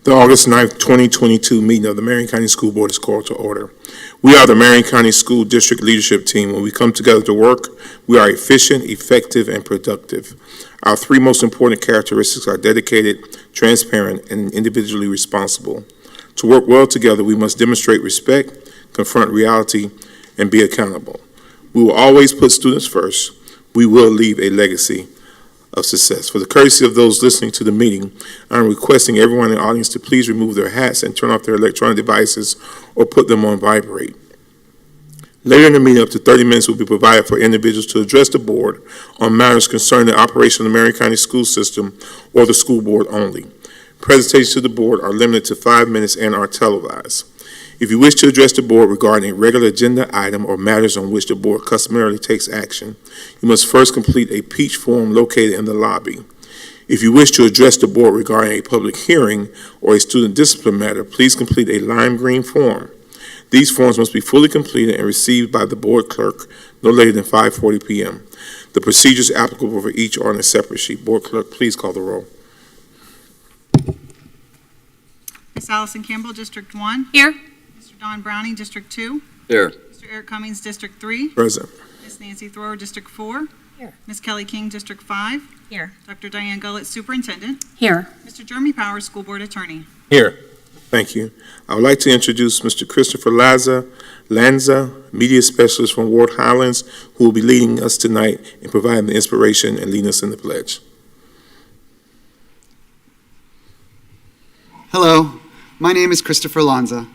The August 9th, 2022 meeting of the Marion County School Board is called to order. We are the Marion County School District Leadership Team. When we come together to work, we are efficient, effective, and productive. Our three most important characteristics are dedicated, transparent, and individually responsible. To work well together, we must demonstrate respect, confront reality, and be accountable. We will always put students first. We will leave a legacy of success. For the courtesy of those listening to the meeting, I'm requesting everyone in the audience to please remove their hats and turn off their electronic devices or put them on vibrate. Later in the meeting, up to 30 minutes will be provided for individuals to address the board on matters concerning the operation of the Marion County school system or the school board only. Presentations to the board are limited to 5 minutes and are televised. If you wish to address the board regarding a regular agenda item or matters on which the board customarily takes action, you must first complete a peach form located in the lobby. If you wish to address the board regarding a public hearing or a student discipline matter, please complete a lime green form. These forms must be fully completed and received by the board clerk no later than 5:40 p.m. The procedures applicable for each are on a separate sheet. Board clerk, please call the roll. Ms. Allison Campbell, District 1. Here. Mr. Don Browning, District 2. Here. Mr. Eric Cummings, District 3. Present. Ms. Nancy Thrower, District 4. Here. Ms. Kelly King, District 5. Here. Dr. Diane Gullett, Superintendent. Here. Mr. Jeremy Powers, School Board Attorney. Here. Thank you. I would like to introduce Mr. Christopher Lanza, Media Specialist from Ward Highlands, who will be leading us tonight and providing the inspiration and leading us in the pledge. Hello, my name is Christopher Lanza.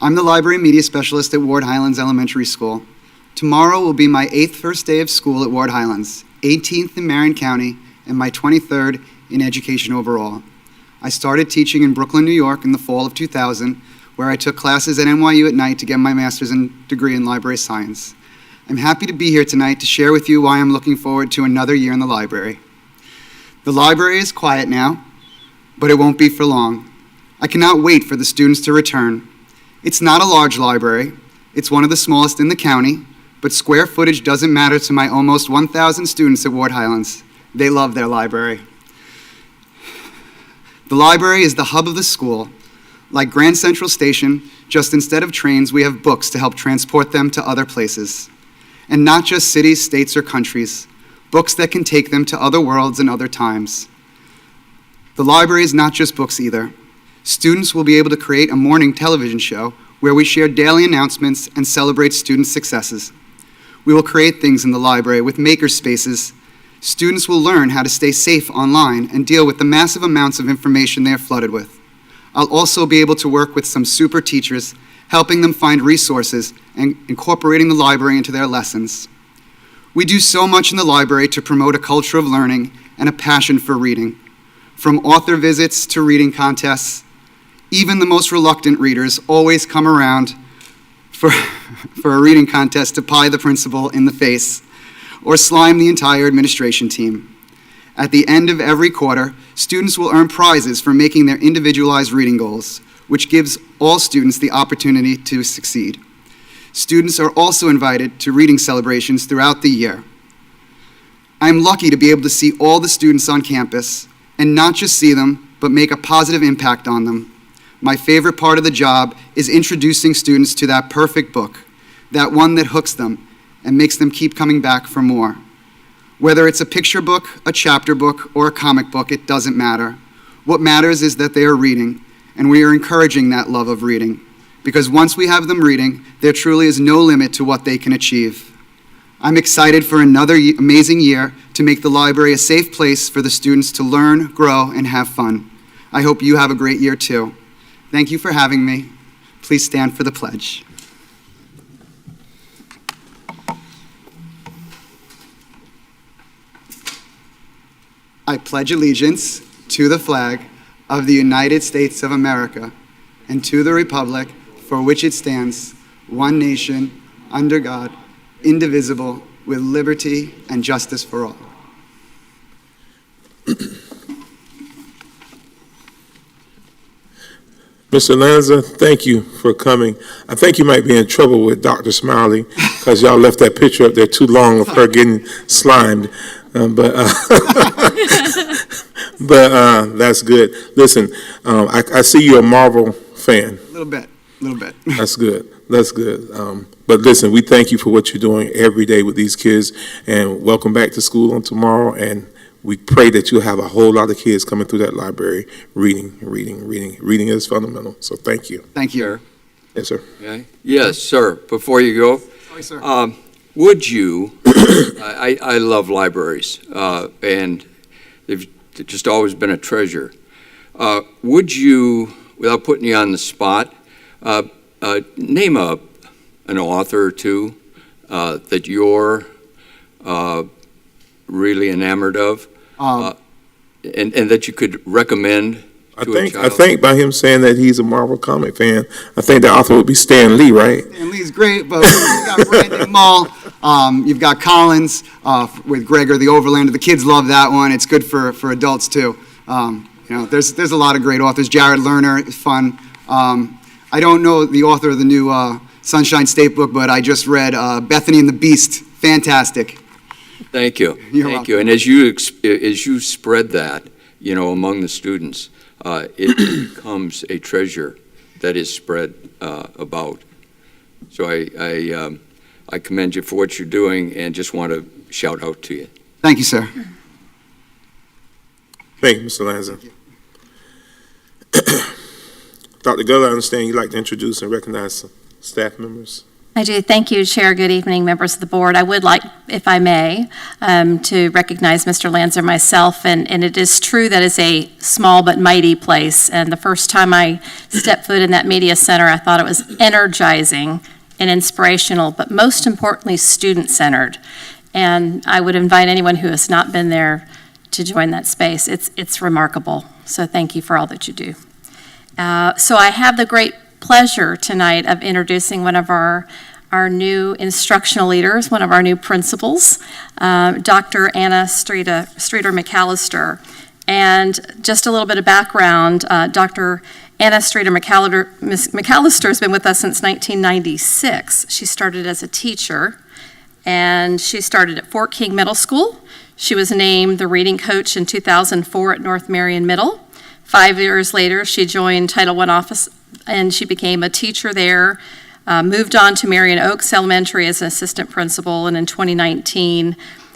I'm the Library Media Specialist at Ward Highlands Elementary School. Tomorrow will be my 8th first day of school at Ward Highlands, 18th in Marion County, and my 23rd in education overall. I started teaching in Brooklyn, New York in the fall of 2000, where I took classes at NYU at night to get my master's degree in library science. I'm happy to be here tonight to share with you why I'm looking forward to another year in the library. The library is quiet now, but it won't be for long. I cannot wait for the students to return. It's not a large library. It's one of the smallest in the county, but square footage doesn't matter to my almost 1,000 students at Ward Highlands. They love their library. The library is the hub of the school. Like Grand Central Station, just instead of trains, we have books to help transport them to other places. And not just cities, states, or countries, books that can take them to other worlds and other times. The library is not just books either. Students will be able to create a morning television show where we share daily announcements and celebrate student successes. We will create things in the library with maker spaces. Students will learn how to stay safe online and deal with the massive amounts of information they are flooded with. I'll also be able to work with some super teachers, helping them find resources and incorporating the library into their lessons. We do so much in the library to promote a culture of learning and a passion for reading. From author visits to reading contests, even the most reluctant readers always come around for a reading contest to pie the principal in the face or slime the entire administration team. At the end of every quarter, students will earn prizes for making their individualized reading goals, which gives all students the opportunity to succeed. Students are also invited to reading celebrations throughout the year. I'm lucky to be able to see all the students on campus, and not just see them, but make a positive impact on them. My favorite part of the job is introducing students to that perfect book, that one that hooks them and makes them keep coming back for more. Whether it's a picture book, a chapter book, or a comic book, it doesn't matter. What matters is that they are reading, and we are encouraging that love of reading, because once we have them reading, there truly is no limit to what they can achieve. I'm excited for another amazing year to make the library a safe place for the students to learn, grow, and have fun. I hope you have a great year too. Thank you for having me. Please stand for the pledge. I pledge allegiance to the flag of the United States of America and to the republic for which it stands, one nation, under God, indivisible, with liberty and justice for all. Mr. Lanza, thank you for coming. I think you might be in trouble with Dr. Smiley because y'all left that picture up there too long of her getting slimed. But that's good. Listen, I see you're a Marvel fan. A little bit, a little bit. That's good. That's good. But listen, we thank you for what you're doing every day with these kids, and welcome back to school on tomorrow. And we pray that you'll have a whole lot of kids coming through that library reading. Reading is fundamental. So thank you. Thank you. Yes, sir. Okay. Yes, sir. Before you go, Sorry, sir. would you, I love libraries, and they've just always been a treasure. Would you, without putting you on the spot, name an author or two that you're really enamored of, and that you could recommend to a child? I think by him saying that he's a Marvel comic fan, I think the author would be Stan Lee, right? Stan Lee's great, but you've got Brandon Mull, you've got Collins with Gregor the Overlander. The kids love that one. It's good for adults too. There's a lot of great authors. Jared Lerner is fun. I don't know the author of the new Sunshine State book, but I just read Bethany and the Beast. Fantastic. Thank you. You're Thank you. And as you spread that, among the students, it becomes a treasure that is spread about. So I commend you for what you're doing, and just want to shout out to you. Thank you, sir. Thank you, Mr. Lanza. Dr. Gull, I understand you'd like to introduce and recognize some staff members. I do. Thank you, Chair. Good evening, members of the board. I would like, if I may, to recognize Mr. Lanza myself. And it is true that it's a small but mighty place. And the first time I stepped foot in that media center, I thought it was energizing and inspirational, but most importantly, student-centered. And I would invite anyone who has not been there to join that space. It's remarkable. So thank you for all that you do. So I have the great pleasure tonight of introducing one of our new instructional leaders, one of our new principals, Dr. Anna Streeter McAllister. And just a little bit of background, Dr. Anna Streeter McAllister has been with us since 1996. She started as a teacher, and she started at Fort King Middle School. She was named the reading coach in 2004 at North Marion Middle. 5 years later, she joined Title I office, and she became a teacher there, moved on to Marion Oaks Elementary as an assistant principal, and in 2019,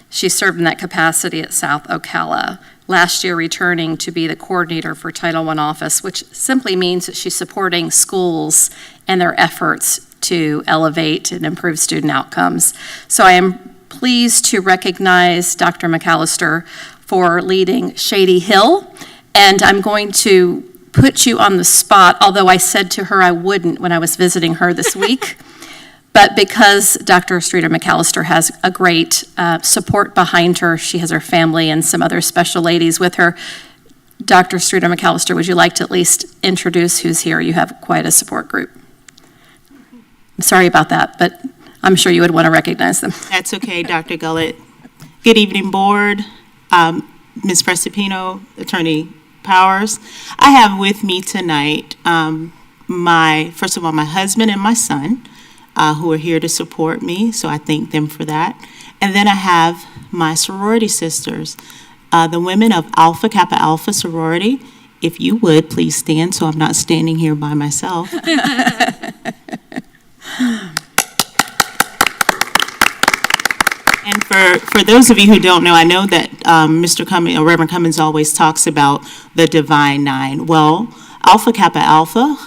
she served in that capacity at South Ocala, last year returning to be the coordinator for Title I office, which simply means that she's supporting schools and their efforts to elevate and improve student outcomes. So I am pleased to recognize Dr. McAllister for leading Shady Hill, and I'm going to put you on the spot, although I said to her I wouldn't when I was visiting her this week. But because Dr. Streeter McAllister has a great support behind her, she has her family and some other special ladies with her. Dr. Streeter McAllister, would you like to at least introduce who's here? You have quite a support group. I'm sorry about that, but I'm sure you would want to recognize them. That's okay, Dr. Gullett. Good evening, board. Ms. Precipino, Attorney Powers. I have with me tonight first of all, my husband and my son, who are here to support me, so I thank them for that. And then I have my sorority sisters, the women of Alpha Kappa Alpha sorority. If you would, please stand so I'm not standing here by myself. And for those of you who don't know, I know that Mr. Cummings, or Reverend Cummings always talks about the Divine Nine. Well, Alpha Kappa Alpha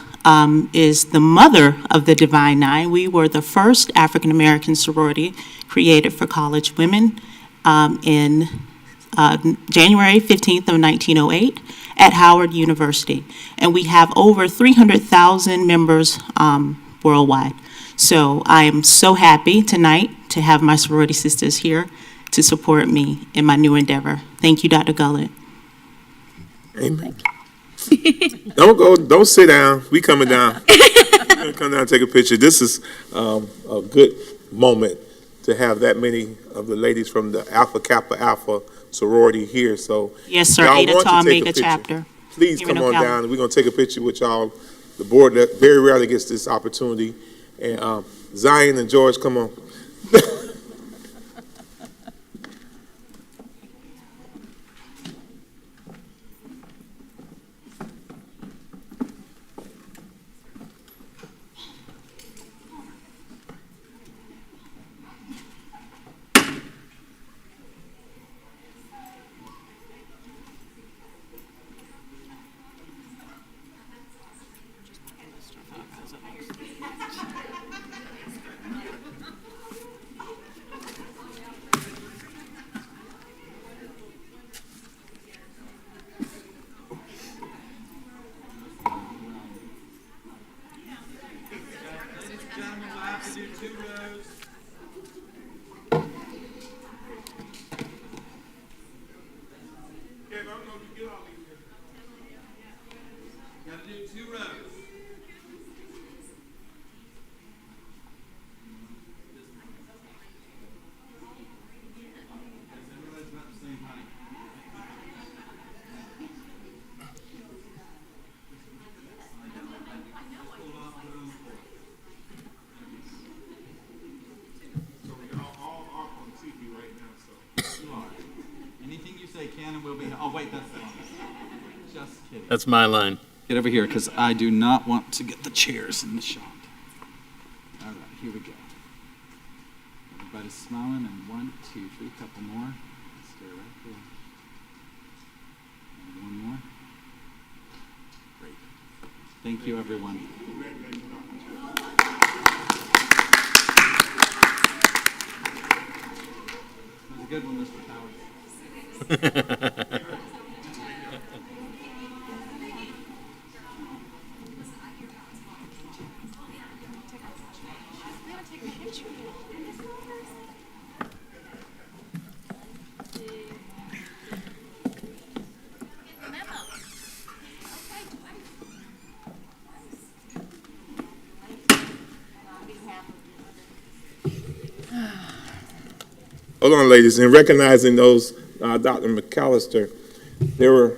is the mother of the Divine Nine. We were the first African-American sorority created for college women in January 15th of 1908 at Howard University. And we have over 300,000 members worldwide. So I am so happy tonight to have my sorority sisters here to support me in my new endeavor. Thank you, Dr. Gullett. Amen. Don't sit down. We coming down. We're gonna come down and take a picture. This is a good moment to have that many of the ladies from the Alpha Kappa Alpha sorority here. So Yes, sir. y'all Eta want to Tau take a Omega picture, chapter. please Here in come on Ocala. down. We're gonna take a picture with y'all. The board that very rarely gets this opportunity. And Zion and George, come on. Gotta do 2 rows. Anything you say can and will be. Oh, wait, that's the one. Just kidding. That's my line. Get over here, because I do not want to get the chairs in the shot. All right, here we go. Everybody's smiling, and 1, 2, 3, couple more. Stay right there. And one more. Great. Thank you, everyone. That was a good one, Mr. Powers. Hold on, ladies, in recognizing those, Dr. McAllister, there were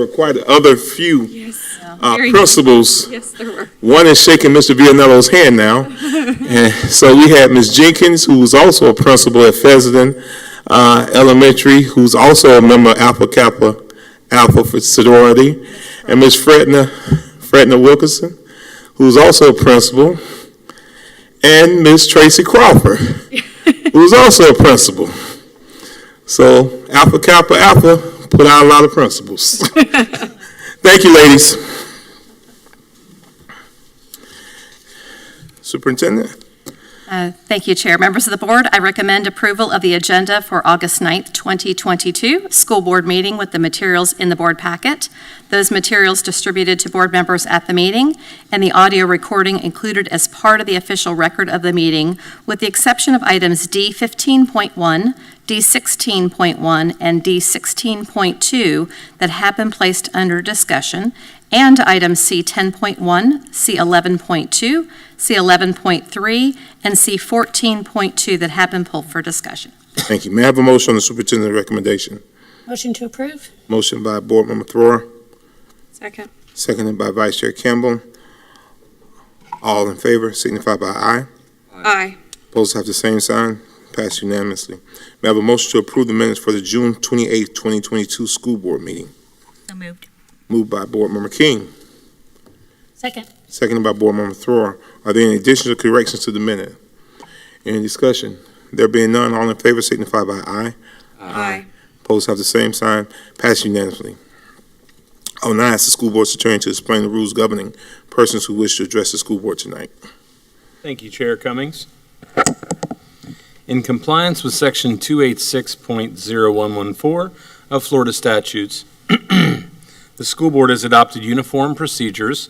quite other few principals. Yes, there were. One is shaking Mr. Vianello's hand now. And so we had Ms. Jenkins, who was also a principal at Fessenden Elementary, who's also a member of Alpha Kappa Alpha for sorority, and Ms. Fredna Wilkerson, who's also a principal, and Ms. Tracy Crawford, who's also a principal. So Alpha Kappa Alpha put out a lot of principals. Thank you, ladies. Superintendent? Thank you, Chair. Members of the board, I recommend approval of the agenda for August 9th, 2022, school board meeting with the materials in the board packet, those materials distributed to board members at the meeting, and the audio recording included as part of the official record of the meeting, with the exception of items D15.1, D16.1, and D16.2 that have been placed under discussion, and items C10.1, C11.2, C11.3, and C14.2 that have been pulled for discussion. Thank you. May I have a motion on the superintendent's recommendation? Motion to approve? Motion by Board Member Throer, Second. seconded by Vice Chair Campbell. All in favor signify by aye. Aye. Opposed have the same sign. Passed unanimously. May I have a motion to approve the minutes for the June 28th, 2022 school board meeting? So moved. Moved by Board Member King, Second. seconded by Board Member Throer. Are there any additions or corrections to the minute? Any discussion? There being none, all in favor signify by aye. Aye. Opposed have the same sign. Passed unanimously. I will now ask the school board's attorney to explain the rules governing persons who wish to address the school board tonight. Thank you, Chair Cummings. In compliance with Section 286.0114 of Florida statutes, the school board has adopted uniform procedures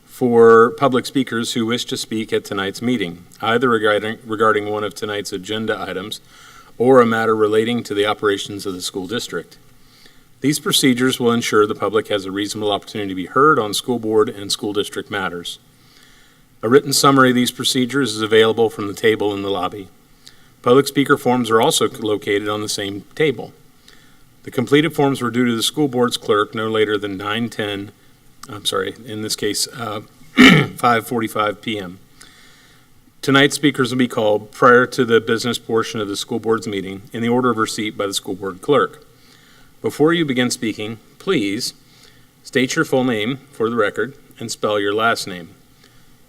for public speakers who wish to speak at tonight's meeting, either regarding one of tonight's agenda items or a matter relating to the operations of the school district. These procedures will ensure the public has a reasonable opportunity to be heard on school board and school district matters. A written summary of these procedures is available from the table in the lobby. Public speaker forms are also located on the same table. The completed forms were due to the school board's clerk no later than 5:45 p.m. Tonight's speakers will be called prior to the business portion of the school board's meeting in the order of receipt by the school board clerk. Before you begin speaking, please state your full name for the record and spell your last name.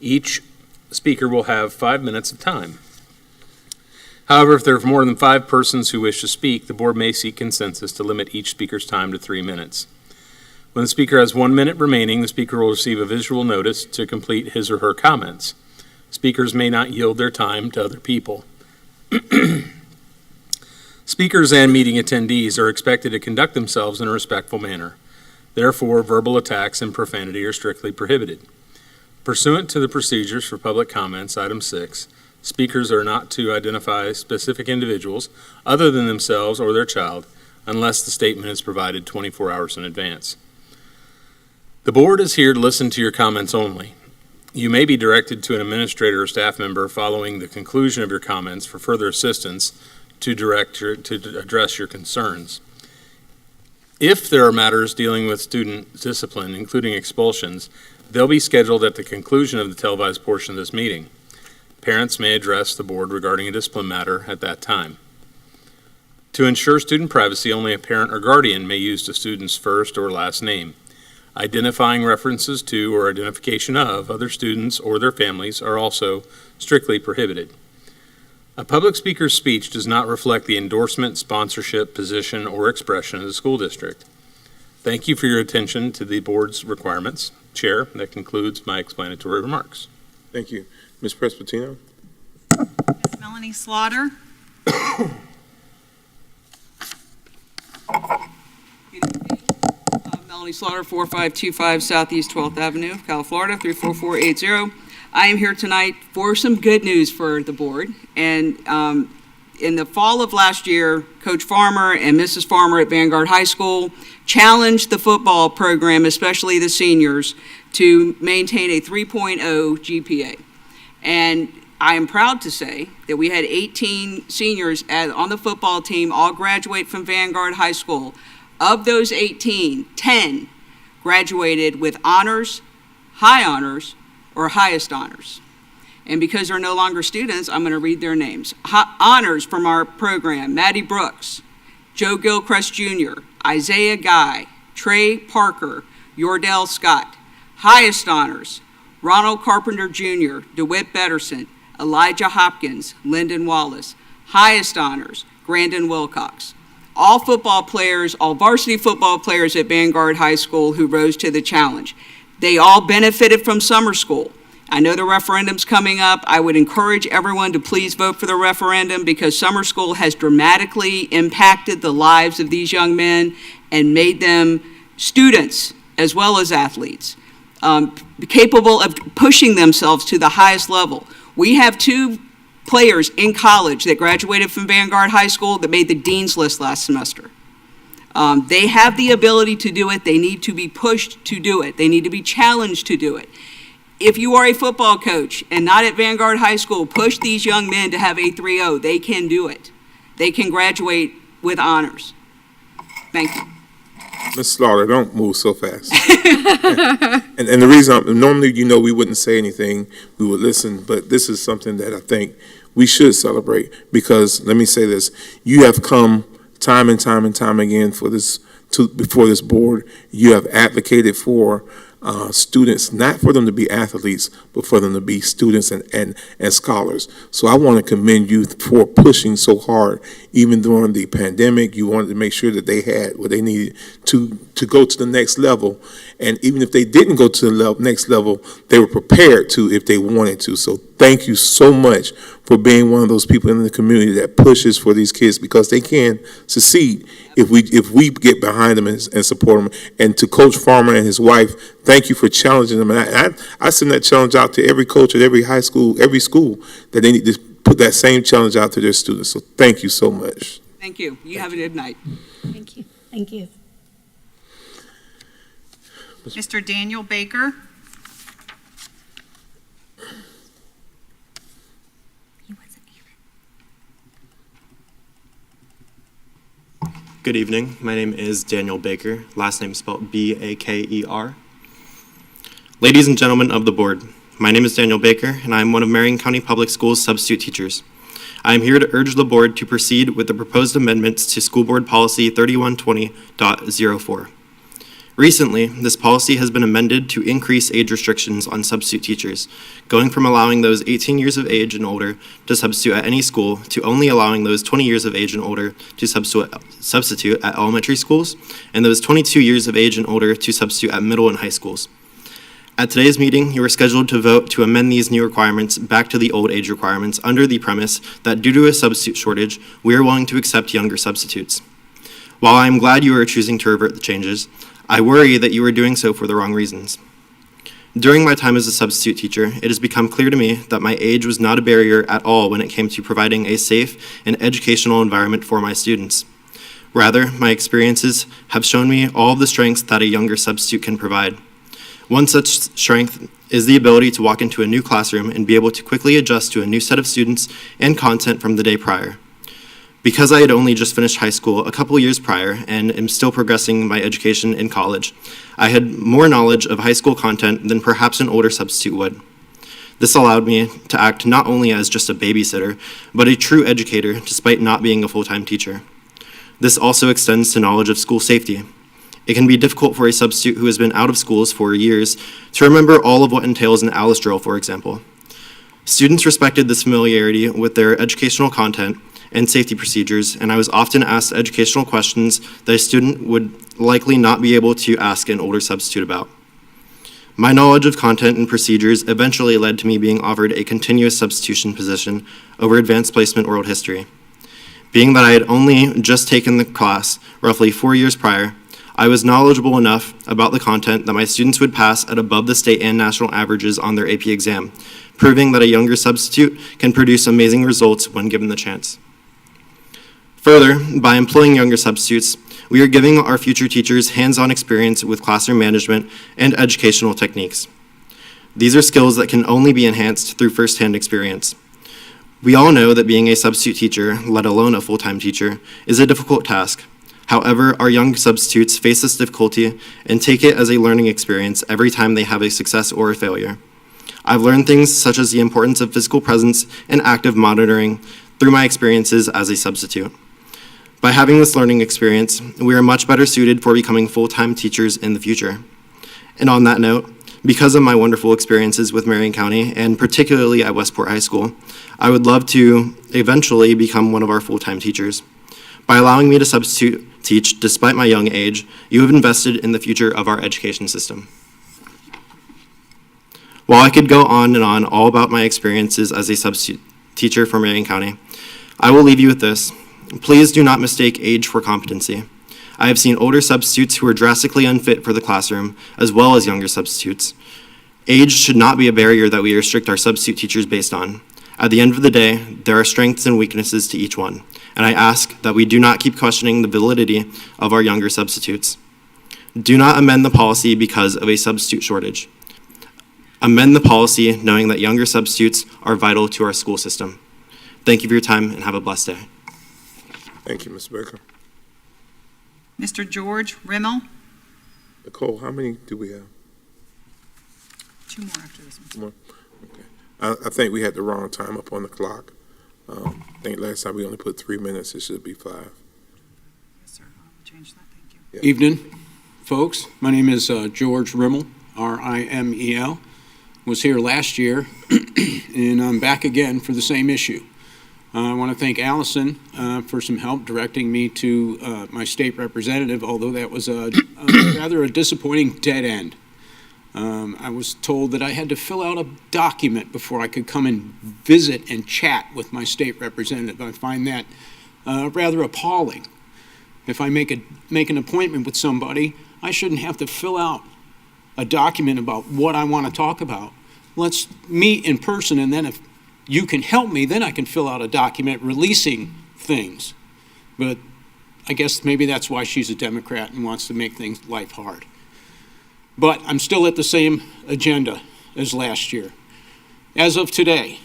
Each speaker will have 5 minutes of time. However, if there are more than 5 persons who wish to speak, the board may seek consensus to limit each speaker's time to 3 minutes. When the speaker has 1 minute remaining, the speaker will receive a visual notice to complete his or her comments. Speakers may not yield their time to other people. Speakers and meeting attendees are expected to conduct themselves in a respectful manner. Therefore, verbal attacks and profanity are strictly prohibited. Pursuant to the procedures for public comments, item 6, speakers are not to identify specific individuals other than themselves or their child unless the statement is provided 24 hours in advance. The board is here to listen to your comments only. You may be directed to an administrator or staff member following the conclusion of your comments for further assistance to address your concerns. If there are matters dealing with student discipline, including expulsions, they'll be scheduled at the conclusion of the televised portion of this meeting. Parents may address the board regarding a discipline matter at that time. To ensure student privacy, only a parent or guardian may use the student's first or last name. Identifying references to or identification of other students or their families are also strictly prohibited. A public speaker's speech does not reflect the endorsement, sponsorship, position, or expression of the school district. Thank you for your attention to the board's requirements. Chair, that concludes my explanatory remarks. Thank you. Ms. Presbitino? Ms. Melanie Slaughter. Melanie Slaughter, 4525 Southeast 12th Avenue, Cal, Florida, 34480. I am here tonight for some good news for the board. And in the fall of last year, Coach Farmer and Mrs. Farmer at Vanguard High School challenged the football program, especially the seniors, to maintain a 3.0 GPA. And I am proud to say that we had 18 seniors on the football team all graduate from Vanguard High School. Of those 18, 10 graduated with honors, high honors, or highest honors. And because they're no longer students, I'm going to read their names. Honors from our program: Maddie Brooks, Joe Gilchrist Jr., Isaiah Guy, Trey Parker, Yordell Scott. Highest honors: Ronald Carpenter Jr., DeWitt Betterson, Elijah Hopkins, Lyndon Wallace. Highest honors: Grandin Wilcox. All football players, all varsity football players at Vanguard High School who rose to the challenge. They all benefited from summer school. I know the referendum's coming up. I would encourage everyone to please vote for the referendum, because summer school has dramatically impacted the lives of these young men and made them students as well as athletes, capable of pushing themselves to the highest level. We have 2 players in college that graduated from Vanguard High School that made the dean's list last semester. They have the ability to do it. They need to be pushed to do it. They need to be challenged to do it. If you are a football coach and not at Vanguard High School, push these young men to have a 3.0. They can do it. They can graduate with honors. Thank you. Ms. Slaughter, don't move so fast. and the reason, normally, we wouldn't say anything, we would listen, but this is something that I think we should celebrate, because, let me say this, you have come time and time and time again before this board. You have advocated for students, not for them to be athletes, but for them to be students and scholars. So I want to commend you for pushing so hard. Even during the pandemic, you wanted to make sure that they had what they needed to go to the next level. And even if they didn't go to the next level, they were prepared to if they wanted to. So thank you so much for being one of those people in the community that pushes for these kids, because they can succeed if we get behind them and support them. And to Coach Farmer and his wife, thank you for challenging them. And I send that challenge out to every coach at every high school, every school, that they need to put that same challenge out to their students. So thank you so much. Thank you. You have a good night. Thank you. Thank you. Mr. Daniel Baker. Good evening. My name is Daniel Baker. Last name spelled B-A-K-E-R. Ladies and gentlemen of the board, my name is Daniel Baker, and I am one of Marion County Public Schools substitute teachers. I am here to urge the board to proceed with the proposed amendments to School Board Policy 3120.04. Recently, this policy has been amended to increase age restrictions on substitute teachers, going from allowing those 18 years of age and older to substitute at any school to only allowing those 20 years of age and older to substitute at elementary schools, and those 22 years of age and older to substitute at middle and high schools. At today's meeting, you are scheduled to vote to amend these new requirements back to the old age requirements under the premise that due to a substitute shortage, we are willing to accept younger substitutes. While I am glad you are choosing to revert the changes, I worry that you are doing so for the wrong reasons. During my time as a substitute teacher, it has become clear to me that my age was not a barrier at all when it came to providing a safe and educational environment for my students. Rather, my experiences have shown me all of the strengths that a younger substitute can provide. One such strength is the ability to walk into a new classroom and be able to quickly adjust to a new set of students and content from the day prior. Because I had only just finished high school a couple years prior and am still progressing my education in college, I had more knowledge of high school content than perhaps an older substitute would. This allowed me to act not only as just a babysitter, but a true educator despite not being a full-time teacher. This also extends to knowledge of school safety. It can be difficult for a substitute who has been out of schools for years to remember all of what entails an Alice drill, for example. Students respected this familiarity with their educational content and safety procedures, and I was often asked educational questions that a student would likely not be able to ask an older substitute about. My knowledge of content and procedures eventually led to me being offered a continuous substitution position over advanced placement world history. Being that I had only just taken the class roughly 4 years prior, I was knowledgeable enough about the content that my students would pass at above the state and national averages on their AP exam, proving that a younger substitute can produce amazing results when given the chance. Further, by employing younger substitutes, we are giving our future teachers hands-on experience with classroom management and educational techniques. These are skills that can only be enhanced through first-hand experience. We all know that being a substitute teacher, let alone a full-time teacher, is a difficult task. However, our young substitutes face this difficulty and take it as a learning experience every time they have a success or a failure. I've learned things such as the importance of physical presence and active monitoring through my experiences as a substitute. By having this learning experience, we are much better suited for becoming full-time teachers in the future. And on that note, because of my wonderful experiences with Marion County, and particularly at Westport High School, I would love to eventually become one of our full-time teachers. By allowing me to substitute teach despite my young age, you have invested in the future of our education system. While I could go on and on all about my experiences as a substitute teacher for Marion County, I will leave you with this. Please do not mistake age for competency. I have seen older substitutes who are drastically unfit for the classroom, as well as younger substitutes. Age should not be a barrier that we restrict our substitute teachers based on. At the end of the day, there are strengths and weaknesses to each one, and I ask that we do not keep questioning the validity of our younger substitutes. Do not amend the policy because of a substitute shortage. Amend the policy knowing that younger substitutes are vital to our school system. Thank you for your time and have a blessed day. Thank you, Ms. Baker. Mr. George Rimmel. Nicole, how many do we have? 2 more after this one. More? Okay. I think we had the wrong time up on the clock. I think last time we only put 3 minutes. It should be 5. Yes, sir. I'll change that. Thank you. Yeah. Evening, folks. My name is George Rimmel, R-I-M-E-L. Was here last year, and I'm back again for the same issue. I want to thank Allison for some help directing me to my state representative, although that was rather a disappointing dead end. I was told that I had to fill out a document before I could come and visit and chat with my state representative. I find that rather appalling. If I make an appointment with somebody, I shouldn't have to fill out a document about what I want to talk about. Let's meet in person, and then if you can help me, then I can fill out a document releasing things. But I guess maybe that's why she's a Democrat and wants to make life hard. But I'm still at the same agenda as last year. As of today,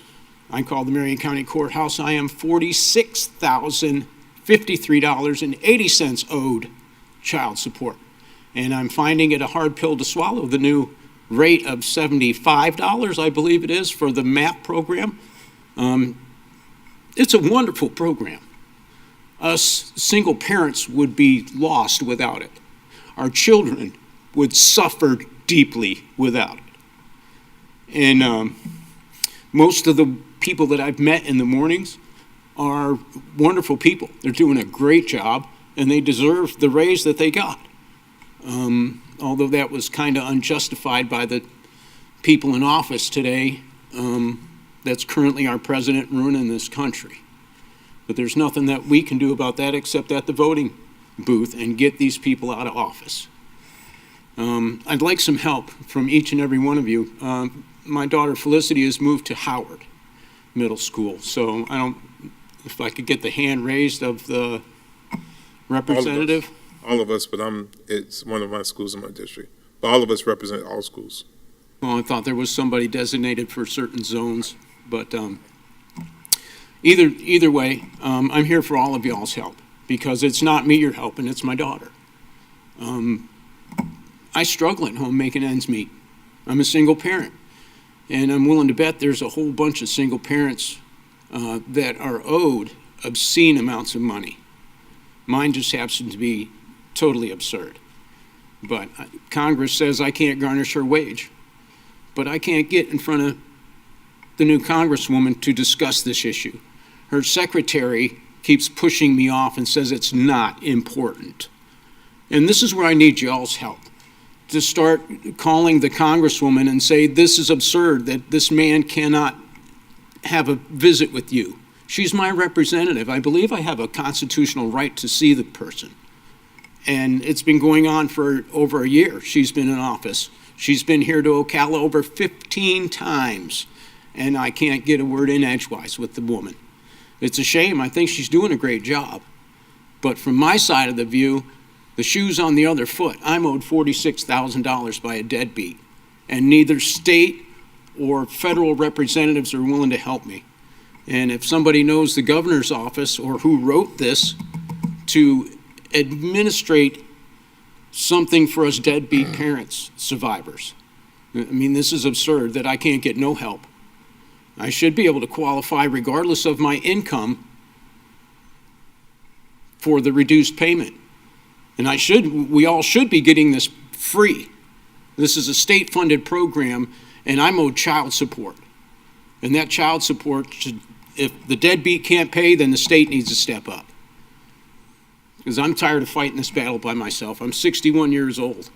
I called the Marion County Courthouse. I am $46,053.80 owed child support. And I'm finding it a hard pill to swallow, the new rate of $75, I believe it is, for the MAP program. It's a wonderful program. Us single parents would be lost without it. Our children would suffer deeply without it. And most of the people that I've met in the mornings are wonderful people. They're doing a great job, and they deserve the raise that they got. Although that was kind of unjustified by the people in office today, that's currently our president ruining this country. But there's nothing that we can do about that except at the voting booth and get these people out of office. I'd like some help from each and every one of you. My daughter Felicity has moved to Howard Middle School, so if I could get the hand raised of the representative? All of us, but it's one of my schools in my district. But all of us represent all schools. Well, I thought there was somebody designated for certain zones, but either way, I'm here for all of y'all's help, because it's not me you're helping, it's my daughter. I struggle at home making ends meet. I'm a single parent, and I'm willing to bet there's a whole bunch of single parents that are owed obscene amounts of money. Mine just happens to be totally absurd. But Congress says I can't garnish her wage, but I can't get in front of the new Congresswoman to discuss this issue. Her secretary keeps pushing me off and says it's not important. And this is where I need y'all's help, to start calling the Congresswoman and say, this is absurd, that this man cannot have a visit with you. She's my representative. I believe I have a constitutional right to see the person. And it's been going on for over a year. She's been in office. She's been here to Ocala over 15 times, and I can't get a word in edgewise with the woman. It's a shame. I think she's doing a great job. But from my side of the view, the shoe's on the other foot. I'm owed $46,000 by a deadbeat, and neither state or federal representatives are willing to help me. And if somebody knows the governor's office or who wrote this to administrate something for us deadbeat parents, survivors. I mean, this is absurd that I can't get no help. I should be able to qualify regardless of my income for the reduced payment. And we all should be getting this free. This is a state-funded program, and I'm owed child support. And that child support should, if the deadbeat can't pay, then the state needs to step up. Because I'm tired of fighting this battle by myself. I'm 61 years old.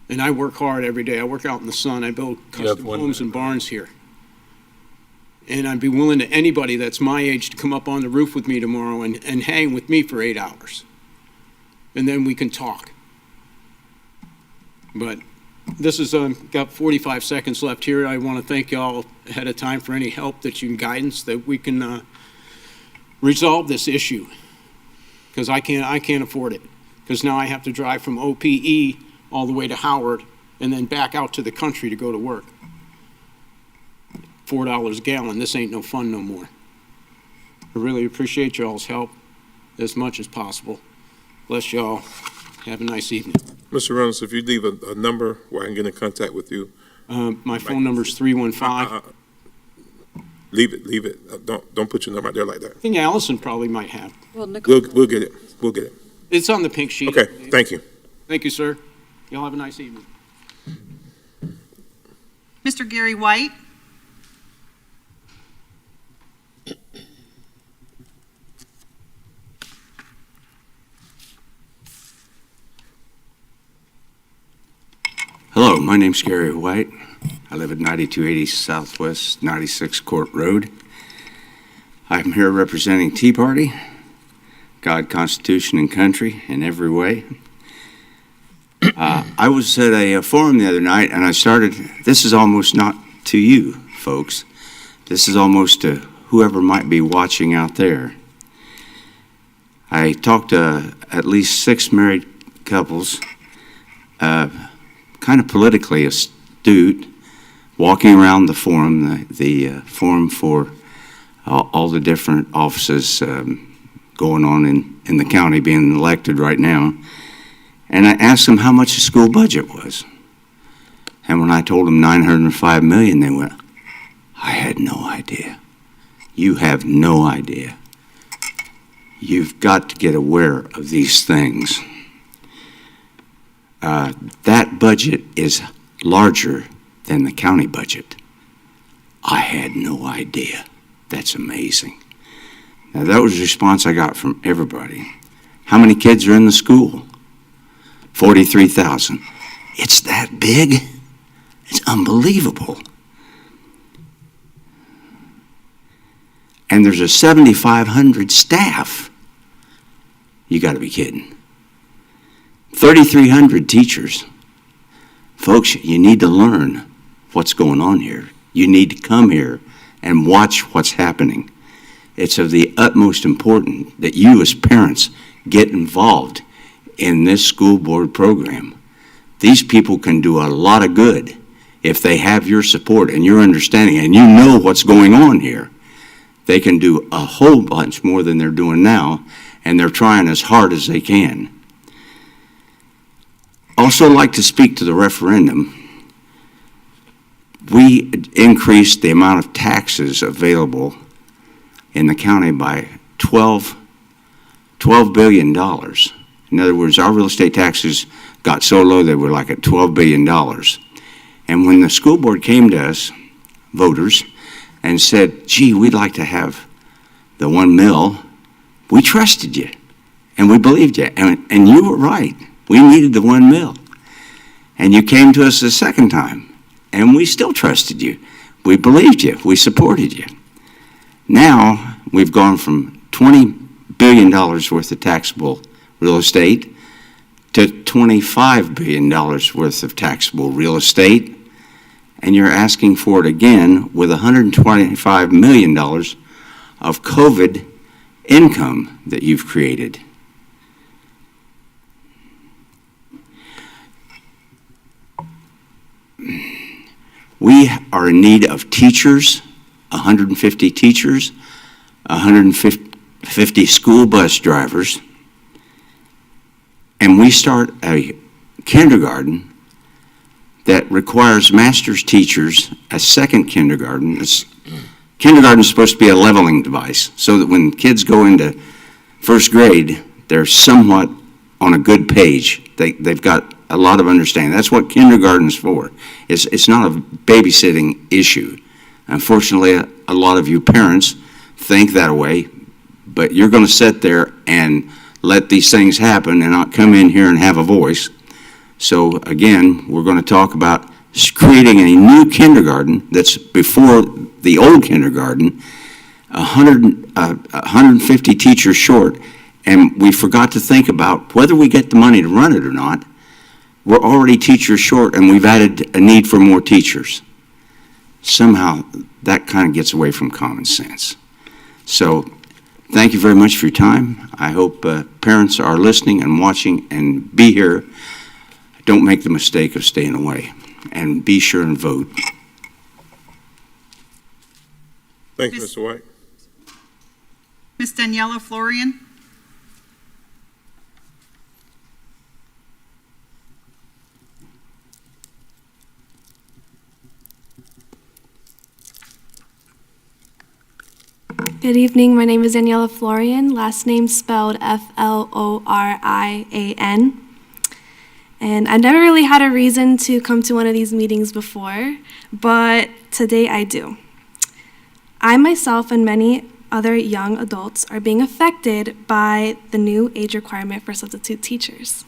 And I work hard every day. I work out in the sun. I build custom homes and barns here. And I'd be willing to anybody that's my age to come up on the roof with me tomorrow and hang with me for 8 hours. And then we can talk. But this is, got 45 seconds left here. I want to thank y'all ahead of time for any help that you can guidance that we can resolve this issue. Because I can't afford it. Because now I have to drive from OPE all the way to Howard and then back out to the country to go to work. $4 a gallon, this ain't no fun no more. I really appreciate y'all's help as much as possible. Bless y'all. Have a nice evening. Mr. Reynolds, if you leave a number where I can get in contact with you. My phone number is 315. Leave it. Don't put your number out there like that. I think Allison probably might have. We'll get it. We'll get it. It's on the pink sheet. Okay, thank you. Thank you, sir. Y'all have a nice evening. Mr. Gary White? Hello, my name's Gary White. I live at 9280 Southwest 96 Court Road. I'm here representing Tea Party, God, Constitution, and Country in every way. I was at a forum the other night, and I started, this is almost not to you, folks. This is almost to whoever might be watching out there. I talked to at least 6 married couples, kind of politically astute, walking around the forum, the forum for all the different offices going on in the county being elected right now. And I asked them how much the school budget was. And when I told them $905 million, they went, I had no idea. You have no idea. You've got to get aware of these things. That budget is larger than the county budget. I had no idea. That's amazing. Now, that was the response I got from everybody. How many kids are in the school? 43,000. It's that big? It's unbelievable. And there's a 7,500 staff. You got to be kidding. 3,300 teachers. Folks, you need to learn what's going on here. You need to come here and watch what's happening. It's of the utmost importance that you as parents get involved in this school board program. These people can do a lot of good if they have your support and your understanding and you know what's going on here. They can do a whole bunch more than they're doing now, and they're trying as hard as they can. Also like to speak to the referendum. We increased the amount of taxes available in the county by $12 billion. In other words, our real estate taxes got so low they were like at $12 billion. And when the school board came to us, voters, and said, gee, we'd like to have the 1 mil, we trusted you and we believed you. And you were right. We needed the 1 mil. And you came to us the second time, and we still trusted you. We believed you. We supported you. Now, we've gone from $20 billion worth of taxable real estate to $25 billion worth of taxable real estate, and you're asking for it again with $125 million of COVID income that you've created. We are in need of teachers, 150 teachers, 150 school bus drivers, and we start a kindergarten that requires master's teachers, a second kindergarten. Kindergarten is supposed to be a leveling device so that when kids go into first grade, they're somewhat on a good page. They've got a lot of understanding. That's what kindergarten's for. It's not a babysitting issue. Unfortunately, a lot of you parents think that way, but you're going to sit there and let these things happen and not come in here and have a voice. So again, we're going to talk about creating a new kindergarten that's before the old kindergarten, 150 teachers short, and we forgot to think about whether we get the money to run it or not. We're already teachers short, and we've added a need for more teachers. Somehow, that kind of gets away from common sense. So, thank you very much for your time. I hope parents are listening and watching and be here. Don't make the mistake of staying away, and be sure and vote. Thank you, Mr. White. Ms. Daniela Florian. Good evening. My name is Daniela Florian, last name spelled Florian. And I never really had a reason to come to one of these meetings before, but today I do. I myself and many other young adults are being affected by the new age requirement for substitute teachers.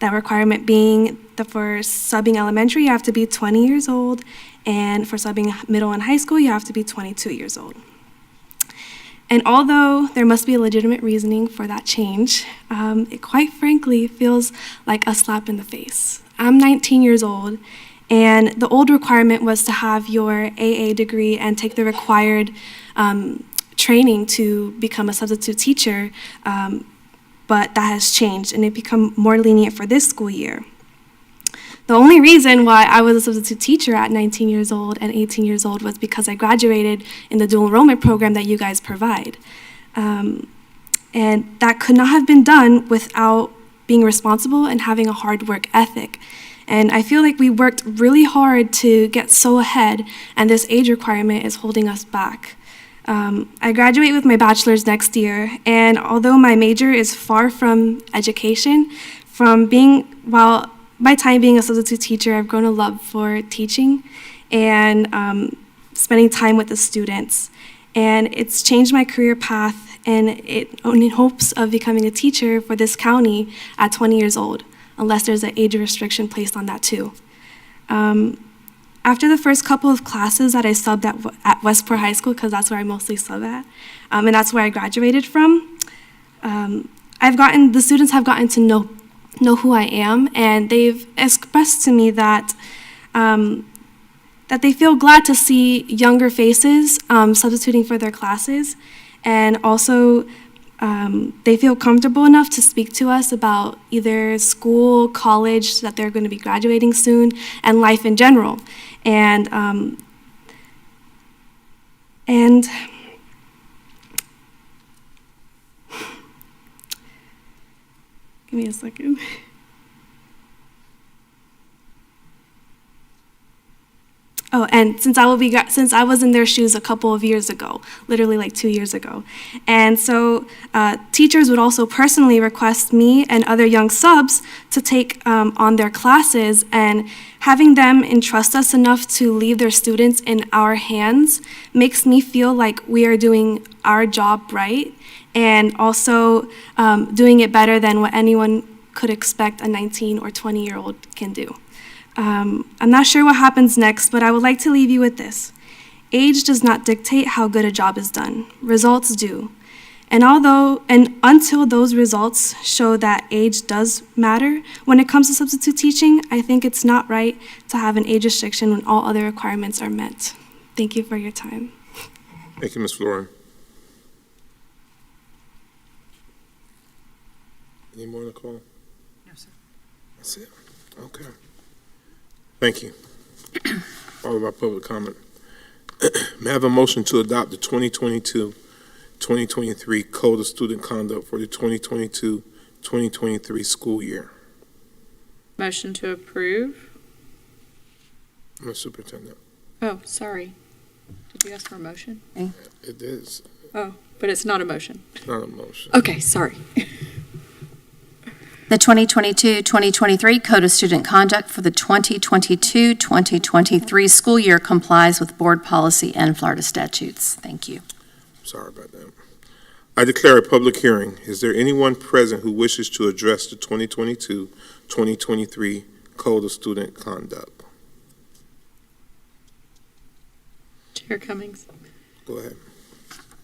That requirement being that for subbing elementary, you have to be 20 years old, and for subbing middle and high school, you have to be 22 years old. And although there must be a legitimate reasoning for that change, it quite frankly feels like a slap in the face. I'm 19 years old, and the old requirement was to have your AA degree and take the required training to become a substitute teacher, but that has changed, and it become more lenient for this school year. The only reason why I was a substitute teacher at 19 years old and 18 years old was because I graduated in the dual enrollment program that you guys provide. And that could not have been done without being responsible and having a hard work ethic. And I feel like we worked really hard to get so ahead, and this age requirement is holding us back. I graduate with my bachelor's next year, and although my major is far from education, my time being a substitute teacher, I've grown a love for teaching and spending time with the students. And it's changed my career path, and in hopes of becoming a teacher for this county at 20 years old, unless there's an age restriction placed on that too. After the first couple of classes that I subbed at Westport High School, because that's where I mostly sub at, and that's where I graduated from, the students have gotten to know who I am, and they've expressed to me that they feel glad to see younger faces substituting for their classes, and also they feel comfortable enough to speak to us about either school, college that they're going to be graduating soon, and life in general. And give me a second. Oh, and since I was in their shoes a couple of years ago, literally like 2 years ago, and so teachers would also personally request me and other young subs to take on their classes, and having them entrust us enough to leave their students in our hands makes me feel like we are doing our job right, and also doing it better than what anyone could expect a 19 or 20-year-old can do. I'm not sure what happens next, but I would like to leave you with this. Age does not dictate how good a job is done. Results do. And until those results show that age does matter when it comes to substitute teaching, I think it's not right to have an age restriction when all other requirements are met. Thank you for your time. Thank you, Ms. Florin. Any more on the call? No, sir. That's it? Okay. Thank you. Followed by public comment. May I have a motion to adopt the 2022-2023 Code of Student Conduct for the 2022-2023 school year? Motion to approve. Ms. Superintendent. Oh, sorry. Did you ask for a motion? It is Oh, but it's not a motion. not a motion. Okay, sorry. The 2022-2023 Code of Student Conduct for the 2022-2023 school year complies with board policy and Florida statutes. Thank you. Sorry about that. I declare a public hearing. Is there anyone present who wishes to address the 2022-2023 Code of Student Conduct? Chair Cummings. Go ahead.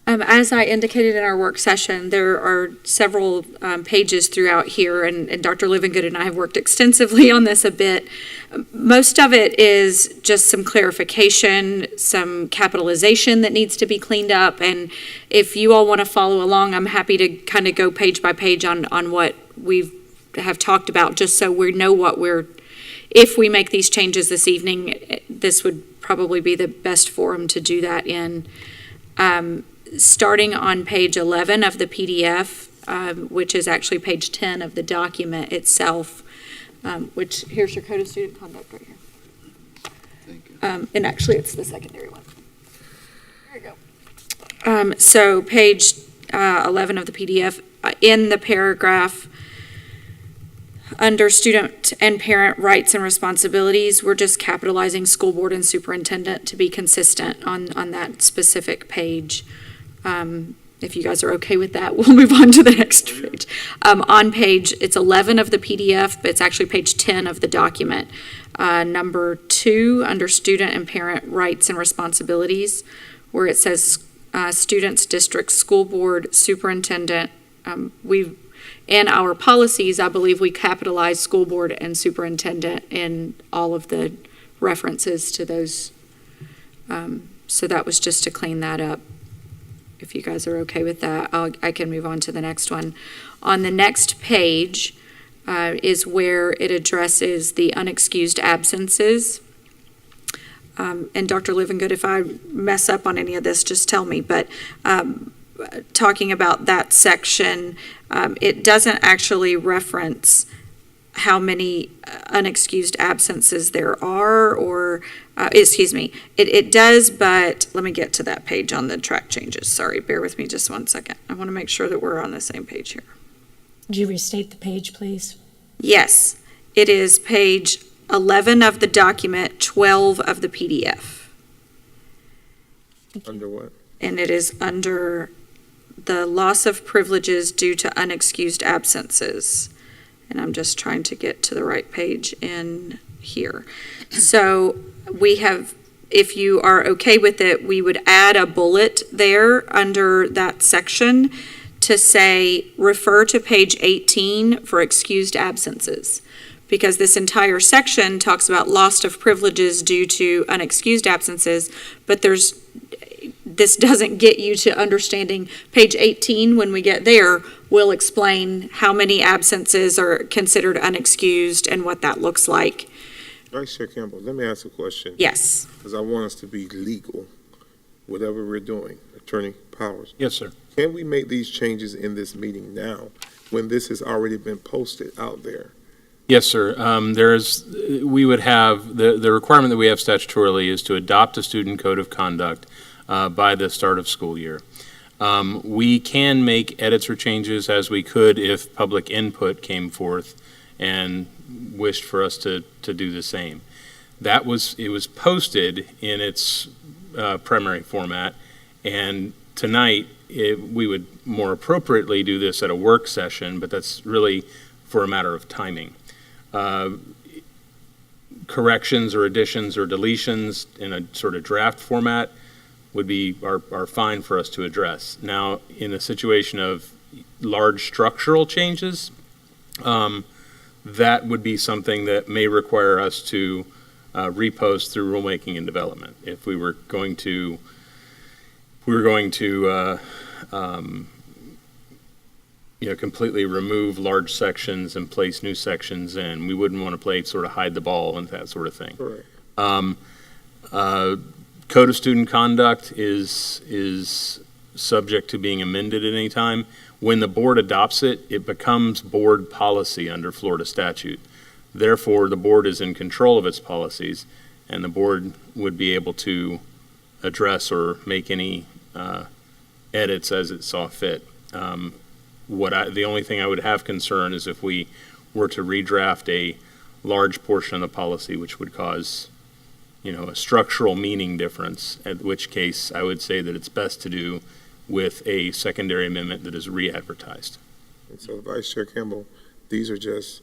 As I indicated in our work session, there are several pages throughout here, and Dr. Livingood and I have worked extensively on this a bit. Most of it is just some clarification, some capitalization that needs to be cleaned up, and if you all want to follow along, I'm happy to kind of go page by page on what we have talked about, just so we know if we make these changes this evening, this would probably be the best forum to do that in. Starting on page 11 of the PDF, which is actually page 10 of the document itself, which here's your Code of Student Conduct right here. Thank you. And actually, it's the secondary one. There you go. So page 11 of the PDF, in the paragraph under student and parent rights and responsibilities, we're just capitalizing school board and superintendent to be consistent on that specific page. If you guys are okay with that, we'll move on to the next page. On page, it's 11 of the PDF, but it's actually page 10 of the document. Number 2, under student and parent rights and responsibilities, where it says students, district, school board, superintendent. In our policies, I believe we capitalize school board and superintendent in all of the references to those. So that was just to clean that up. If you guys are okay with that, I can move on to the next one. On the next page is where it addresses the unexcused absences. And Dr. Livingood, if I mess up on any of this, just tell me. But talking about that section, it doesn't actually reference how many unexcused absences there are, or, it does, but let me get to that page on the track changes. Sorry, bear with me just 1 second. I want to make sure that we're on the same page here. Would you restate the page, please? Yes, it is page 11 of the document, 12 of the PDF. Under what? And it is under the loss of privileges due to unexcused absences. And I'm just trying to get to the right page in here. So we have, if you are okay with it, we would add a bullet there under that section to say, refer to page 18 for excused absences. Because this entire section talks about loss of privileges due to unexcused absences, but this doesn't get you to understanding. Page 18, when we get there, will explain how many absences are considered unexcused and what that looks like. Vice Chair Campbell, let me ask a question. Yes. Because I want us to be legal, whatever we're doing. Attorney Powers. Yes, sir. Can we make these changes in this meeting now, when this has already been posted out there? Yes, sir. We would have, the requirement that we have statutorily is to adopt a student code of conduct by the start of school year. We can make edits or changes as we could if public input came forth and wished for us to do the same. It was posted in its primary format, and tonight we would more appropriately do this at a work session, but that's really for a matter of timing. Corrections or additions or deletions in a sort of draft format are fine for us to address. Now, in a situation of large structural changes, that would be something that may require us to repost through rulemaking and development. If we were going to completely remove large sections and place new sections in. We wouldn't want to play sort of hide the ball and that sort of thing. Correct. Code of student conduct is subject to being amended at any time. When the board adopts it, it becomes board policy under Florida statute. Therefore, the board is in control of its policies, and the board would be able to address or make any edits as it saw fit. The only thing I would have concern is if we were to redraft a large portion of the policy, which would cause, a structural meaning difference, at which case I would say that it's best to do with a secondary amendment that is re-advertised. And so, Vice Chair Campbell, these are just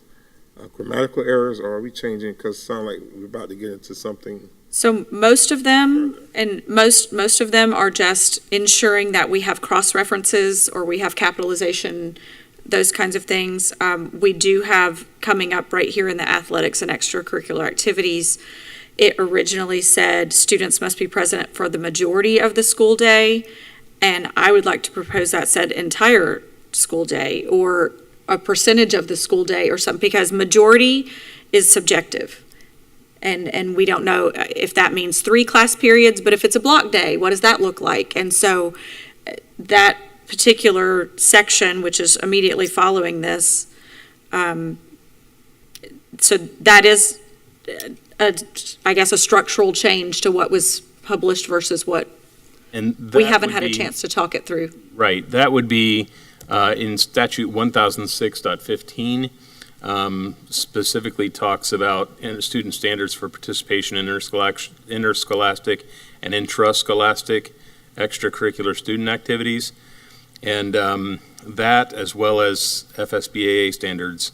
grammatical errors, or are we changing, because it sounds like we're about to get into something? So most of them, and most of them are just ensuring that we have cross-references or we have capitalization, those kinds of things. We do have coming up right here in the athletics and extracurricular activities. It originally said students must be present for the majority of the school day, and I would like to propose that said entire school day or a percentage of the school day or something, because majority is subjective. And we don't know if that means 3 class periods, but if it's a block day, what does that look like? And so that particular section, which is immediately following this, so that is, I guess, a structural change to what was published versus what we haven't had a chance to talk it through. Right. That would be in statute 1006.15. Specifically talks about student standards for participation in interscholastic and intrascholastic extracurricular student activities. And that, as well as FSBAA standards,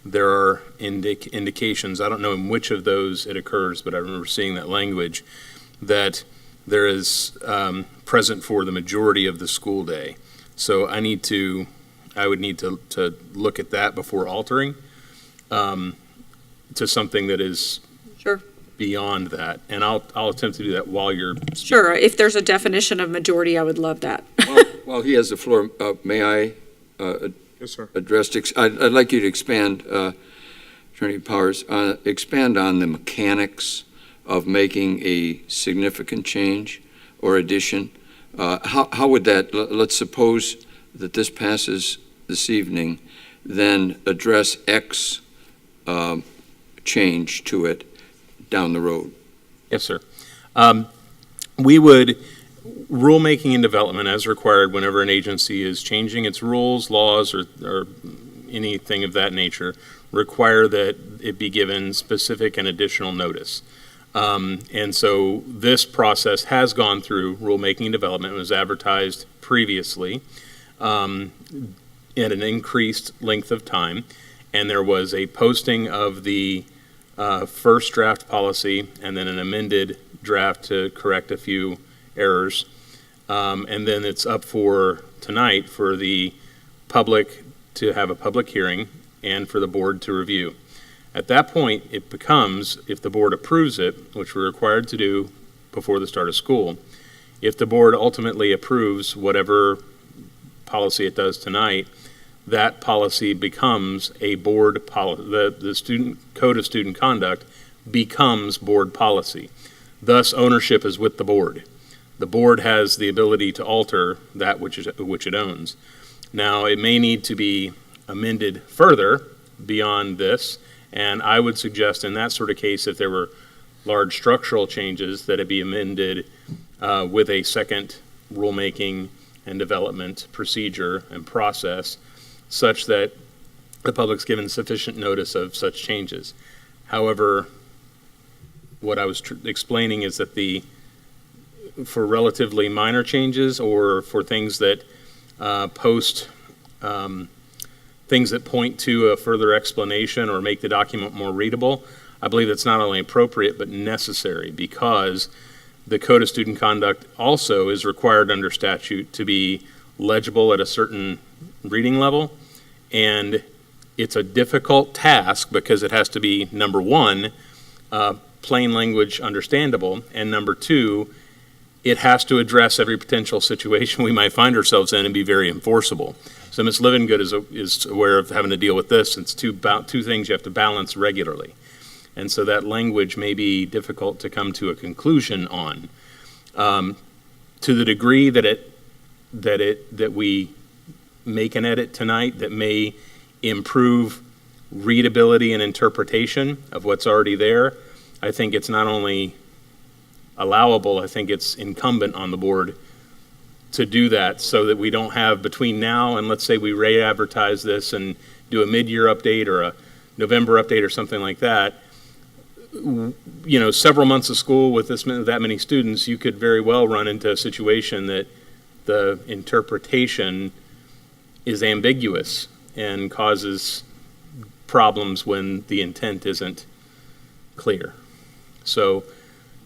there are indications, I don't know in which of those it occurs, but I remember seeing that language, that there is present for the majority of the school day. So I would need to look at that before altering to something that is Sure. beyond that. And I'll attempt to do that while you're speaking. Sure. If there's a definition of majority, I would love that. While he has the floor, may I Yes, sir. I'd like you to expand, Attorney Powers, expand on the mechanics of making a significant change or addition. How would that, let's suppose that this passes this evening, then address X change to it down the road? Yes, sir. We would, rulemaking and development as required whenever an agency is changing its rules, laws, or anything of that nature, require that it be given specific and additional notice. And so this process has gone through rulemaking and development. It was advertised previously at an increased length of time, and there was a posting of the first draft policy and then an amended draft to correct a few errors. And then it's up for tonight for the public to have a public hearing and for the board to review. At that point, it becomes, if the board approves it, which we're required to do before the start of school, if the board ultimately approves whatever policy it does tonight, that policy becomes a board policy. The student code of student conduct becomes board policy. Thus, ownership is with the board. The board has the ability to alter that which it owns. Now, it may need to be amended further beyond this, and I would suggest in that sort of case, if there were large structural changes, that it be amended with a second rulemaking and development procedure and process, such that the public's given sufficient notice of such changes. However, what I was explaining is that for relatively minor changes or for things that things that point to a further explanation or make the document more readable, I believe that's not only appropriate but necessary, because the Code of Student Conduct also is required under statute to be legible at a certain reading level, and it's a difficult task because it has to be, number one, plain language understandable, and number two, it has to address every potential situation we might find ourselves in and be very enforceable. So Ms. Livingood is aware of having to deal with this. It's two things you have to balance regularly. And so that language may be difficult to come to a conclusion on. To the degree that we make an edit tonight that may improve readability and interpretation of what's already there, I think it's not only allowable, I think it's incumbent on the board to do that, so that we don't have between now and, let's say, we re-advertise this and do a mid-year update or a November update or something like that. Several months of school with that many students, you could very well run into a situation that the interpretation is ambiguous and causes problems when the intent isn't clear. So,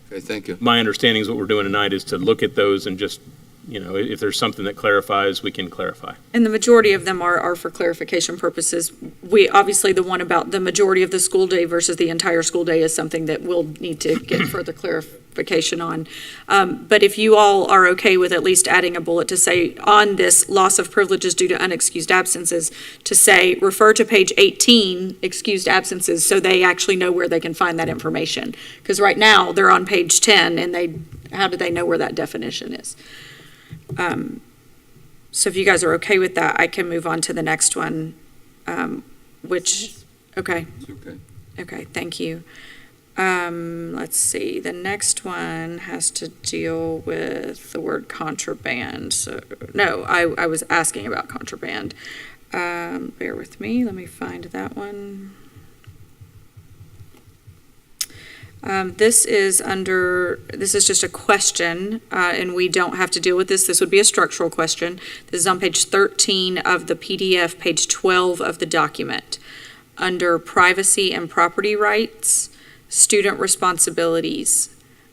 Okay, thank you. my understanding is what we're doing tonight is to look at those and just, if there's something that clarifies, we can clarify. And the majority of them are for clarification purposes. We, obviously, the one about the majority of the school day versus the entire school day is something that we'll need to get further clarification on. But if you all are okay with at least adding a bullet to say, on this loss of privileges due to unexcused absences, to say, refer to page 18, excused absences, so they actually know where they can find that information. Because right now, they're on page 10, and how do they know where that definition is? So if you guys are okay with that, I can move on to the next one, okay. Okay. Okay, thank you. Let's see, the next one has to deal with the word contraband. So, no, I was asking about contraband. Bear with me, let me find that one. This is just a question, and we don't have to deal with this. This would be a structural question. This is on page 13 of the PDF, page 12 of the document. Under privacy and property rights, student responsibilities.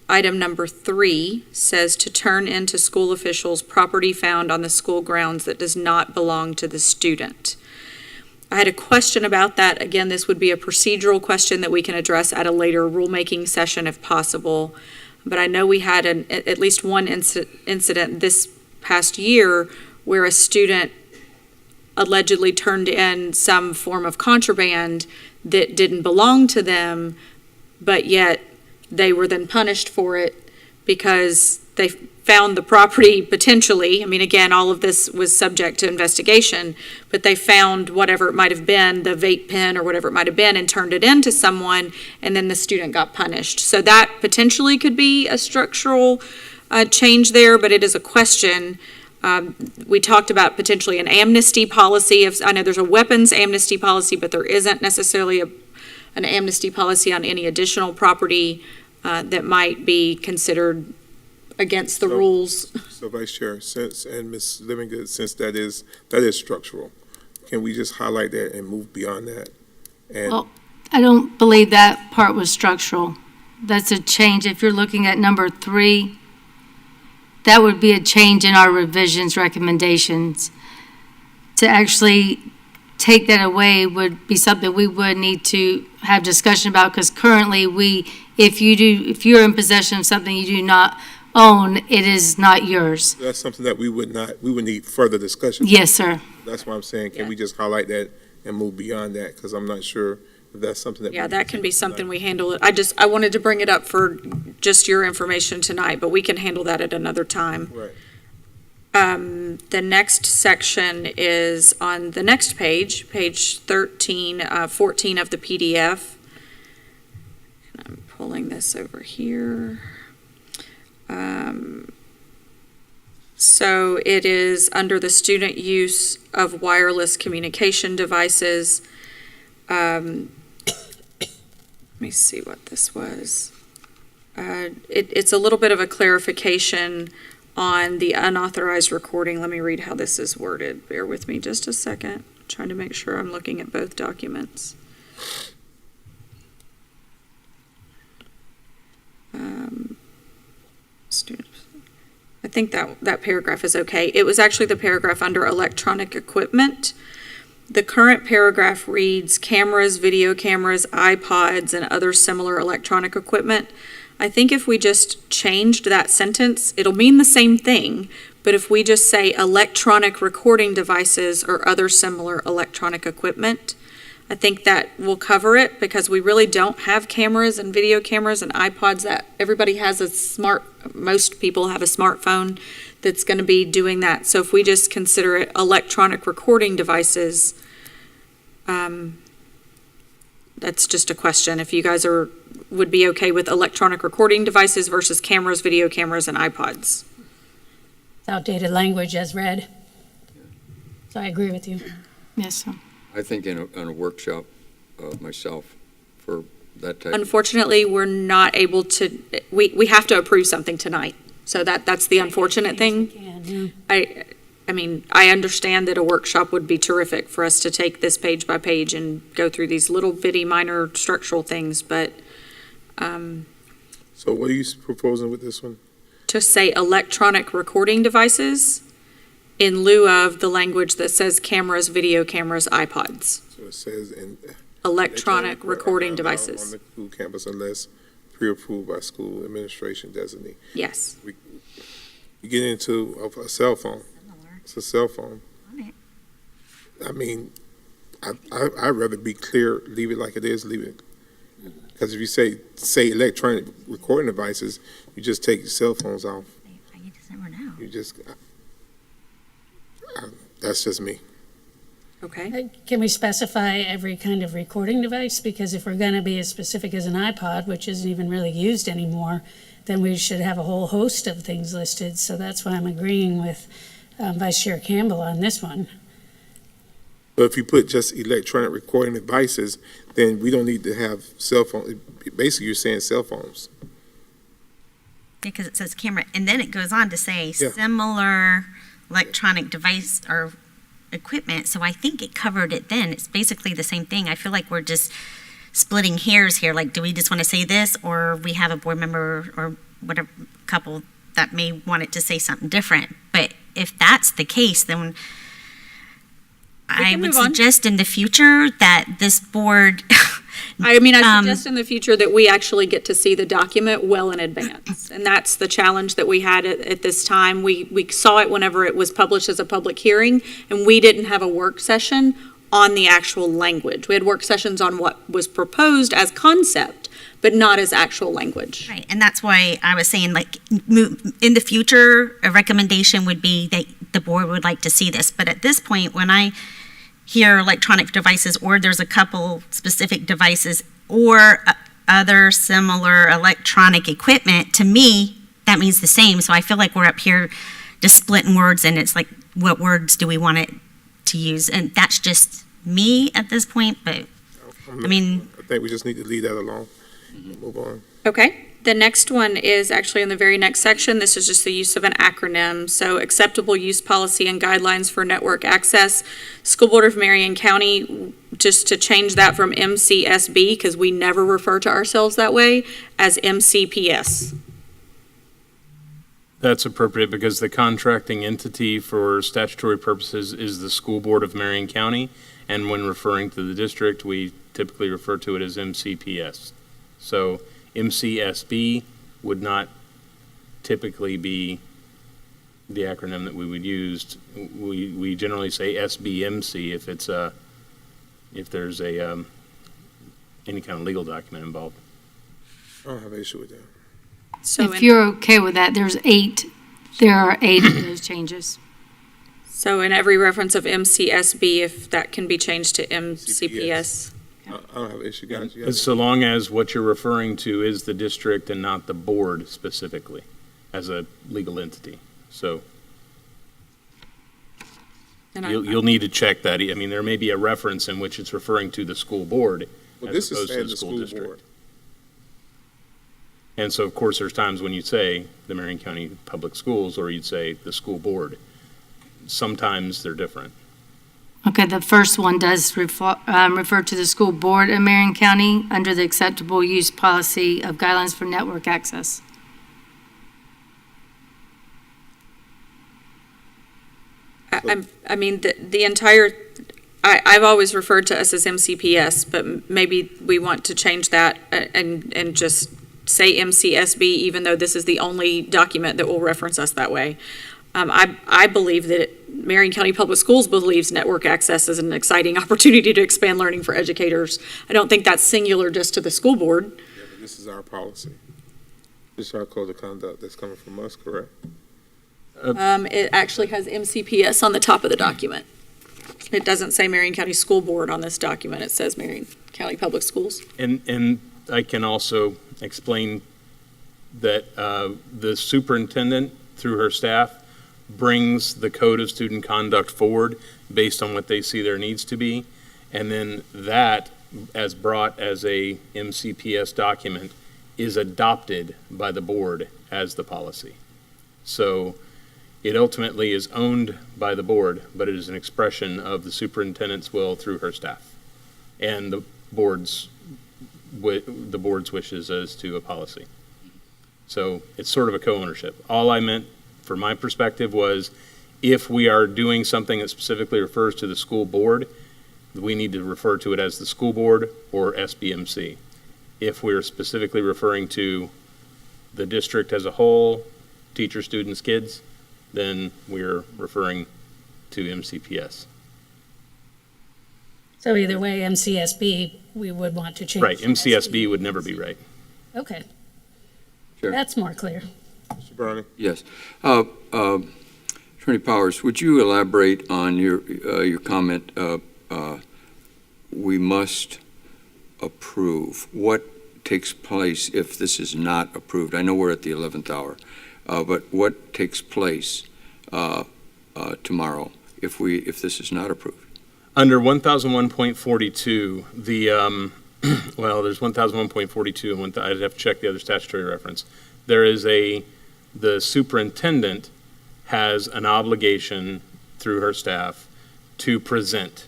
Item number 3 says to turn into school officials property found on the school grounds that does not belong to the student. I had a question about that. Again, this would be a procedural question that we can address at a later rulemaking session if possible. But I know we had at least one incident this past year where a student allegedly turned in some form of contraband that didn't belong to them, but yet they were then punished for it because they found the property potentially. I mean, again, all of this was subject to investigation, but they found whatever it might have been, the vape pen or whatever it might have been, and turned it in to someone, and then the student got punished. So that potentially could be a structural change there, but it is a question. We talked about potentially an amnesty policy. I know there's a weapons amnesty policy, but there isn't necessarily an amnesty policy on any additional property that might be considered against the rules. So Vice Chair, and Ms. Livingood, since that is structural, can we just highlight that and move beyond that? And Well, I don't believe that part was structural. That's a change. If you're looking at number 3, that would be a change in our revisions recommendations. To actually take that away would be something we would need to have discussion about, because currently if you're in possession of something you do not own, it is not yours. That's something that we would need further discussion. Yes, sir. That's why I'm saying, can we just highlight that and move beyond that? Because I'm not sure if that's something that. Yeah, that can be something we handle. I wanted to bring it up for just your information tonight, but we can handle that at another time. Right. The next section is on the next page, page 13, 14 of the PDF. And I'm pulling this over here. So it is under the student use of wireless communication devices. Let me see what this was. It's a little bit of a clarification on the unauthorized recording. Let me read how this is worded. Bear with me just a second. I'm trying to make sure I'm looking at both documents. Students. I think that paragraph is okay. It was actually the paragraph under electronic equipment. The current paragraph reads cameras, video cameras, iPods, and other similar electronic equipment. I think if we just changed that sentence, it'll mean the same thing, but if we just say electronic recording devices or other similar electronic equipment, I think that will cover it, because we really don't have cameras and video cameras and iPods. That everybody has most people have a smartphone that's going to be doing that. So if we just consider it electronic recording devices, that's just a question. If you guys would be okay with electronic recording devices versus cameras, video cameras, and iPods. It's outdated language as read. So I agree with you. Yes, sir. I think in a workshop myself for that type. Unfortunately, we're not able to, we have to approve something tonight. So that's the unfortunate thing. I mean, I understand that a workshop would be terrific for us to take this page by page and go through these little bitty minor structural things, but So what are you proposing with this one? to say electronic recording devices in lieu of the language that says cameras, video cameras, iPods. So it says in. Electronic recording On devices. the school campus unless pre-approved by school administration designee. Yes. You get into a cell phone. It's a cell phone. I mean, I'd rather be clear, leave it like it is, leave it. Because if you say electronic recording devices, you just take your cell phones off. You just, that's just me. Okay. Can we specify every kind of recording device? Because if we're going to be as specific as an iPod, which isn't even really used anymore, then we should have a whole host of things listed. So that's why I'm agreeing with Vice Chair Campbell on this one. But if you put just electronic recording devices, then we don't need to have cell phone. Basically, you're saying cell phones. Because it says camera, and then it goes on to say Yeah. similar electronic device or equipment, so I think it covered it then. It's basically the same thing. I feel like we're just splitting hairs here. Like, do we just want to say this, or we have a board member or whatever couple that may want it to say something different? But if that's the case, then I would suggest in the future that this board I mean, I suggest in the future that we actually get to see the document well in advance. And that's the challenge that we had at this time. We saw it whenever it was published as a public hearing, and we didn't have a work session on the actual language. We had work sessions on what was proposed as concept, but not as actual language. Right, and that's why I was saying, like, in the future, a recommendation would be that the board would like to see this. But at this point, when I hear electronic devices, or there's a couple specific devices, or other similar electronic equipment, to me, that means the same. So I feel like we're up here just splitting words, and it's like, what words do we want it to use? And that's just me at this point, but I mean, I think we just need to leave that alone. Move on. Okay. The next one is actually in the very next section. This is just the use of an acronym. So acceptable use policy and guidelines for network access. School Board of Marion County, just to change that from MCSB, because we never refer to ourselves that way, as MCPS. That's appropriate because the contracting entity for statutory purposes is the School Board of Marion County, and when referring to the district, we typically refer to it as MCPS. So MCSB would not typically be the acronym that we would use. We generally say SBMC if it's if there's a any kind of legal document involved. I don't have an issue with that. So If you're okay with that, there are 8 of those changes. So in every reference of MCSB, if that can be changed to MCPS. I don't have an issue, guys. You As so long as what you're referring to is the district and not the board specifically as a legal entity. So And you'll need to check that. I mean, there may be a reference in which it's referring to the school board Well, as this is opposed to saying the the school school district. board. And so, of course, there's times when you say the Marion County Public Schools, or you'd say the school board. Sometimes they're different. Okay, the first one does refer to the school board of Marion County under the acceptable use policy of guidelines for network access. I mean, the entire, I've always referred to us as MCPS, but maybe we want to change that and just say MCSB, even though this is the only document that will reference us that way. I believe that Marion County Public Schools believes network access is an exciting opportunity to expand learning for educators. I don't think that's singular just to the school board. Yeah, but this is our policy. This is our code of conduct that's coming from us, correct? It actually has MCPS on the top of the document. It doesn't say Marion County School Board on this document. It says Marion County Public Schools. And I can also explain that the superintendent, through her staff, brings the code of student conduct forward based on what they see there needs to be. And then that, as brought as a MCPS document, is adopted by the board as the policy. So it ultimately is owned by the board, but it is an expression of the superintendent's will through her staff and the board's wishes as to a policy. So it's sort of a co-ownership. All I meant from my perspective was if we are doing something that specifically refers to the school board, we need to refer to it as the school board or SBMC. If we're specifically referring to the district as a whole, teachers, students, kids, then we're referring to MCPS. So either way, MCSB, we would want to change. Right, MCSB would never be right. Okay. Sure. That's more clear. Mr. Browning? Yes. Attorney Powers, would you elaborate on your comment, we must approve? What takes place if this is not approved? I know we're at the 11th hour, but what takes place tomorrow if this is not approved? Under 1001.42, the, well, there's 1001.42, and I'd have to check the other statutory reference. There is the superintendent has an obligation through her staff to present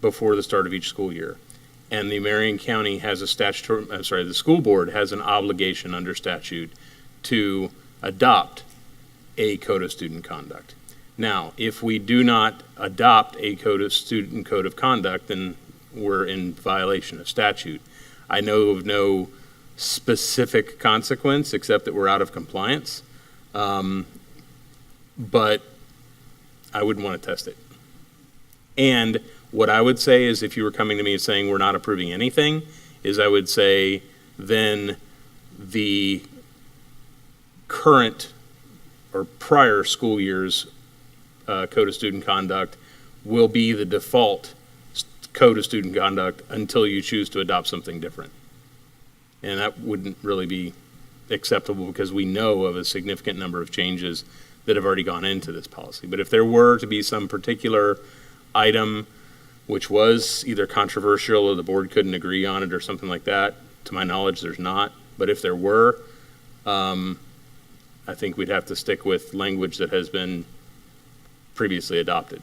before the start of each school year. And the Marion County has a the school board has an obligation under statute to adopt a code of student conduct. Now, if we do not adopt a code of conduct, then we're in violation of statute. I know of no specific consequence except that we're out of compliance, but I wouldn't want to test it. And what I would say is if you were coming to me and saying we're not approving anything, is I would say then the current or prior school year's code of student conduct will be the default code of student conduct until you choose to adopt something different. And that wouldn't really be acceptable because we know of a significant number of changes that have already gone into this policy. But if there were to be some particular item which was either controversial or the board couldn't agree on it or something like that, to my knowledge, there's not. But if there were, I think we'd have to stick with language that has been previously adopted.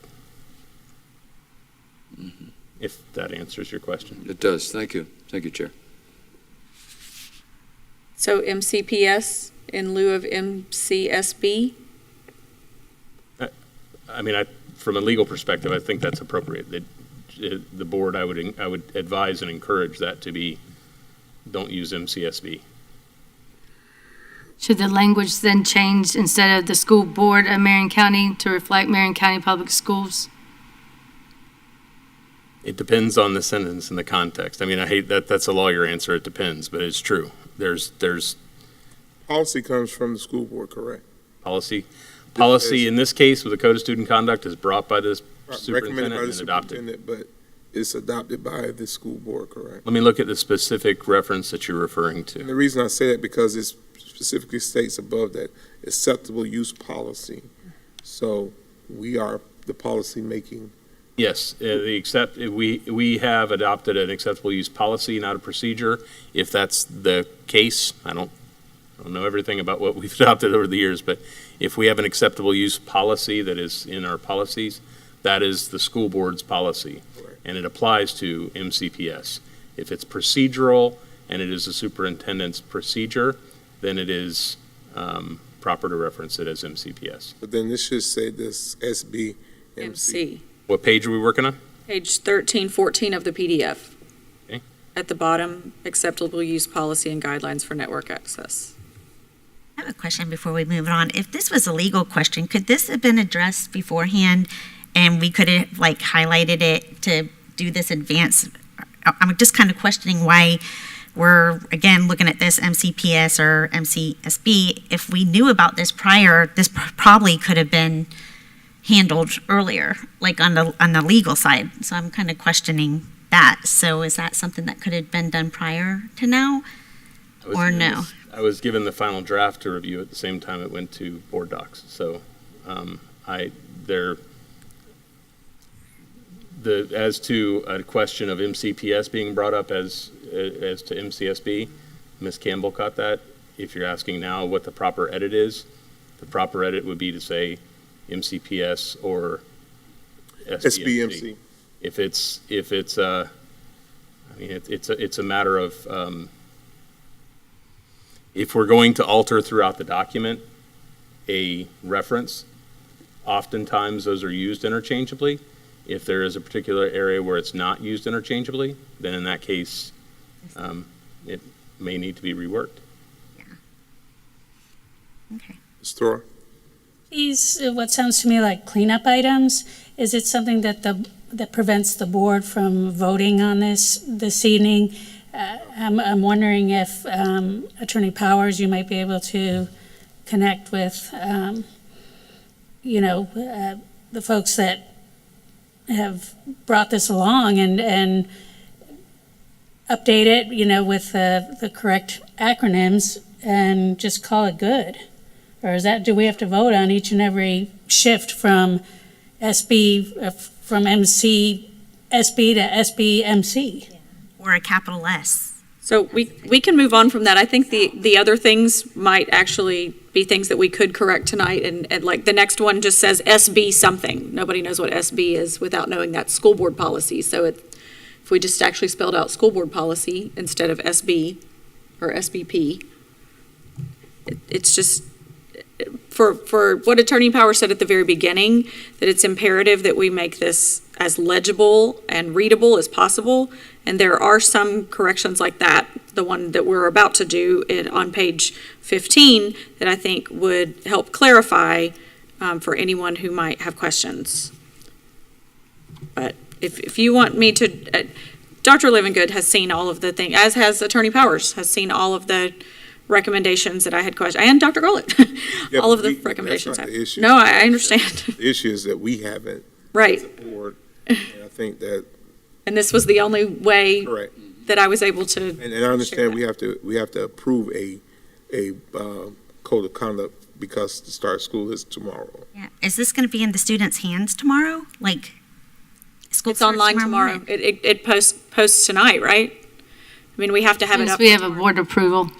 Mm-hmm. If that answers your question. It does. Thank you. Thank you, Chair. So MCPS in lieu of MCSB? I mean, from a legal perspective, I think that's appropriate. The board, I would advise and encourage that to be, don't use MCSB. Should the language then change instead of the school board of Marion County to reflect Marion County Public Schools? It depends on the sentence and the context. I mean, I hate that, that's a lawyer answer, it depends, but it's true. There's Policy comes from the school board, correct? policy in this case with the Code of Student Conduct is brought by the Recommended by superintendent the and adopted. superintendent, but it's adopted by the school board, correct? Let me look at the specific reference that you're referring And to. the reason I say that because it specifically states above that acceptable use policy. So we are the policy making. Yes, we have adopted an acceptable use policy, not a procedure. If that's the case, I don't know everything about what we've adopted over the years, but if we have an acceptable use policy that is in our policies, that is the school board's policy, and it applies to MCPS. If it's procedural and it is the superintendent's procedure, then it is proper to reference it as MCPS. But then this should say this SBMC. MC, What page are we working on? page 13, 14 of the PDF. Okay. At the bottom, acceptable use policy and guidelines for network access. I have a question before we move on. If this was a legal question, could this have been addressed beforehand and we could have like highlighted it to do this advance? I'm just kind of questioning why we're, again, looking at this MCPS or MCSB. If we knew about this prior, this probably could have been handled earlier, like on the legal side. So I'm kind of questioning that. So is that something that could have been done prior to now, or no? I was given the final draft to review at the same time it went to board docs. So as to a question of MCPS being brought up as to MCSB, Ms. Campbell caught that. If you're asking now what the proper edit is, the proper edit would be to say MCPS or SBMC. If it's it's a matter of if we're going to alter throughout the document a reference, oftentimes those are used interchangeably. If there is a particular area where it's not used interchangeably, then in that case, it may need to be reworked. Yeah. Okay. Ms. Thor? These, what sounds to me like cleanup items, is it something that that prevents the board from voting on this evening? I'm wondering if Attorney Powers, you might be able to connect with, the folks that have brought this along and update it, with the correct acronyms and just call it good? Or do we have to vote on each and every shift from from MCSB to SBMC? Or a capital S. So we can move on from that. I think the other things might actually be things that we could correct tonight, and like the next one just says SB something. Nobody knows what SB is without knowing that school board policy. So if we just actually spelled out school board policy instead of SB or SBP, it's just, for what Attorney Powers said at the very beginning, that it's imperative that we make this as legible and readable as possible. And there are some corrections like that, the one that we're about to do on page 15, that I think would help clarify for anyone who might have questions. But if you want me to, Dr. Livingood has seen all of the things, as has Attorney Powers, has seen all of the recommendations that I had questioned, and Dr. Gullett, all of the recommendations. That's not the issue. No, I understand. The issue is that we haven't. Right. As a board, and I think that. And this was the only way Correct. that I was able to. And I understand we have to approve a code of conduct because the start of school is tomorrow. Yeah. Is this going to be in the students' hands tomorrow? Like, school It's online tomorrow. morning? It posts tonight, right? I mean, we have to have it Yes, up. we have a board approval.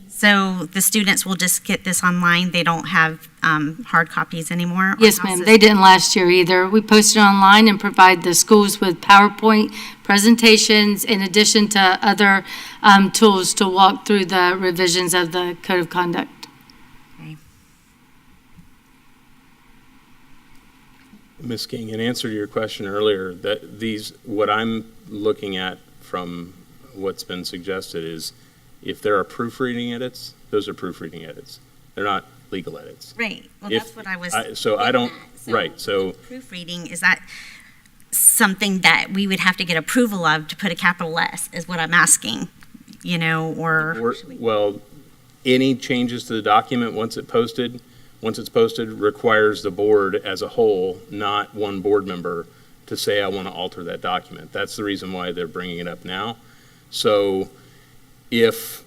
So the students will just get this online? They don't have hard copies anymore? Or Yes, how's ma'am. this- They didn't last year either. We posted online and provide the schools with PowerPoint presentations in addition to other tools to walk through the revisions of the Code of Conduct. Ms. King, in answer to your question earlier, that what I'm looking at from what's been suggested is If there are proofreading edits, those are proofreading edits. They're not legal edits. Right, well, If- that's what I was. So I don't, So right, so, Proofreading, is that something that we would have to get approval of to put a capital S, is what I'm asking, or? well, any changes to the document once it's posted requires the board as a whole, not one board member, to say, I want to alter that document. That's the reason why they're bringing it up now. So if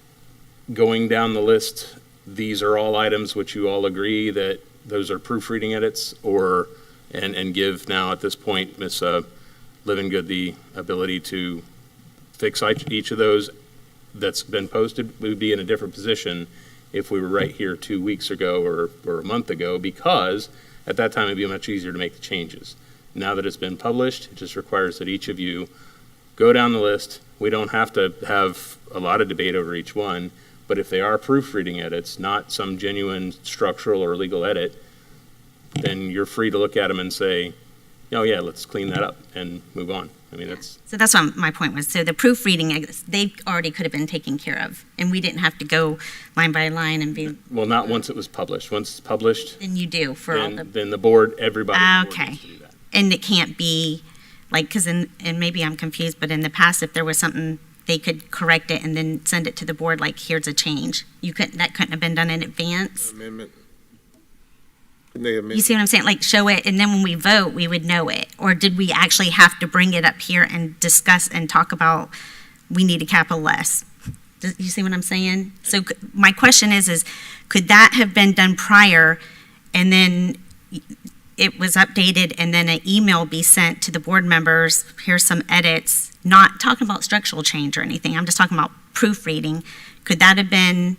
going down the list, these are all items which you all agree that those are proofreading edits, and give now at this point Ms. Livingood the ability to fix each of those that's been posted, we would be in a different position if we were right here 2 weeks ago or a month ago, because at that time it'd be much easier to make the changes. Now that it's been published, it just requires that each of you go down the list. We don't have to have a lot of debate over each one, but if they are proofreading edits, not some genuine structural or legal edit, then you're free to look at them and say, oh yeah, let's clean that up and move on. I mean, So that's what my point was. So the proofreading, they already could have been taken care of, and we didn't have to go line by line and be. Well, not once it was published. Once it's published, Then you do for all the. then the board, everybody. on the board Okay. needs to do that. And it can't be, like, and maybe I'm confused, but in the past, if there was something, they could correct it and then send it to the board, like, here's a change. That couldn't have been done in advance. Amendment. You see what I'm saying? Like, show it, and then when we vote, we would know it. Or did we actually have to bring it up here and discuss and talk about, we need a capital S? You see what I'm saying? So my question is could that have been done prior, and then it was updated, and then an email be sent to the board members, here's some edits, not talking about structural change or anything, I'm just talking about proofreading. Could that have been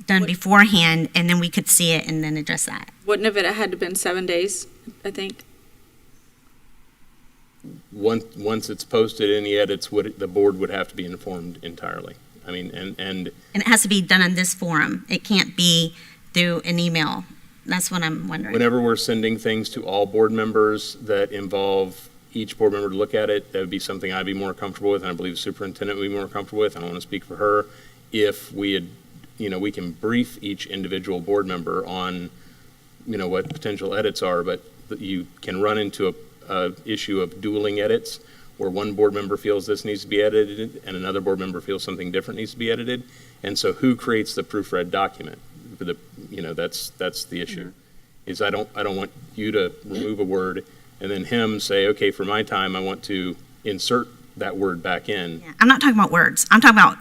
done beforehand, and then we could see it and then address that? Wouldn't have it had to been 7 days, I think? Once it's posted, any edits the board would have to be informed entirely. I mean, and And it has to be done in this forum. It can't be through an email. That's what I'm wondering. whenever we're sending things to all board members that involve each board member to look at it, that would be something I'd be more comfortable with, and I believe the superintendent would be more comfortable with. I don't want to speak for her. If we had, we can brief each individual board member on, what potential edits are, but you can run into a issue of dueling edits, where one board member feels this needs to be edited and another board member feels something different needs to be edited. And so who creates the proofread document? That's the issue. Is I don't want you to remove a word and then him say, okay, for my time, I want to insert that word back in. Yeah, I'm not talking about words. I'm talking about,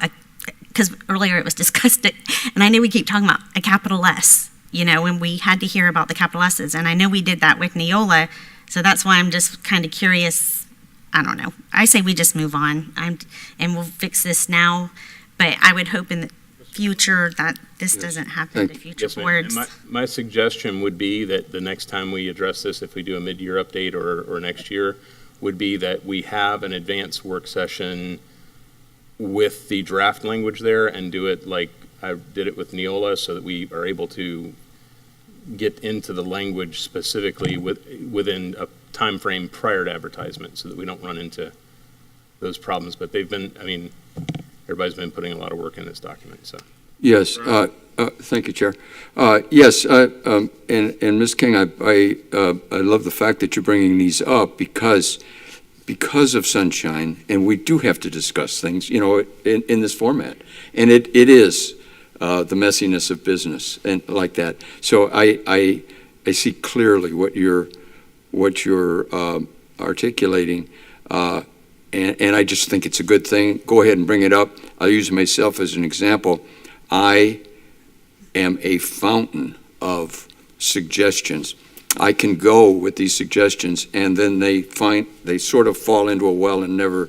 because earlier it was discussed, and I know we keep talking about a capital S, when we had to hear about the capital S's. And I know we did that with Neola, so that's why I'm just kind of curious. I don't know. I say we just move on, and we'll fix this now. But I would hope in the future that this doesn't happen to future Yes, ma'am. boards. And my suggestion would be that the next time we address this, if we do a mid-year update or next year, would be that we have an advanced work session with the draft language there and do it like I did it with Neola, so that we are able to get into the language specifically within a time frame prior to advertisement, so that we don't run into those problems. But everybody's been putting a lot of work in this document, so. Yes, thank you, Chair. Yes, and Ms. King, I love the fact that you're bringing these up because of Sunshine, and we do have to discuss things, in this format. And it is the messiness of business and like that. So I see clearly what you're articulating, and I just think it's a good thing. Go ahead and bring it up. I'll use myself as an example. I am a fountain of suggestions. I can go with these suggestions, and then they sort of fall into a well and never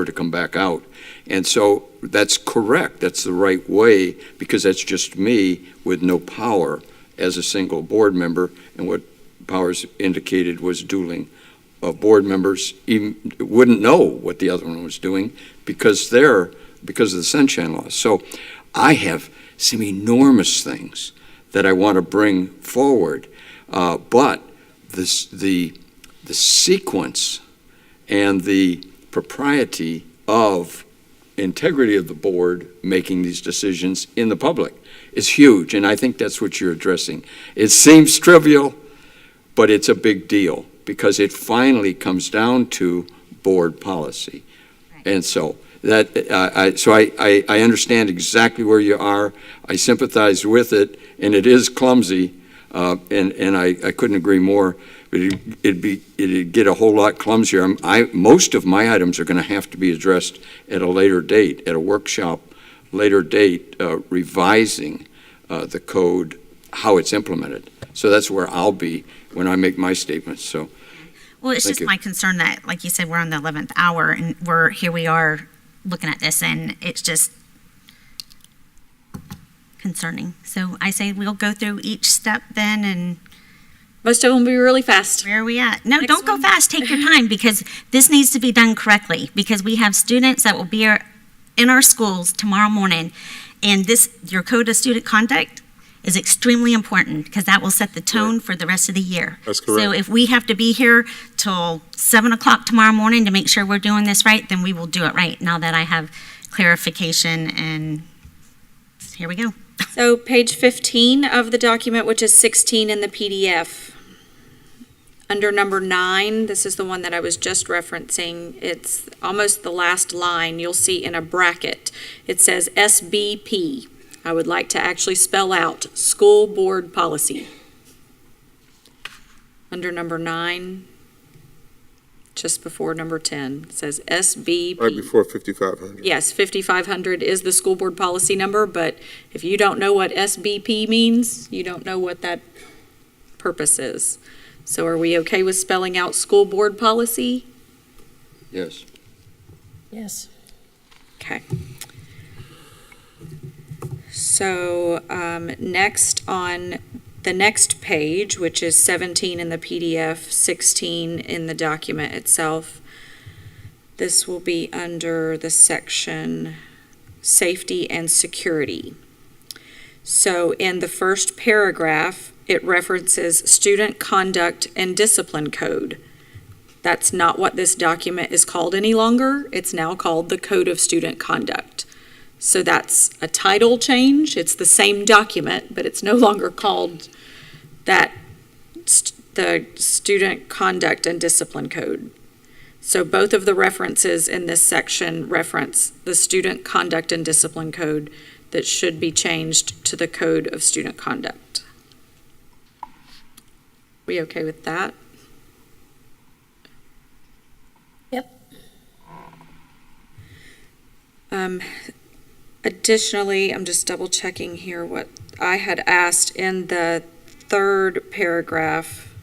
to come back out. And so that's correct. That's the right way, because that's just me with no power as a single board member. And what Powers indicated was dueling of board members even wouldn't know what the other one was doing because of the Sunshine Law. So I have some enormous things that I want to bring forward, but the sequence and the propriety of integrity of the board making these decisions in the public is huge, and I think that's what you're addressing. It seems trivial, but it's a big deal because it finally comes down to board policy. And so that I understand exactly where you are. I sympathize with it, and it is clumsy, and I couldn't agree more. But it'd get a whole lot clumsier. Most of my items are going to have to be addressed at a later date, at a workshop, later date, revising the code, how it's implemented. So that's where I'll be when I make my statements. So, Well, it's thank just you. my concern that, like you said, we're on the 11th hour and here we are looking at this, and it's just concerning. So I say we'll go through each step then, and Most of them will be really fast. where are we at? No, Next don't go one. fast. Take your time, because this needs to be done correctly, because we have students that will be in our schools tomorrow morning, and your code of student conduct is extremely important, because that will set the tone for the rest of the year. That's correct. So if we have to be here till 7 o'clock tomorrow morning to make sure we're doing this right, then we will do it right, now that I have clarification, and here we go. So page 15 of the document, which is 16 in the PDF. Under number 9, this is the one that I was just referencing. It's almost the last line. You'll see in a bracket. It says SBP. I would like to actually spell out school board policy. Under number 9, just before number 10, it says SBP. Right before 5,500. Yes, 5,500 is the school board policy number, but if you don't know what SBP means, you don't know what that purpose is. So are we okay with spelling out school board policy? Yes. Yes. Okay. So next on the next page, which is 17 in the PDF, 16 in the document itself, this will be under the section Safety and Security. So in the first paragraph, it references Student Conduct and Discipline Code. That's not what this document is called any longer. It's now called the Code of Student Conduct. So that's a title change. It's the same document, but it's no longer called that, the Student Conduct and Discipline Code. So both of the references in this section reference the Student Conduct and Discipline Code that should be changed to the Code of Student Conduct. We okay with that? Yep. Additionally, I'm just double checking here what I had asked in the third paragraph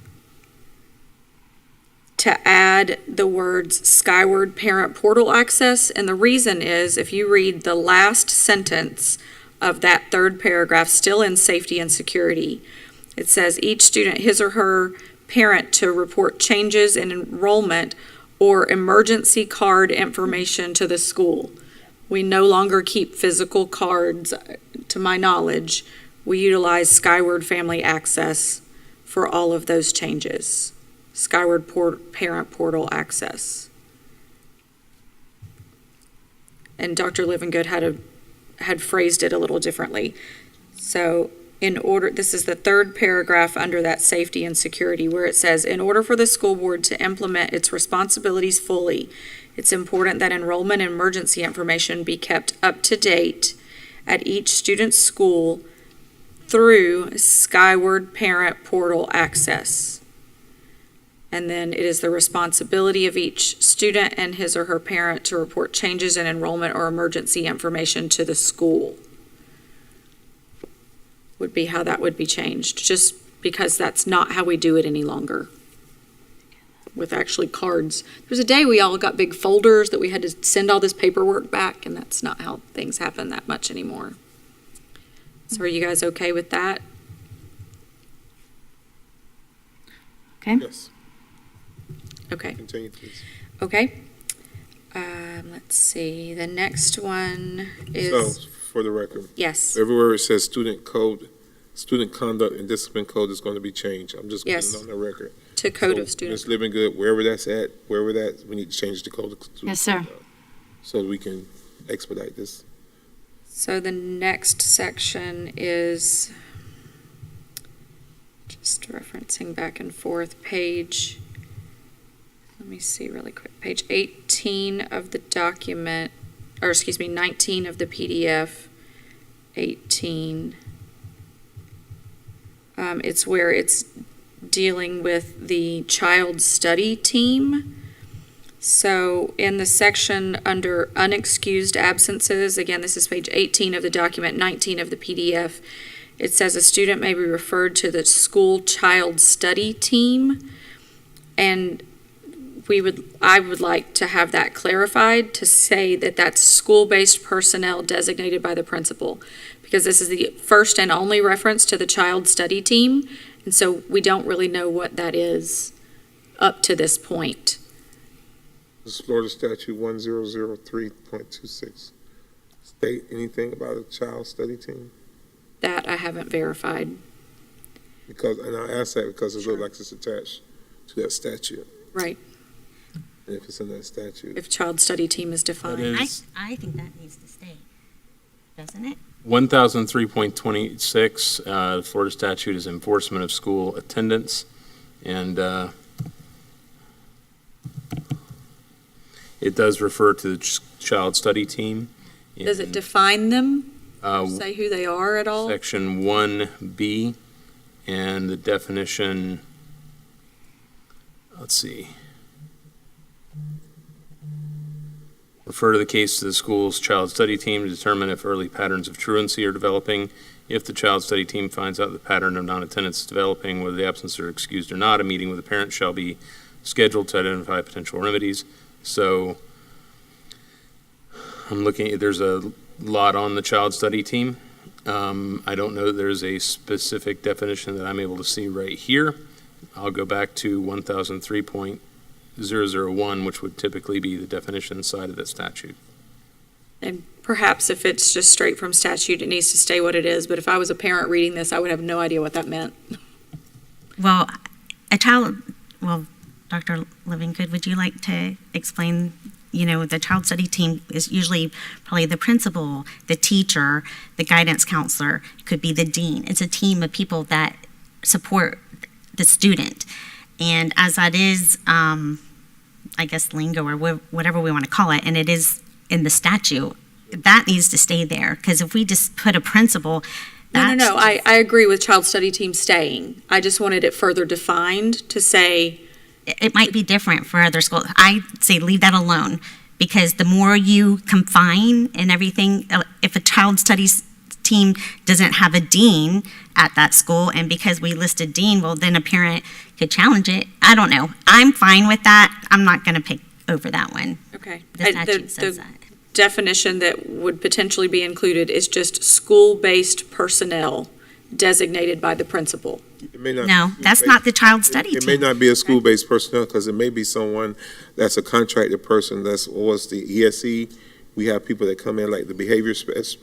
to add the words Skyward Parent Portal Access. And the reason is, if you read the last sentence of that third paragraph, still in Safety and Security, it says each student, his or her parent, to report changes in enrollment or emergency card information to the school. We no longer keep physical cards, to my knowledge. We utilize Skyward Family Access for all of those changes. Skyward Parent Portal Access. And Dr. Livingood had phrased it a little differently. So this is the third paragraph under that Safety and Security, where it says, in order for the school board to implement its responsibilities fully, it's important that enrollment and emergency information be kept up to date at each student's school through Skyward Parent Portal Access. And then it is the responsibility of each student and his or her parent to report changes in enrollment or emergency information to the school. Would be how that would be changed, just because that's not how we do it any longer. With actually cards. There was a day we all got big folders that we had to send all this paperwork back, and that's not how things happen that much anymore. So are you guys okay with that? Okay. Yes. Okay. Continue, please. Okay. Let's see. The next one is. So, for the record, Yes. everywhere it says student conduct and discipline code is going to be changed. I'm just putting Yes. it on the record. To Code So, of Student. Ms. Livingood, wherever that's at, we need to change the code of student Yes, sir. conduct so that we can expedite this. So the next section is, just referencing back and forth, let me see really quick, page 18 of the document, or excuse me, 19 of the PDF, 18. It's where it's dealing with the child study team. So in the section under unexcused absences, again, this is page 18 of the document, 19 of the PDF, it says a student may be referred to the school child study team. And I would like to have that clarified to say that that's school-based personnel designated by the principal, because this is the first and only reference to the child study team, and so we don't really know what that is up to this point. This is Florida Statute 1003.26. State anything about a child study team? That I haven't verified. And I ask that because it looks like it's attached to that statute. Right. And if it's in that statute. If child study team is defined. I think that needs to stay, doesn't it? 1003.26, Florida statute is enforcement of school attendance, and it does refer to the child study team. Does it define them? Say who they are at all? Section 1B, and the definition, let's see. Refer to the case to the school's child study team to determine if early patterns of truancy are developing. If the child study team finds out the pattern of non-attendance is developing, whether the absence are excused or not, a meeting with the parent shall be scheduled to identify potential remedies. So I'm looking at, there's a lot on the child study team. I don't know that there's a specific definition that I'm able to see right here. I'll go back to 1003.001, which would typically be the definition side of that statute. And perhaps if it's just straight from statute, it needs to stay what it is, but if I was a parent reading this, I would have no idea what that meant. Well, Dr. Livingood, would you like to explain, the child study team is usually probably the principal, the teacher, the guidance counselor, could be the dean. It's a team of people that support the student. And as that is, I guess, lingo or whatever we want to call it, and it is in the statute, that needs to stay there. Because if we just put a principal, No, I agree with child study team staying. I just wanted it further defined to say. It might be different for other schools. I say leave that alone, because the more you confine and everything, if a child studies team doesn't have a dean at that school, and because we listed dean, well, then a parent could challenge it. I don't know. I'm fine with that. I'm not going to pick over that one. Okay. The statute says that. Definition that would potentially be included is just school-based personnel designated by the principal. It may not No, that's not the child study It team. may not be a school-based personnel, because it may be someone that's a contracted person. Was the ESE. We have people that come in like the behavior specialist.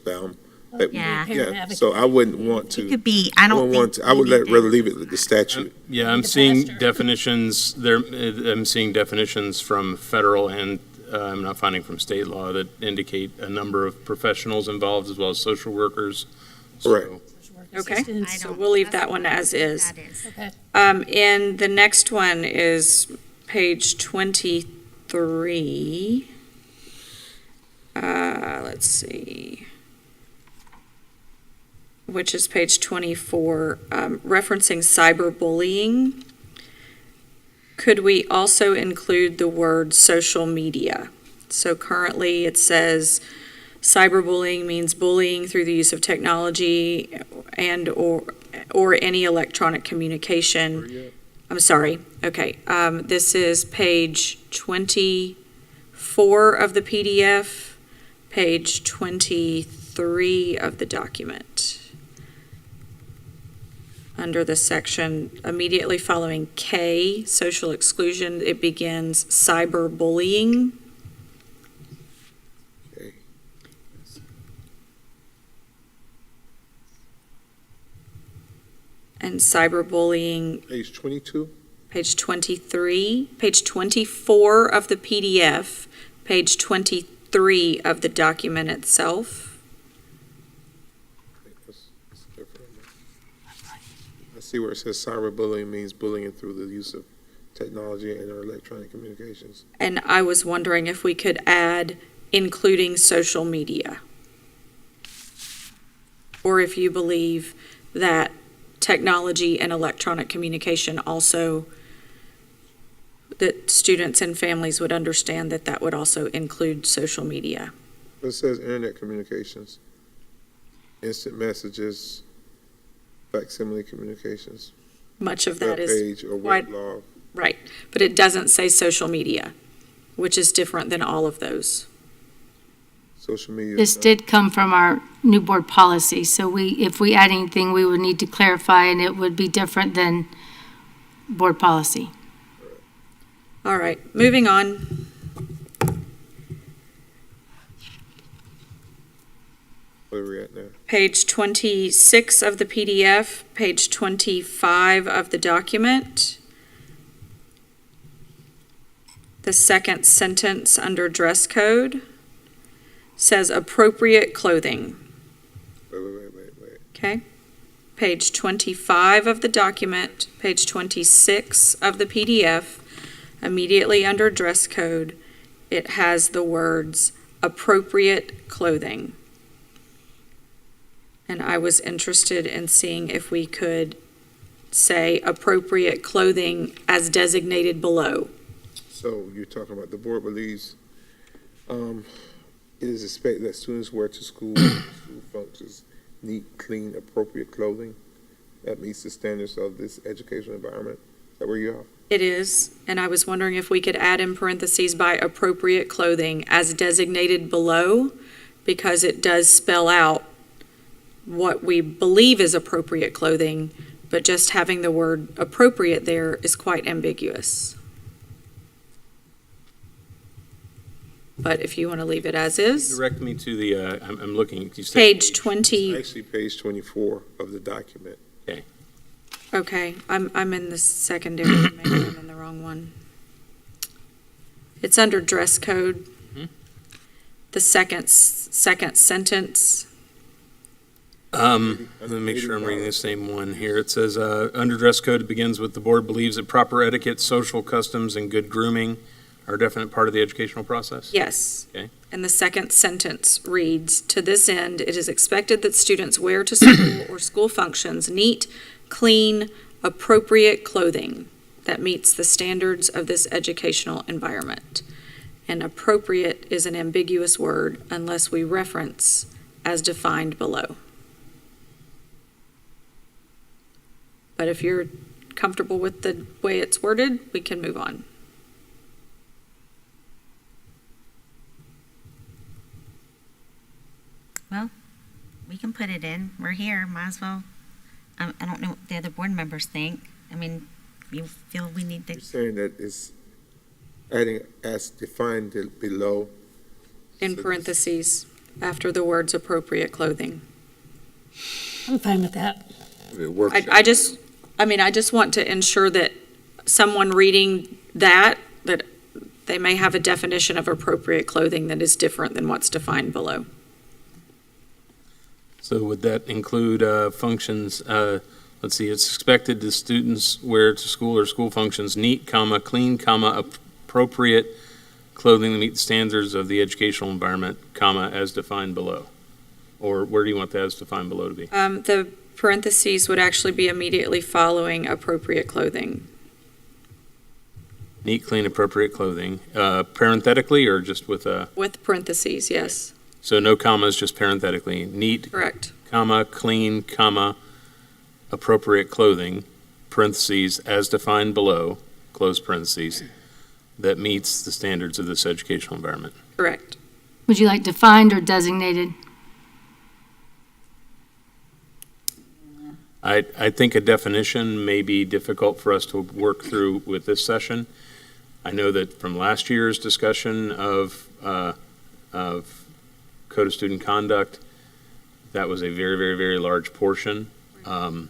Yeah. So I wouldn't want to. It could be, I don't think. I would rather leave it with the statute. Yeah, I'm seeing definitions there. I'm seeing definitions from federal and I'm not finding from state law that indicate a number of professionals involved as well as social workers. Correct. Okay, so we'll leave that one as is. That is. Okay. And the next one is page 23. Let's see. Which is page 24, referencing cyberbullying. Could we also include the word social media? So currently it says cyberbullying means bullying through the use of technology and or any electronic communication. I'm sorry. Okay. This is page 24 of the PDF, page 23 of the document. Under the section immediately following K, social exclusion, it begins cyberbullying. Okay. And cyberbullying, Page 22. page 23, page 24 of the PDF, page 23 3 of the document itself. I see where it says cyberbullying means bullying through the use of technology and or electronic communications. And I was wondering if we could add including social media. Or if you believe that technology and electronic communication also, that students and families would understand that that would also include social media. It says internet communications, instant messages, facsimile communications, Much of web that is page or wide, weblog. right, but it doesn't say social media, which is different than all of those. Social media. This did come from our new board policy, so if we add anything, we would need to clarify, and it would be different than board policy. All right, moving on. Where are we at now? Page 26 of the PDF, page 25 of the document. The second sentence under dress code says appropriate clothing. Wait. Okay? Page 25 of the document, page 26 of the PDF, immediately under dress code, it has the words appropriate clothing. And I was interested in seeing if we could say appropriate clothing as designated below. So you're talking about the board believes it is expected that students wear to school functions neat, clean, appropriate clothing that meets the standards of this educational environment. Is that where you are? It is, and I was wondering if we could add in parentheses by appropriate clothing as designated below, because it does spell out what we believe is appropriate clothing, but just having the word appropriate there is quite ambiguous. But if you want to leave it as is. Direct me to the, I'm looking. You said Page 20. It's actually page 24 of the document. Okay, I'm in the secondary, maybe I'm in the wrong one. It's under dress code. The second sentence. Let me make sure I'm reading the same one here. It says, under dress code, it begins with the board believes that proper etiquette, social customs, and good grooming are a definite part of the educational process? Yes. Okay. And the second sentence reads, to this end, it is expected that students wear to school or school functions neat, clean, appropriate clothing that meets the standards of this educational environment. And appropriate is an ambiguous word unless we reference as defined below. But if you're comfortable with the way it's worded, we can move on. Well, we can put it in. We're here, might as well. I don't know what the other board members think. I mean, you feel we need You're to, saying that it's adding as defined below. In parentheses, after the words appropriate clothing. I'm fine with that. I just want to ensure that someone reading that they may have a definition of appropriate clothing that is different than what's defined below. So would that include functions, let's see, it's expected that students wear to school or school functions neat, comma, clean, comma, appropriate clothing to meet the standards of the educational environment, comma, as defined below? Or where do you want that as defined below to be? The parentheses would actually be immediately following appropriate clothing. Neat, clean, appropriate clothing, parenthetically or just with a? With parentheses, yes. So no commas, just parenthetically. Neat, Correct. comma, clean, comma, appropriate clothing, parentheses, as defined below, close parentheses, that meets the standards of this educational environment. Correct. Would you like defined or designated? I think a definition may be difficult for us to work through with this session. I know that from last year's discussion of Code of Student Conduct, that was a very, very, very large portion. And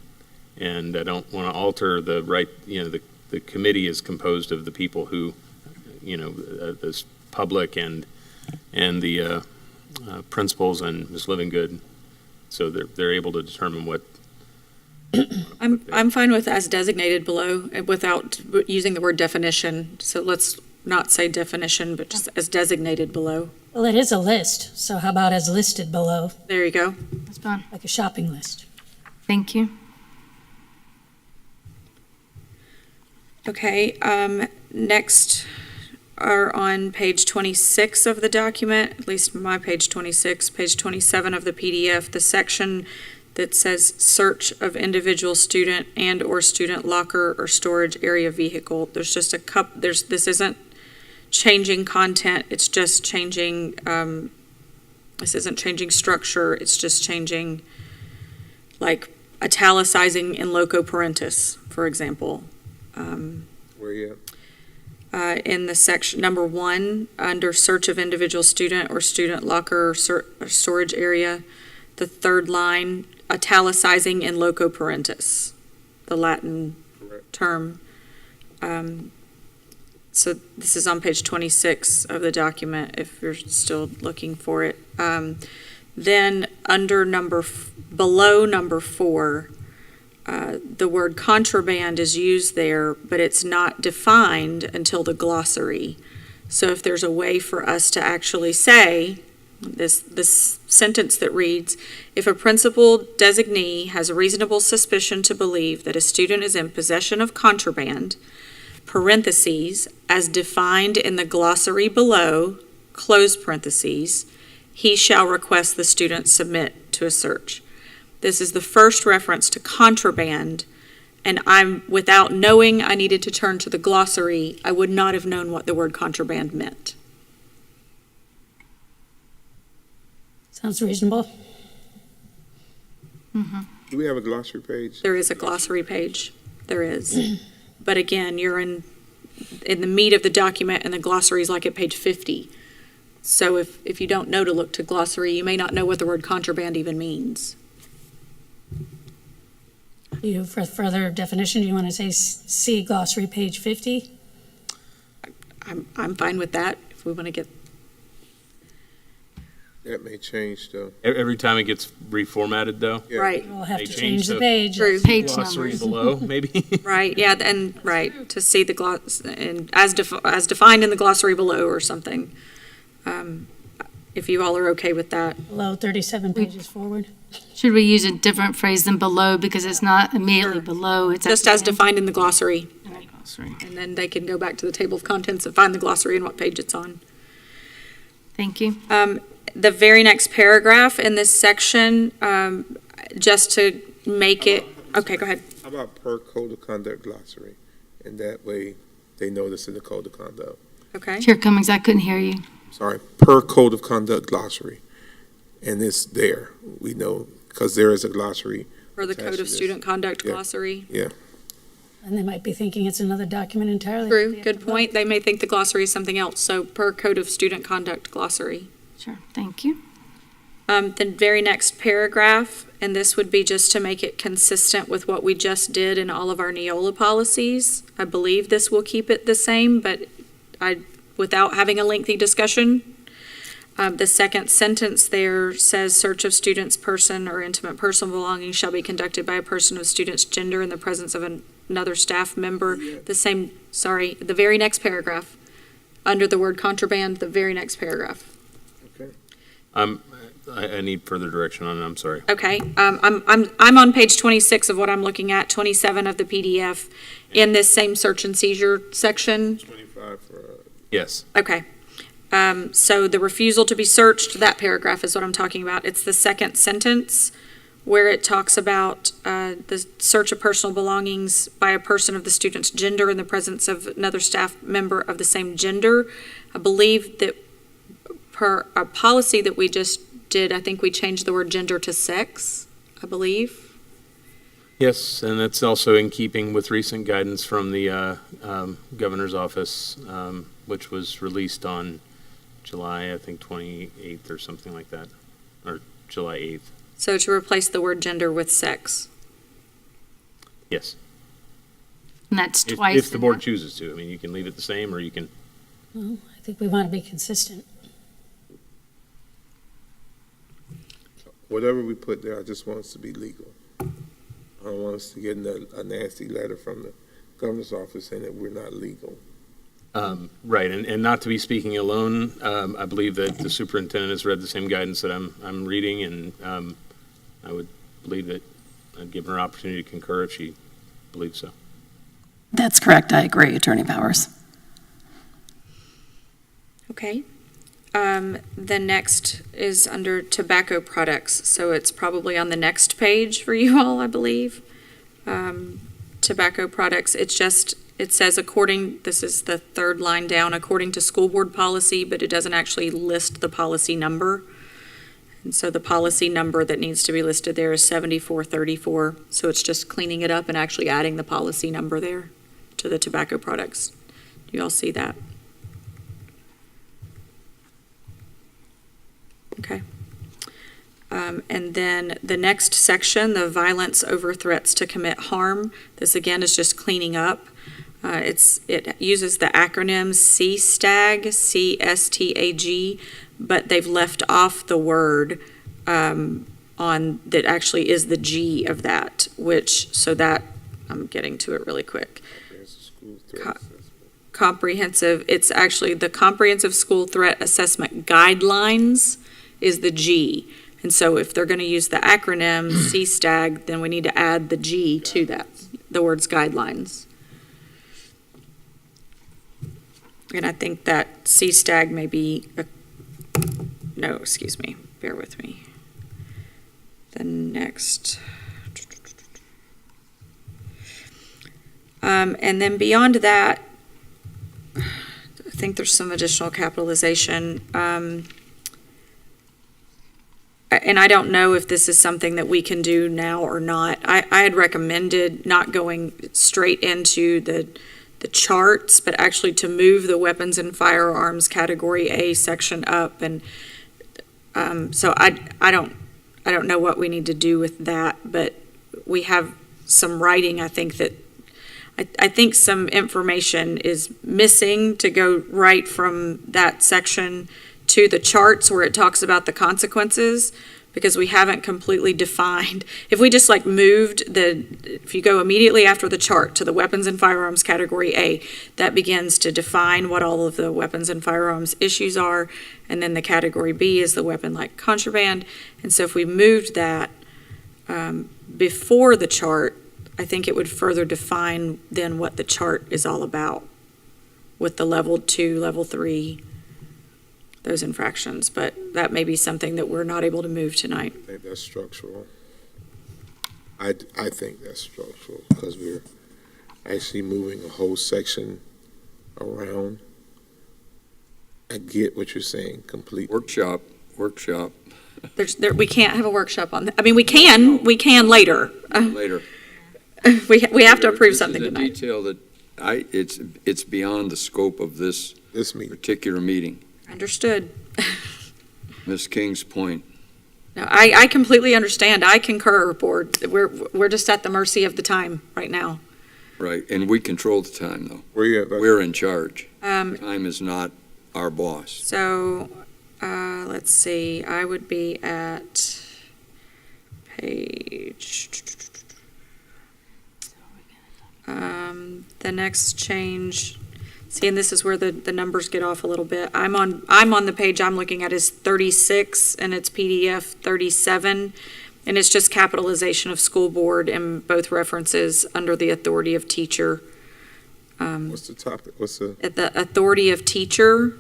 I don't want to alter the right, the committee is composed of the people who, this public and and the principals and Ms. Livingood, so they're able to determine what. I'm fine with as designated below without using the word definition. So let's not say definition, but just as designated below. Well, it is a list, so how about as listed below, There you go. That's fine. like a shopping list? Thank you. Okay, next are on page 26 of the document, at least my page 26, page 27 of the PDF, the section that says search of individual student and/or student locker or storage area vehicle. There's just this isn't changing content, it's just changing, this isn't changing structure, it's just changing, like italicizing in loco parentis, for example. Where you at? In the section, number 1, under search of individual student or student locker or storage area, the third line, italicizing in loco parentis, the Latin term. So this is on page 26 of the document, if you're still looking for it. Then under below number 4, the word contraband is used there, but it's not defined until the glossary. So if there's a way for us to actually say, this sentence that reads, if a principal designee has a reasonable suspicion to believe that a student is in possession of contraband, parentheses, as defined in the glossary below, close parentheses, he shall request the student submit to a search. This is the first reference to contraband, and without knowing I needed to turn to the glossary, I would not have known what the word contraband meant. Sounds reasonable. Do we have a glossary page? There is a glossary page. There is. But again, you're in the meat of the document, and the glossary is like at page 50. So if you don't know to look to glossary, you may not know what the word contraband even means. For further definition, do you want to say see glossary page 50? I'm fine with that, if we want to get. That may change, though. Every time it gets reformatted, though? Yeah. Right. We'll have They to change change the the page. True. Page Glossary numbers. below, maybe? Right, yeah, and, right, to see the gloss, and as defined in the glossary below or something. If you all are okay with that. Below 37 pages forward. Should we use a different phrase than below because it's not immediately below? It's at Just the as end? defined in the glossary, Sorry. and then they can go back to the table of contents and find the glossary and what page it's on. Thank you. The very next paragraph in this section, just to make it, okay, go ahead. How about per code of conduct glossary? And that way, they know this in the code of conduct. Okay, Chair Cummings, I couldn't hear you. Sorry, per code of conduct glossary. And it's there. We know, because there is a glossary. for the attached Code to of this. Student Conduct Yeah. glossary. Yeah. And they might be thinking it's another document entirely. True, good point. They may think the glossary is something else, so per Code of Student Conduct glossary. Sure, thank you. The very next paragraph, and this would be just to make it consistent with what we just did in all of our Neola policies. I believe this will keep it the same, but without having a lengthy discussion. The second sentence there says, search of student's person or intimate personal belongings shall be conducted by a person of student's gender in the presence of another staff member. The very next paragraph, under the word contraband, the very next paragraph. I need further direction on it, I'm sorry. Okay, I'm on page 26 of what I'm looking at, 27 of the PDF, in this same search and seizure section. 25 for, Yes. Okay. So the refusal to be searched, that paragraph is what I'm talking about. It's the second sentence where it talks about the search of personal belongings by a person of the student's gender in the presence of another staff member of the same gender. I believe that per a policy that we just did, I think we changed the word gender to sex, I believe. Yes, and that's also in keeping with recent guidance from the governor's office, which was released on July, I think, 28th or something like that, or July 8th. So to replace the word gender with sex. Yes. And that's If twice. the board chooses to. I mean, you can leave it the same, or you can, Well, I think we want to be consistent. whatever we put there, I just want us to be legal. I don't want us to get a nasty letter from the governor's office saying that we're not legal. Right, and not to be speaking alone, I believe that the superintendent has read the same guidance that I'm reading, and I would believe that I'd give her an opportunity to concur if she believes so. That's correct. I agree, Attorney Powers. Okay. The next is under tobacco products, so it's probably on the next page for you all, I believe. Tobacco products, it says this is the third line down, according to school board policy, but it doesn't actually list the policy number. And so the policy number that needs to be listed there is 7434. So it's just cleaning it up and actually adding the policy number there to the tobacco products. Do you all see that? Okay. And then the next section, the violence over threats to commit harm. This again is just cleaning up. It uses the acronym CSTAG, C-S-T-A-G, but they've left off the word on that actually is the G of that, I'm getting to it really quick. Comprehensive, it's actually the Comprehensive School Threat Assessment Guidelines is the G. And so if they're going to use the acronym CSTAG, then we need to add the G to that, the words guidelines. And I think that CSTAG may be, no, excuse me, bear with me. The next. And then beyond that, I think there's some additional capitalization. And I don't know if this is something that we can do now or not. I had recommended not going straight into the charts, but actually to move the weapons and firearms category A section up. And so I don't know what we need to do with that, but we have some writing. I think some information is missing to go right from that section to the charts where it talks about the consequences, because we haven't completely defined. If we just moved if you go immediately after the chart to the weapons and firearms category A, that begins to define what all of the weapons and firearms issues are, and then the category B is the weapon like contraband. And so if we moved that before the chart, I think it would further define then what the chart is all about with the level 2, level 3, those infractions. But that may be something that we're not able to move tonight. I think that's structural. I think that's structural because we're actually moving a whole section around. I get what you're saying completely. Workshop. We can't have a workshop on that. I mean, we can later. Later. We have to approve something tonight. This is a detail that it's beyond the scope of this particular meeting. Understood. Ms. King's point. No, I completely understand. I concur, board. We're just at the mercy of the time right now. Right, and we control the time, though. We're in charge. Time is not our boss. So, let's see. I would be at page. The next change. See, and this is where the numbers get off a little bit. I'm on the page I'm looking at is 36, and it's PDF 37, and it's just capitalization of school board in both references under the authority of teacher. What's the topic? At the authority of teacher.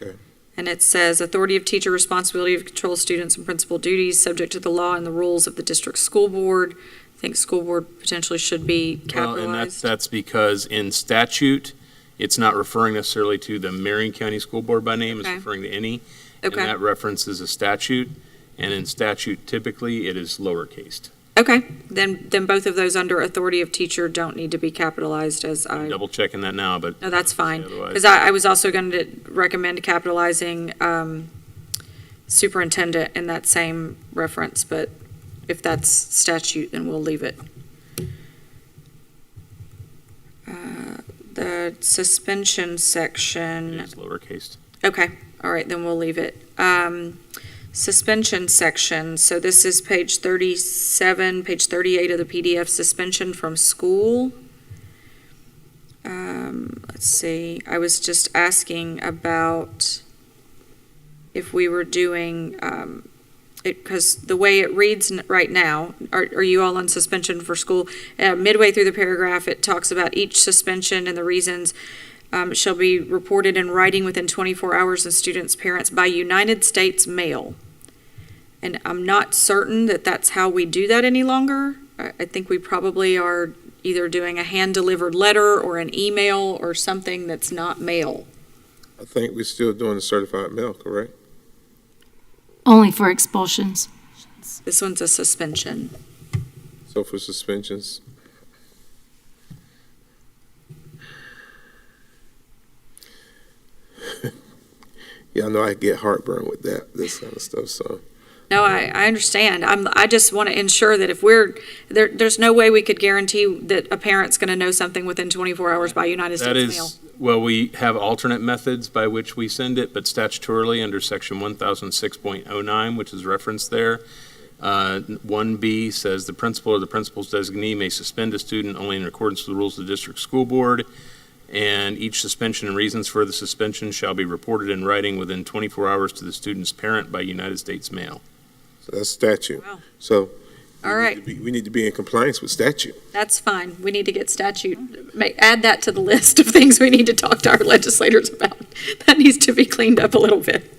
Okay. And it says authority of teacher, responsibility to control students and principal duties subject to the law and the rules of the district school board. I think school board potentially should be capitalized. Well, and that's because in statute, it's not referring necessarily to the Marion County School Board by name, it's referring to any. Okay. And that references a statute, and in statute, typically, it is lowercased. Okay, then both of those under authority of teacher don't need to be capitalized as I'm double checking that now, but. No, that's fine. Otherwise. Because I was also going to recommend capitalizing superintendent in that same reference, but if that's statute, then we'll leave it. The suspension section. It's lowercase. Okay, all right, then we'll leave it. suspension section. So this is page 37, page 38 of the PDF, suspension from school. Let's see, I was just asking about if we were doing, because the way it reads right now, are you all on suspension for school? Midway through the paragraph, it talks about each suspension and the reasons shall be reported in writing within 24 hours of students' parents by United States mail. And I'm not certain that that's how we do that any longer. I think we probably are either doing a hand-delivered letter or an email or something that's not mail. I think we're still doing the certified mail, correct? Only for expulsions. This one's a suspension. So for suspensions. Yeah, I know I get heartburn with this kind of stuff, so. No, I understand. I just want to ensure that if there's no way we could guarantee that a parent's going to know something within 24 hours by United States mail. Well, we have alternate methods by which we send it, but statutorily under section 1006.09, which is referenced there, 1B says the principal or the principal's designee may suspend a student only in accordance with the rules of the district school board, and each suspension and reasons for the suspension shall be reported in writing within 24 hours to the student's parent by United States mail. So that's statute. Wow. So. All right. We need to be in compliance with statute. That's fine. We need to get statute, add that to the list of things we need to talk to our legislators about. That needs to be cleaned up a little bit.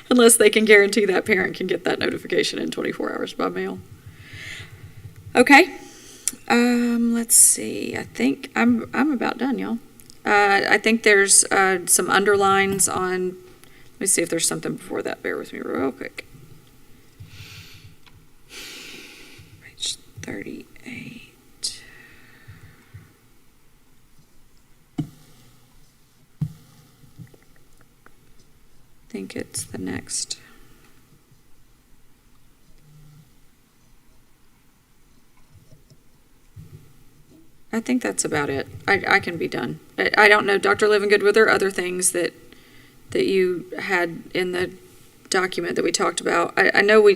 Unless they can guarantee that parent can get that notification in 24 hours by mail. Okay. Let's see. I think I'm about done, y'all. I think there's some underlines on, let me see if there's something before that. Bear with me real quick. 38. I think it's the next. I think that's about it. I can be done. I don't know, Dr. Livingood, were there other things that you had in the document that we talked about? I know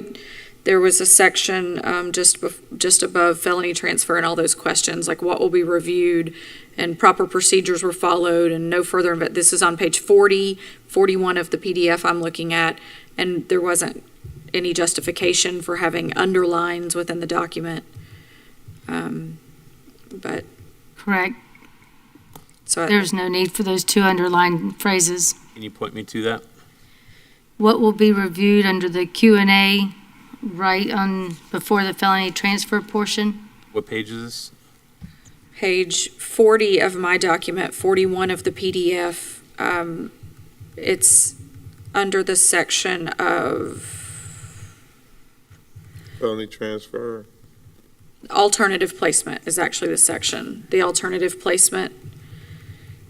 there was a section just above felony transfer and all those questions, like what will be reviewed and proper procedures were followed and no further. This is on page 40, 41 of the PDF I'm looking at, and there wasn't any justification for having underlines within the document. But Correct. so There's no need for those two underlined phrases. Can you point me to that? What will be reviewed under the Q&A right on before the felony transfer portion? What page is this? Page 40 of my document, 41 of the PDF. It's under the section of Felony transfer. alternative placement is actually the section. The alternative placement.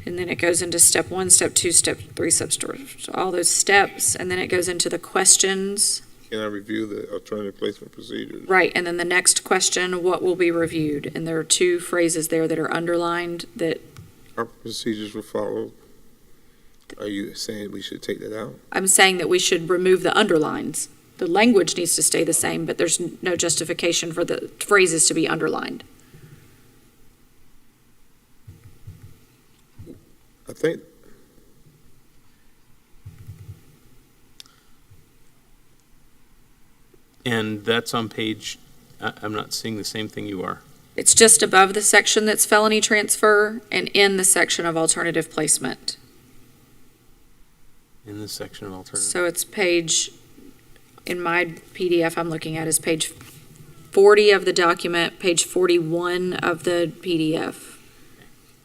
And then it goes into step 1, step 2, step 3, step 4, all those steps. And then it goes into the questions. Can I review the alternative placement procedures? Right, and then the next question, what will be reviewed? And there are two phrases there that are underlined that Our procedures were followed. Are you saying we should take that out? I'm saying that we should remove the underlines. The language needs to stay the same, but there's no justification for the phrases to be underlined. I think. And that's on page, I'm not seeing the same thing you are. It's just above the section that's felony transfer and in the section of alternative placement. In the section of alternative. So it's page, in my PDF I'm looking at is page 40 of the document, page 41 of the PDF.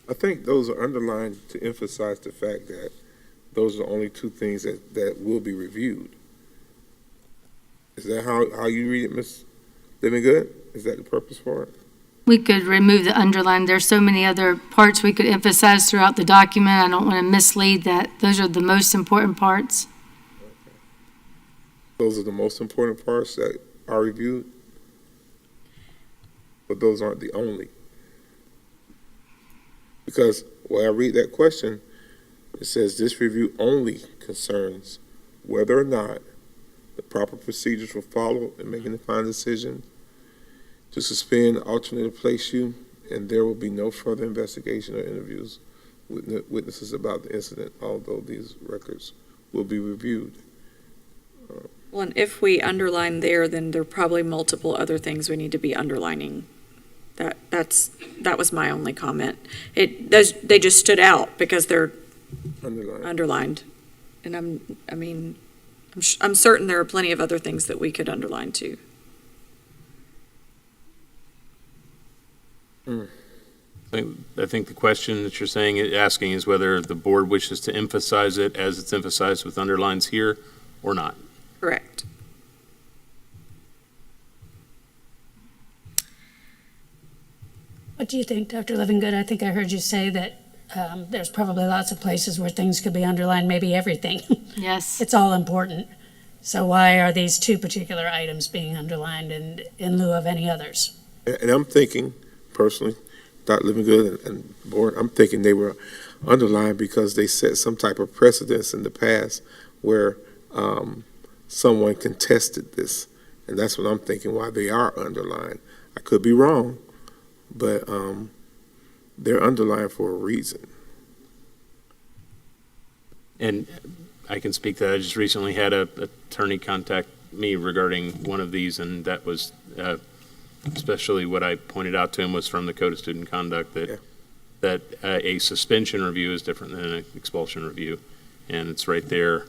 I think those are underlined to emphasize the fact that those are the only two things that will be reviewed. Is that how you read it, Ms. Livingood? Is that the purpose for it? We could remove the underline. There's so many other parts we could emphasize throughout the document. I don't want to mislead that. Those are the most important parts. Those are the most important parts that are reviewed? But those aren't the only. Because when I read that question, it says this review only concerns whether or not The proper procedures were followed in making the final decision to suspend, alternate, or place you, and there will be no further investigation or interviews with witnesses about the incident, although these records will be reviewed. Well, and if we underline there, then there are probably multiple other things we need to be underlining. That was my only comment. They just stood out because they're underlined. And I'm certain there are plenty of other things that we could underline too. I think the question that you're asking is whether the board wishes to emphasize it as it's emphasized with underlines here or not. Correct. What do you think, Dr. Livingood? I think I heard you say that there's probably lots of places where things could be underlined, maybe everything. Yes. It's all important. So why are these two particular items being underlined in lieu of any others? And I'm thinking, personally, Dr. Livingood and the board, I'm thinking they were underlined because they set some type of precedence in the past where someone contested this. And that's what I'm thinking, why they are underlined. I could be wrong, but they're underlined for a reason. And I can speak to that. I just recently had an attorney contact me regarding one of these, and that was especially what I pointed out to him was from the Code of Student Conduct that a suspension review is different than an expulsion review, and it's right there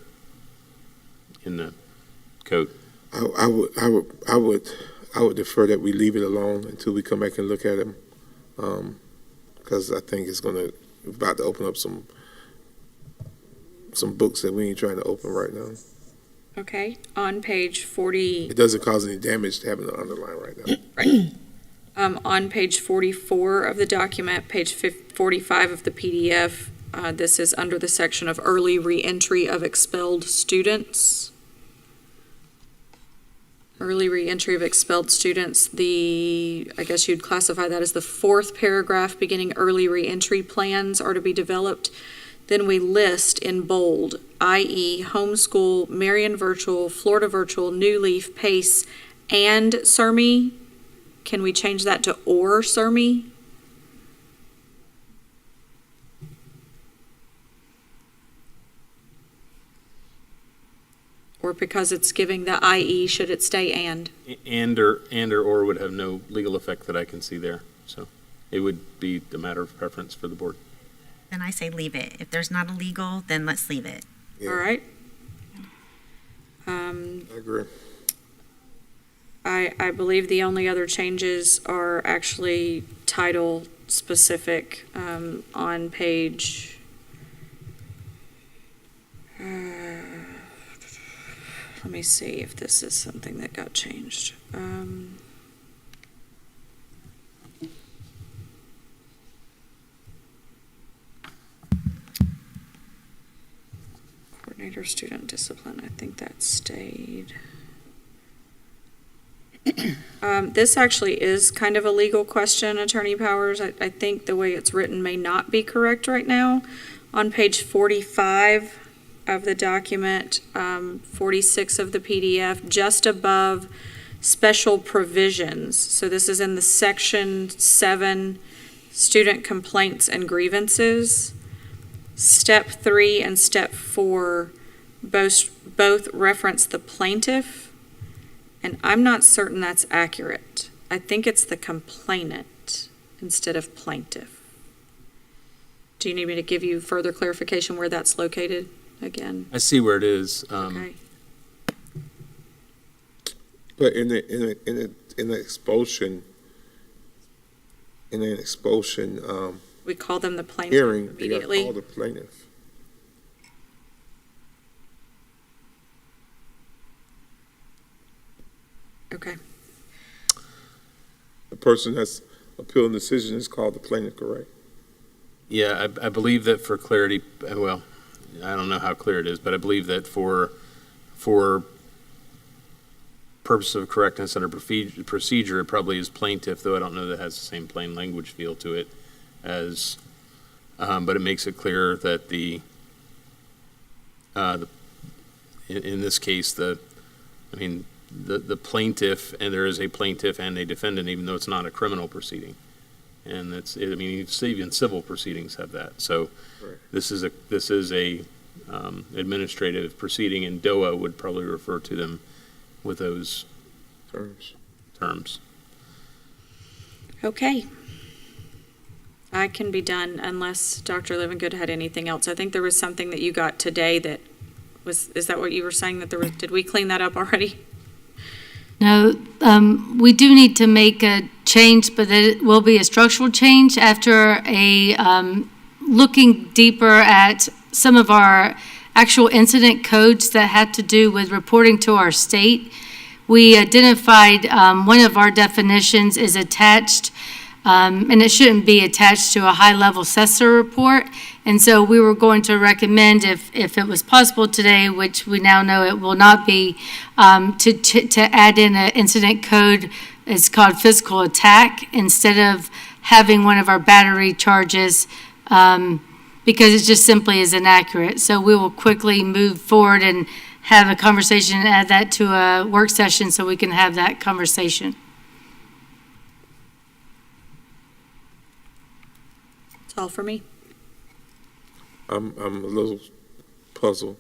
in the code. I would defer that we leave it alone until we come back and look at them, because I think it's about to open up some books that we ain't trying to open right now. Okay, on page 40. It doesn't cause any damage to having it underlined right now. Right. On page 44 of the document, page 45 of the PDF, this is under the section of early reentry of expelled students. Early reentry of expelled students, I guess you'd classify that as the fourth paragraph beginning early reentry plans are to be developed. Then we list in bold, i.e. homeschool, Marion Virtual, Florida Virtual, New Leaf, PACE, and CERMI. Can we change that to or CERMI? Or because it's giving the IE, should it stay and? And or would have no legal effect that I can see there. So it would be a matter of preference for the board. Then I say leave it. If there's not a legal, then let's leave it. Yeah. All right. I agree. I believe the only other changes are actually title specific on page. Let me see if this is something that got changed. Coordinator student discipline, I think that stayed. This actually is kind of a legal question, Attorney Powers. I think the way it's written may not be correct right now. On page 45 of the document, 46 of the PDF, just above special provisions. So this is in the section 7, student complaints and grievances. Step 3 and step 4 both reference the plaintiff, and I'm not certain that's accurate. I think it's the complainant instead of plaintiff. Do you need me to give you further clarification where that's located again? I see where it is. Okay. But in the expulsion, We call them the plaintiff hearing, they got to immediately. call the plaintiff. Okay. The person that's appealing the decision is called the plaintiff, correct? Yeah, I believe that for clarity, well, I don't know how clear it is, but I believe that for purpose of correctness under procedure, it probably is plaintiff, though I don't know that it has the same plain language feel to it as, but it makes it clear that in this case, the I mean, the plaintiff, and there is a plaintiff and a defendant, even though it's not a criminal proceeding. And that's, I mean, even civil proceedings have that. So this is a administrative proceeding, and DOA would probably refer to them with those terms. Okay. I can be done unless Dr. Livingood had anything else. I think there was something that you got today that was, is that what you were saying, that there was, did we clean that up already? No, we do need to make a change, but it will be a structural change after looking deeper at some of our actual incident codes that had to do with reporting to our state. We identified one of our definitions is attached, and it shouldn't be attached to a high-level assessor report. And so we were going to recommend, if it was possible today, which we now know it will not be, to add in an incident code. It's called physical attack, instead of having one of our battery charges, because it just simply is inaccurate. So we will quickly move forward and have a conversation and add that to a work session so we can have that conversation. That's all for me. I'm a little puzzled.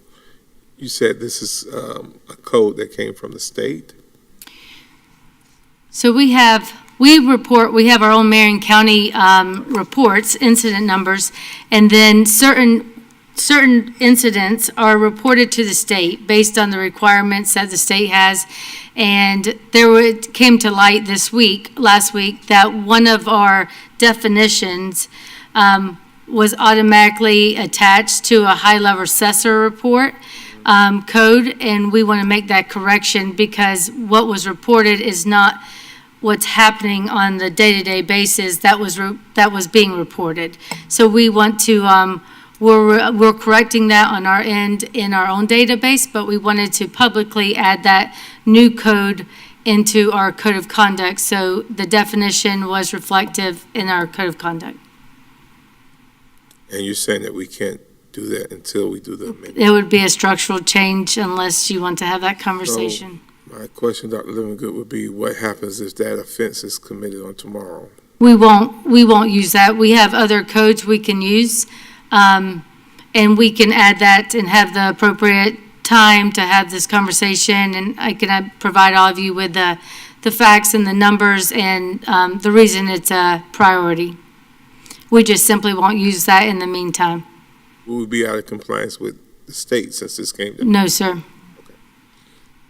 You said this is a code that came from the state? So we have our own Marion County reports, incident numbers, and then certain incidents are reported to the state based on the requirements that the state has. And it came to light last week, that one of our definitions was automatically attached to a high-level assessor report code, and we want to make that correction because what was reported is not what's happening on the day-to-day basis that was being reported. So we want to, we're correcting that on our end in our own database, but we wanted to publicly add that new code into our code of conduct, so the definition was reflective in our code of conduct. And you're saying that we can't do that until we do the amendment? It would be a structural change unless you want to have that conversation. So my question, Dr. Livingood, would be what happens if that offense is committed on tomorrow? We won't use that. We have other codes we can use, and we can add that and have the appropriate time to have this conversation, and I can provide all of you with the facts and the numbers and the reason it's a priority. We just simply won't use that in the meantime. Will we be out of compliance with the state since this came to? No, sir.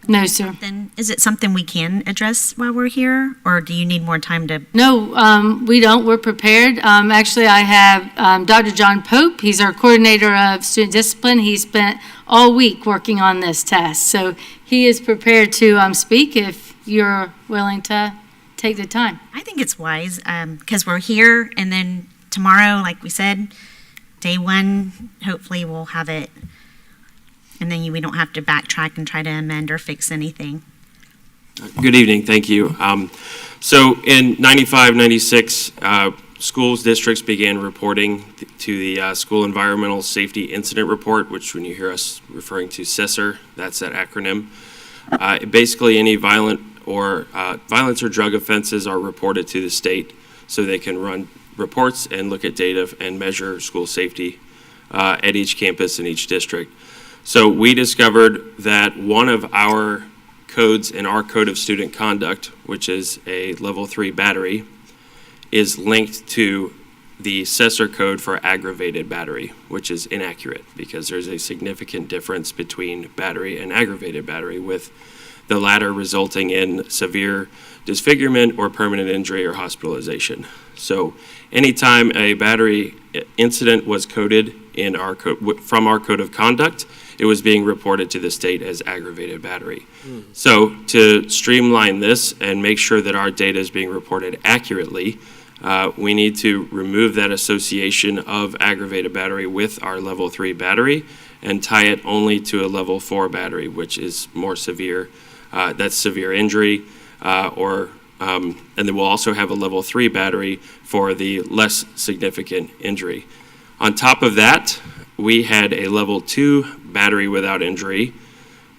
No, sir. Then is it something we can address while we're here, or do you need more time to? No, we don't. We're prepared. Actually, I have Dr. John Pope. He's our coordinator of student discipline. He spent all week working on this task. So he is prepared to speak if you're willing to take the time. I think it's wise because we're here, and then tomorrow, like we said, day one, hopefully we'll have it. And then we don't have to backtrack and try to amend or fix anything. Good evening, thank you. So in 95, 96, schools districts began reporting to the School Environmental Safety Incident Report, which when you hear us referring to CESR, that's that acronym. Basically any violence or drug offenses are reported to the state so they can run reports and look at data and measure school safety at each campus in each district. So we discovered that one of our codes in our Code of Student Conduct, which is a level 3 battery, is linked to the CESR code for aggravated battery, which is inaccurate because there's a significant difference between battery and aggravated battery, with the latter resulting in severe disfigurement or permanent injury or hospitalization. So anytime a battery incident was coded in our from our Code of Conduct, it was being reported to the state as aggravated battery. So to streamline this and make sure that our data is being reported accurately, we need to remove that association of aggravated battery with our level 3 battery and tie it only to a level 4 battery, which is more severe. That's severe injury, and then we'll also have a level 3 battery for the less significant injury. On top of that, we had a level 2 battery without injury,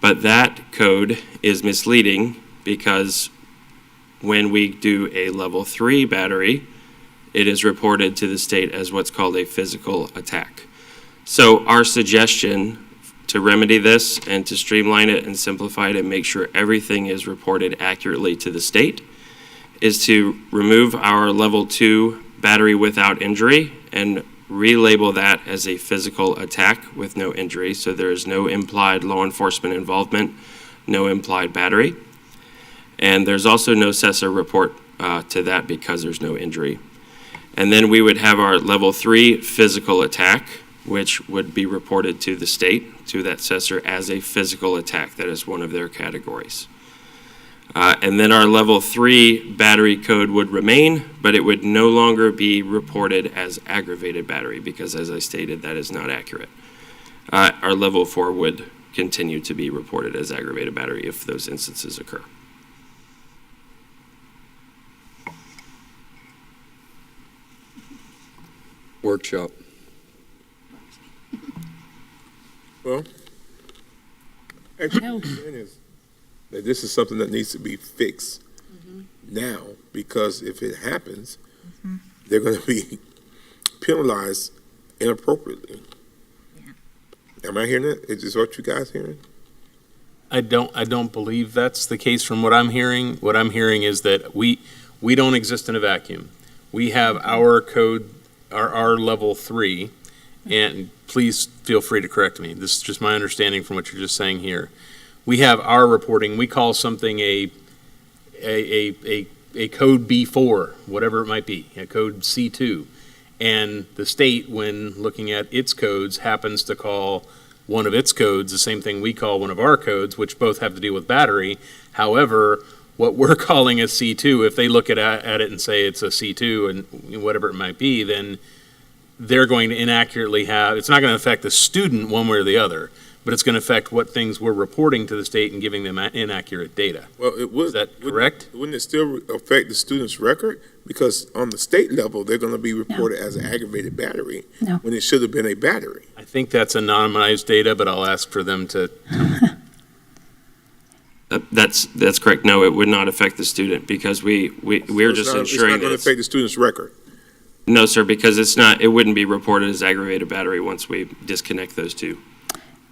But that code is misleading because when we do a level 3 battery, it is reported to the state as what's called a physical attack. So our suggestion to remedy this and to streamline it and simplify it and make sure everything is reported accurately to the state is to remove our level 2 battery without injury and relabel that as a physical attack with no injury. So there is no implied law enforcement involvement, no implied battery. And there's also no CESA report to that because there's no injury. And then we would have our level 3 physical attack, which would be reported to the state, to that assessor, as a physical attack. That is one of their categories. And then our level 3 battery code would remain, but it would no longer be reported as aggravated battery because, as I stated, that is not accurate. Our level 4 would continue to be reported as aggravated battery if those instances occur. Workshop. Well, actually, the point is that this is something that needs to be fixed now, because if it happens, they're going to be penalized inappropriately. Am I hearing that? Is this what you guys hearing? I don't believe that's the case from what I'm hearing. What I'm hearing is that we don't exist in a vacuum. We have our code, our level 3, and please feel free to correct me. This is just my understanding from what you're just saying here. We have our reporting. We call something a code B4, whatever it might be, a code C2. And the state, when looking at its codes, happens to call one of its codes the same thing we call one of our codes, which both have to do with battery. However, what we're calling a C2, if they look at it and say it's a C2 and whatever it might be, then they're going to inaccurately have, it's not going to affect the student one way or the other, but it's going to affect what things we're reporting to the state and giving them inaccurate data. Well, it would. Is that correct? Wouldn't it still affect the student's record? Because on the state level, they're going to be reported as an aggravated battery when it should have been a battery. I think that's anonymized data, but I'll ask for them to. That's correct. No, it would not affect the student because we're just ensuring it's not going to affect the student's record. No, sir, because it wouldn't be reported as aggravated battery once we disconnect those two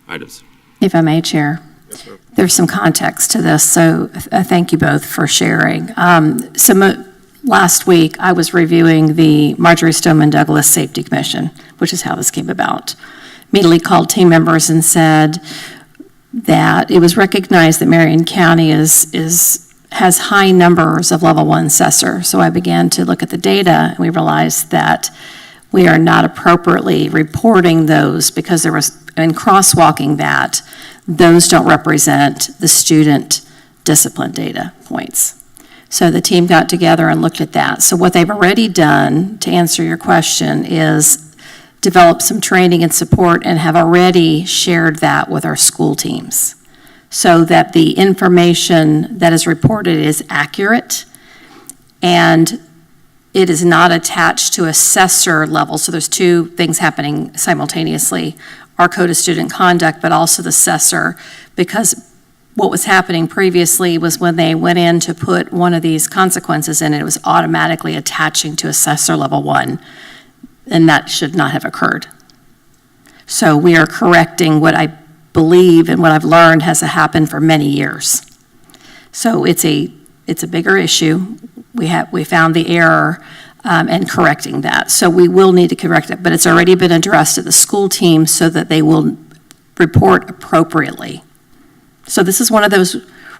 items. If I may, Chair, there's some context to this, so thank you both for sharing. Last week, I was reviewing the Marjorie Stoneman Douglas Safety Commission, which is how this came about. Immediately called team members and said that it was recognized that Marion County has high numbers of level 1 assessor. So I began to look at the data, and we realized that we are not appropriately reporting those because there was, in crosswalking that, those don't represent the student discipline data points. So the team got together and looked at that. So what they've already done, to answer your question, is develop some training and support and have already shared that with our school teams, so that the information that is reported is accurate and it is not attached to assessor level. So there's two things happening simultaneously, our code of student conduct, but also the assessor, because what was happening previously was when they went in to put one of these consequences in, it was automatically attaching to assessor level 1, and that should not have occurred. So we are correcting what I believe and what I've learned has happened for many years. So it's a bigger issue. We found the error and correcting that. So we will need to correct it, but it's already been addressed at the school team so that they will report appropriately. So this is one of those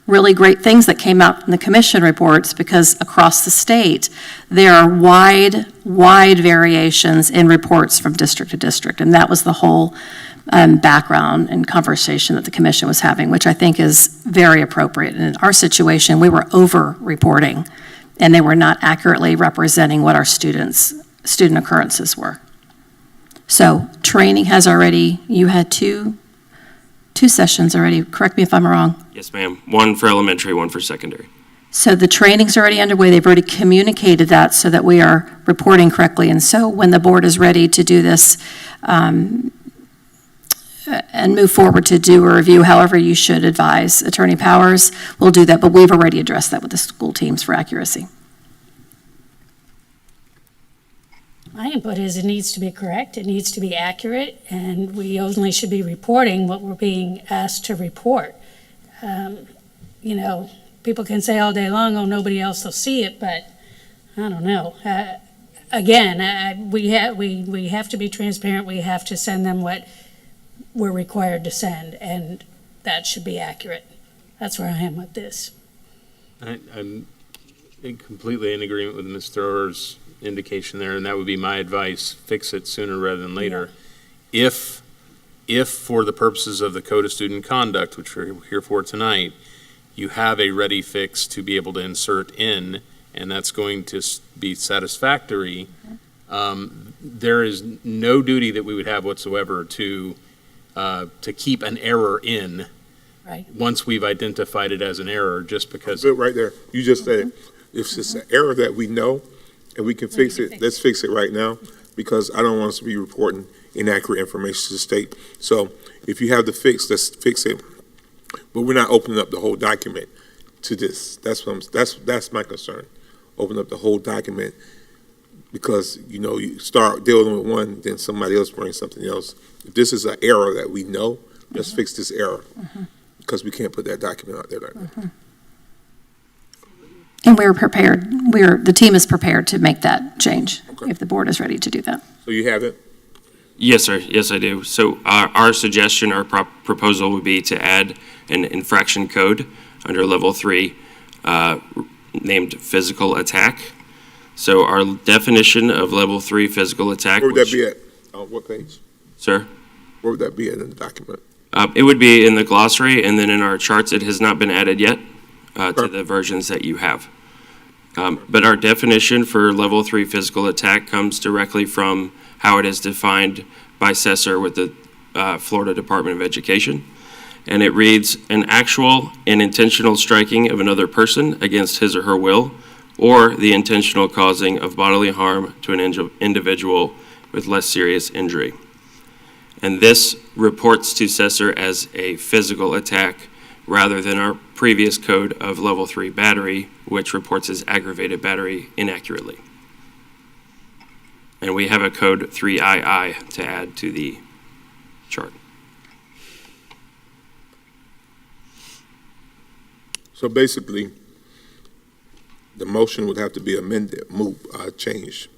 really great things that came out in the commission reports, because across the state, there are wide variations in reports from district to district. And that was the whole background and conversation that the commission was having, which I think is very appropriate. And in our situation, we were over-reporting, and they were not accurately representing what our student occurrences were. So training has already, you had two sessions already, correct me if I'm wrong. Yes, ma'am. One for elementary, one for secondary. So the training's already underway. They've already communicated that so that we are reporting correctly. And so when the board is ready to do this and move forward to do a review, however you should advise Attorney Powers, we'll do that, but we've already addressed that with the school teams for accuracy. My input is it needs to be correct, it needs to be accurate, and we only should be reporting what we're being asked to report. You know, people can say all day long, oh, nobody else will see it, but I don't know. Again, we have to be transparent, we have to send them what we're required to send, and that should be accurate. That's where I am with this. I'm completely in agreement with Ms. Thrower's indication there, and that would be my advice: fix it sooner rather than later. Yeah. If for the purposes of the Code of Student Conduct, which we're here for tonight, you have a ready fix to be able to insert in, and that's going to be satisfactory, there is no duty that we would have whatsoever to keep an error in. Right. Once we've identified it as an error, just because. Right there, you just said it. If it's an error that we know and we can fix it, let's fix it right now, because I don't want us to be reporting inaccurate information to the state. So if you have the fix, let's fix it. But we're not opening up the whole document to this. That's my concern. Open up the whole document, because you start dealing with one, then somebody else brings something else. If this is an error that we know, let's fix this error, because we can't put that document out there right now. And we're prepared. The team is prepared to make that change if the board is ready to do that. So you have it? Yes, sir. Yes, I do. So our suggestion, our proposal would be to add an infraction code under level 3 named physical attack. So our definition of level 3 physical attack. Where would that be at? On what page? Sir? Where would that be in the document? It would be in the glossary, and then in our charts. It has not been added yet to the versions that you have. But our definition for level 3 physical attack comes directly from how it is defined by Cesar with the Florida Department of Education. And it reads, an actual and intentional striking of another person against his or her will, or the intentional causing of bodily harm to an individual with less serious injury. And this reports to Cesar as a physical attack rather than our previous code of level 3 battery, which reports as aggravated battery inaccurately. And we have a code 3II to add to the chart. So basically, the motion would have to be amended, changed.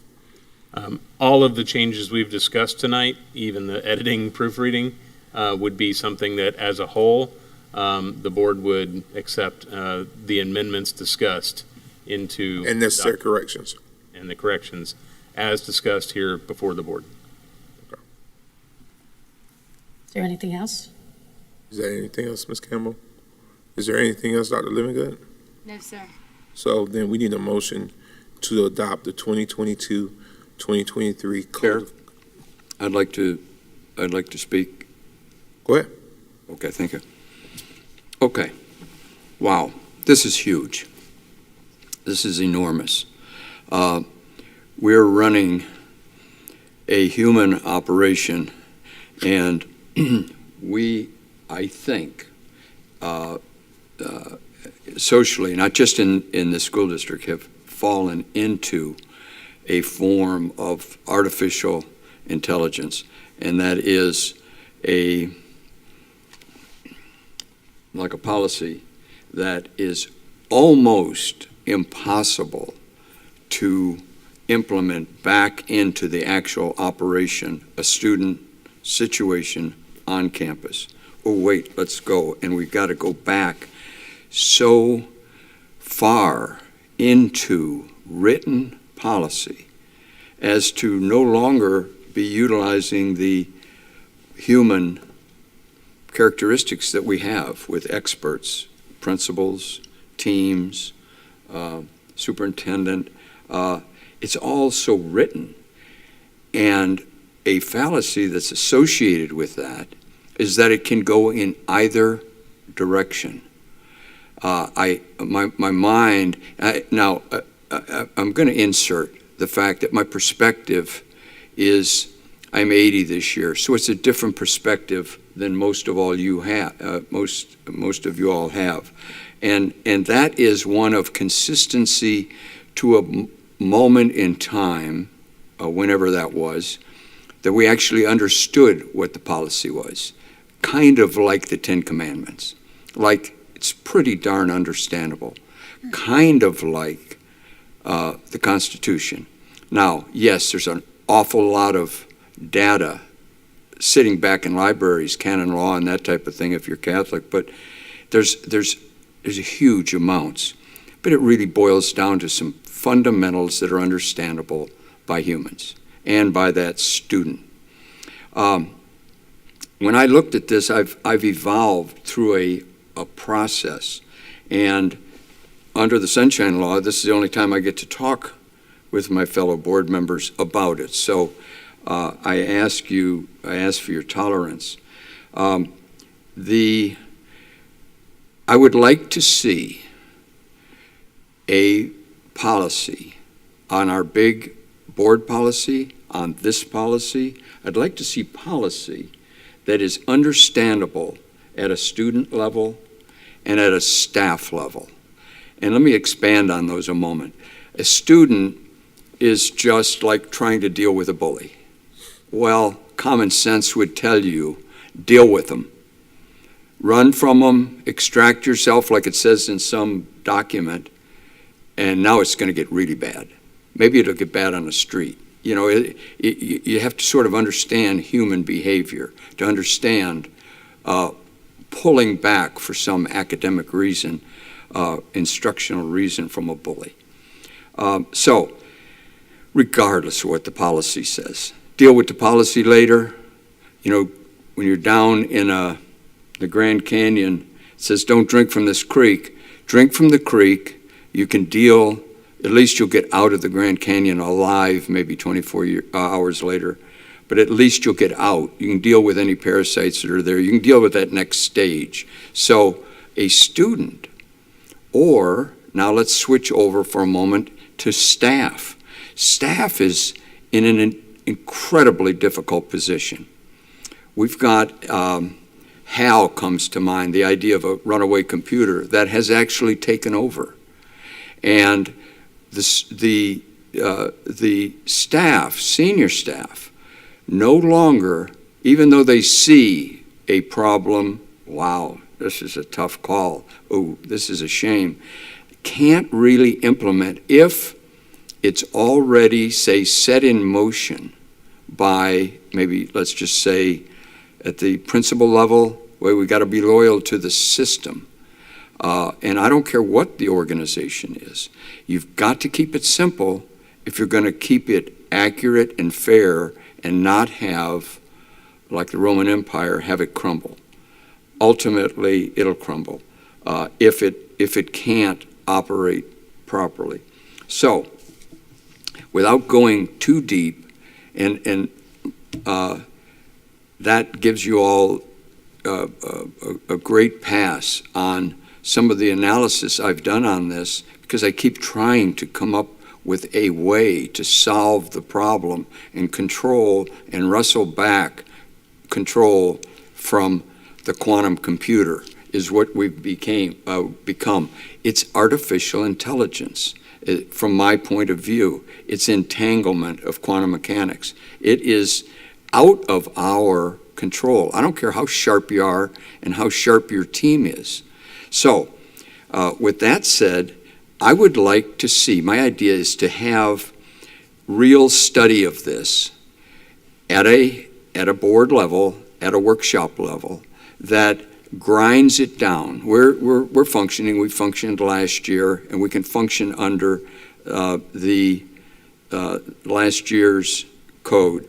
All of the changes we've discussed tonight, even the editing, proofreading, would be something that, as a whole, the board would accept the amendments discussed into. And necessary corrections. And the corrections as discussed here before the board. Okay. Is there anything else? Is there anything else, Ms. Campbell? Is there anything else, Dr. Livingood? No, sir. So then we need a motion to adopt the 2022-2023 code. I'd like to speak. Go ahead. Okay, thank you. Okay. Wow, this is huge. This is enormous. We're running a human operation, and we, I think, socially, not just in the school district, have fallen into a form of artificial intelligence, and that is like a policy that is almost impossible to implement back into the actual operation, a student situation on campus. Oh, wait, let's go. And we've got to go back so far into written policy as to no longer be utilizing the human characteristics that we have with experts, principals, teams, superintendent. It's all so written. And a fallacy that's associated with that is that it can go in either direction. My mind, now I'm going to insert the fact that my perspective is I'm 80 this year, so it's a different perspective than most of all you have, most of you all have. And that is one of consistency to a moment in time, whenever that was, that we actually understood what the policy was, kind of like the Ten Commandments. Like, it's pretty darn understandable, kind of like the Constitution. Now, yes, there's an awful lot of data sitting back in libraries, canon law and that type of thing if you're Catholic, but there's huge amounts. But it really boils down to some fundamentals that are understandable by humans and by that student. When I looked at this, I've evolved through a process, and under the Sunshine Law, this is the only time I get to talk with my fellow board members about it. So I ask for your tolerance. I would like to see a policy on our big board policy, on this policy. I'd like to see policy that is understandable at a student level and at a staff level. And let me expand on those a moment. A student is just like trying to deal with a bully. Well, common sense would tell you, deal with them. Run from them, extract yourself like it says in some document, and now it's going to get really bad. Maybe it'll get bad on the street. You know, you have to sort of understand human behavior, to understand pulling back for some academic reason, instructional reason from a bully. So, regardless of what the policy says, deal with the policy later. You know, when you're down in the Grand Canyon, it says don't drink from this creek. Drink from the creek. You can deal, at least you'll get out of the Grand Canyon alive maybe 24 hours later, but at least you'll get out. You can deal with any parasites that are there. You can deal with that next stage. So a student, or now let's switch over for a moment to staff. Staff is in an incredibly difficult position. We've got HAL comes to mind, the idea of a runaway computer that has actually taken over. And the staff, senior staff, no longer, even though they see a problem, wow, this is a tough call, oh, this is a shame, can't really implement if it's already, say, set in motion by maybe, let's just say, at the principal level, where we got to be loyal to the system. And I don't care what the organization is. You've got to keep it simple if you're going to keep it accurate and fair and not have, like the Roman Empire, have it crumble. Ultimately, it'll crumble if it can't operate properly. So, without going too deep, and that gives you all a great pass on some of the analysis I've done on this, because I keep trying to come up with a way to solve the problem and control and wrestle back control from the quantum computer is what we've become. It's artificial intelligence. From my point of view, it's entanglement of quantum mechanics. It is out of our control. I don't care how sharp you are and how sharp your team is. So, with that said, I would like to see, my idea is to have real study of this at a board level, at a workshop level, that grinds it down. We're functioning, we functioned last year, and we can function under the last year's code.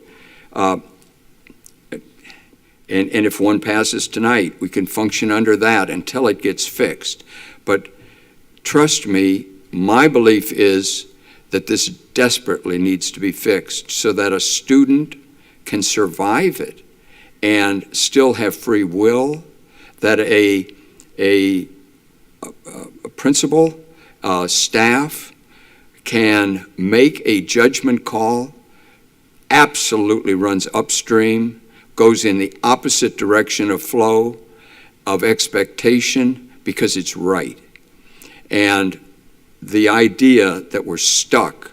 And if one passes tonight, we can function under that until it gets fixed. But trust me, my belief is that this desperately needs to be fixed so that a student can survive it and still have free will, that a principal, staff can make a judgment call absolutely runs upstream, goes in the opposite direction of flow, of expectation, because it's right. And the idea that we're stuck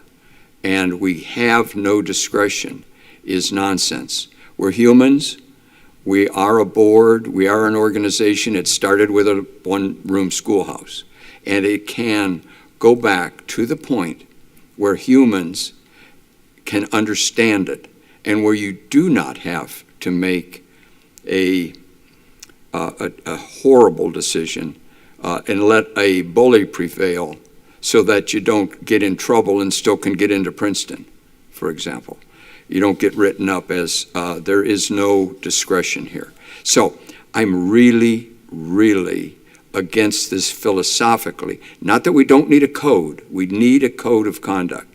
and we have no discretion is nonsense. We're humans. We are a board. We are an organization. It started with a one-room schoolhouse. And it can go back to the point where humans can understand it and where you do not have to make a horrible decision and let a bully prevail so that you don't get in trouble and still can get into Princeton, for example. You don't get written up as there is no discretion here. So I'm really, really against this philosophically. Not that we don't need a code. We need a code of conduct.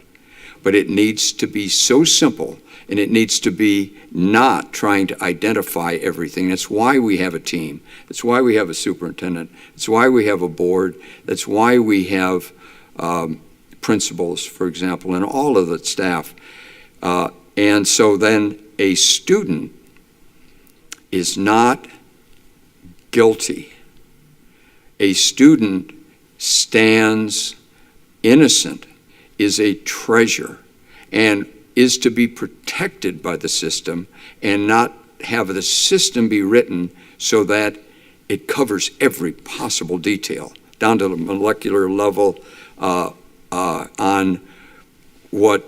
But it needs to be so simple, and it needs to be not trying to identify everything. That's why we have a team. That's why we have a superintendent. That's why we have a board. That's why we have principals, for example, and all of the staff. And so then a student is not guilty. A student stands innocent, is a treasure, and is to be protected by the system and not have the system be written so that it covers every possible detail, down to the molecular level on what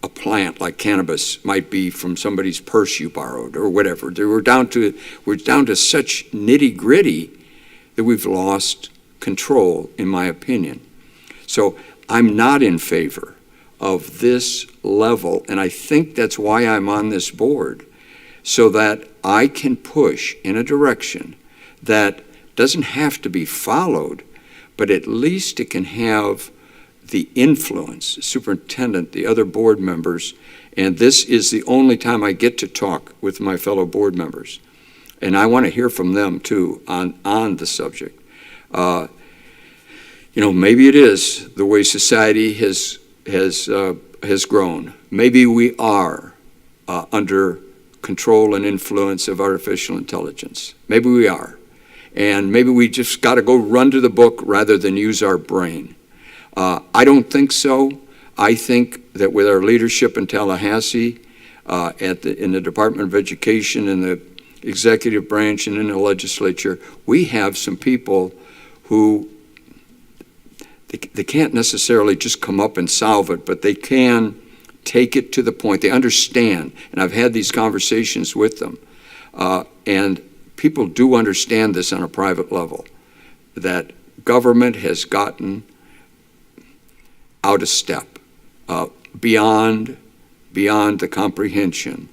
a plant like cannabis might be from somebody's purse you borrowed or whatever. We're down to such nitty-gritty that we've lost control, in my opinion. So I'm not in favor of this level, and I think that's why I'm on this board, so that I can push in a direction that doesn't have to be followed, but at least it can have the influence, the superintendent, the other board members, and this is the only time I get to talk with my fellow board members. And I want to hear from them too on the subject. Maybe it is the way society has grown. Maybe we are under control and influence of artificial intelligence. Maybe we are. And maybe we just got to go run to the book rather than use our brain. I don't think so. I think that with our leadership in Tallahassee, in the Department of Education, in the executive branch, and in the legislature, we have some people who they can't necessarily just come up and solve it, but they can take it to the point. They understand, and I've had these conversations with them, and people do understand this on a private level, that government has gotten out of step, beyond the comprehension.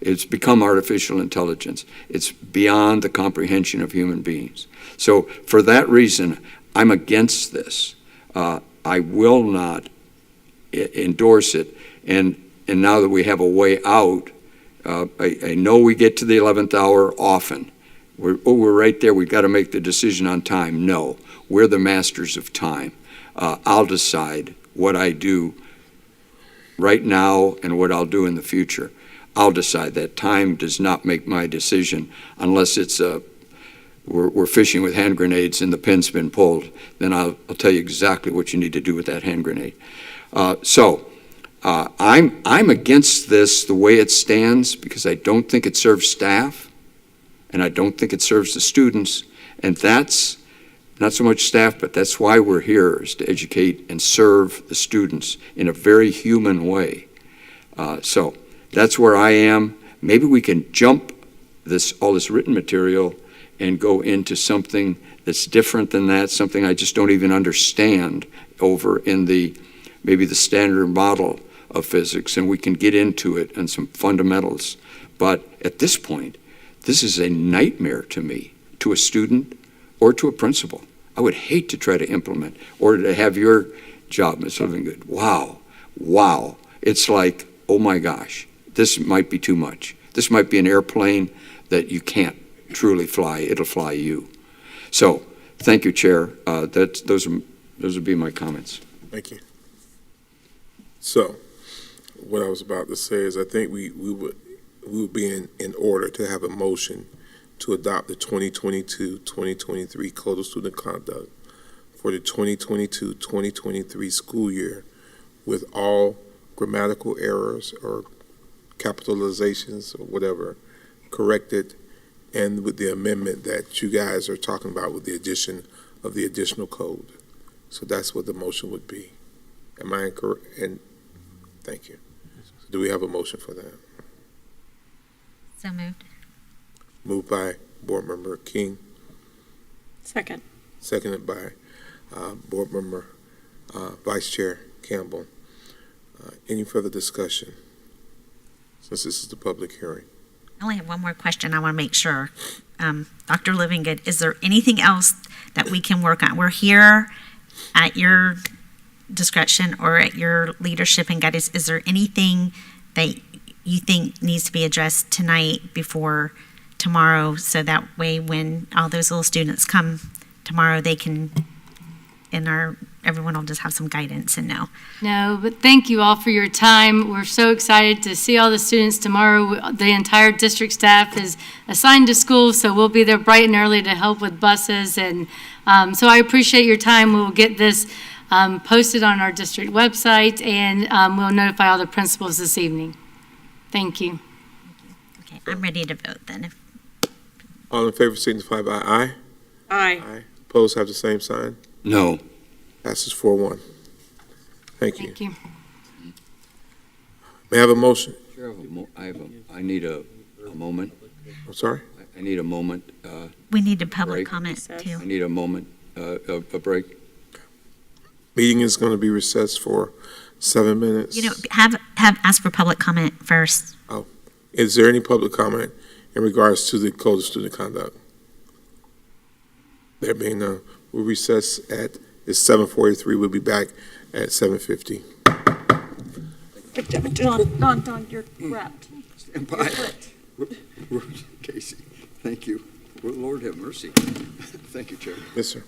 It's become artificial intelligence. It's beyond the comprehension of human beings. So for that reason, I'm against this. I will not endorse it. And now that we have a way out, I know we get to the 11th hour often. We're right there. We've got to make the decision on time. No, we're the masters of time. I'll decide what I do right now and what I'll do in the future. I'll decide that. Time does not make my decision unless it's we're fishing with hand grenades and the pin's been pulled. Then I'll tell you exactly what you need to do with that hand grenade. I'm against this the way it stands because I don't think it serves staff and I don't think it serves the students, and that's not so much staff, but that's why we're here, is to educate and serve the students in a very human way. So that's where I am. Maybe we can jump all this written material and go into something that's different than that, something I just don't even understand over in maybe the standard model of physics, and we can get into it and some fundamentals. But at this point, this is a nightmare to me, to a student or to a principal. I would hate to try to implement or to have your job, Ms. Livingood. Wow. It's like, oh my gosh, this might be too much. This might be an airplane that you can't truly fly. It'll fly you. So, thank you, Chair. Those would be my comments. Thank you. So, what I was about to say is I think we would be in order to have a motion to adopt the 2022-2023 Code of Student Conduct for the 2022-2023 school year with all grammatical errors or capitalizations or whatever corrected, and with the amendment that you guys are talking about with the addition of the additional code. So that's what the motion would be. Am I incorrect? And thank you. Do we have a motion for that? So moved. Moved by Board Member King, Second. seconded by Board Member Vice Chair Campbell. Any further discussion? Since this is the public hearing. I only have one more question I want to make sure. Dr. Livingood, is there anything else that we can work on? We're here at your discretion or at your leadership and guidance. Is there anything that you think needs to be addressed tonight before tomorrow, so that way when all those little students come tomorrow, they can, everyone will just have some guidance and know? No, but thank you all for your time. We're so excited to see all the students tomorrow. The entire district staff is assigned to school, so we'll be there bright and early to help with buses. And so I appreciate your time. We'll get this posted on our district website, and we'll notify all the principals this evening. Thank you. Okay, I'm ready to vote then. All in favor signify by aye. Aye. Aye. Opposed have the same sign. No. Passes 4-1. Thank you. Thank you. May I have a motion? Sure, I need a moment. I'm sorry? I need a moment. We need a public Break. comment too. I need a moment, a break. Meeting is going to be recessed for 7 minutes. You know, have ask for public comment first. Is there any public comment in regards to the Code of Student Conduct? There being none, we'll recess it's 7:43. We'll be back at 7:50. Don, you're wrapped. Stand by. Casey, thank you. Lord have mercy. Thank you, Chair. Yes, sir.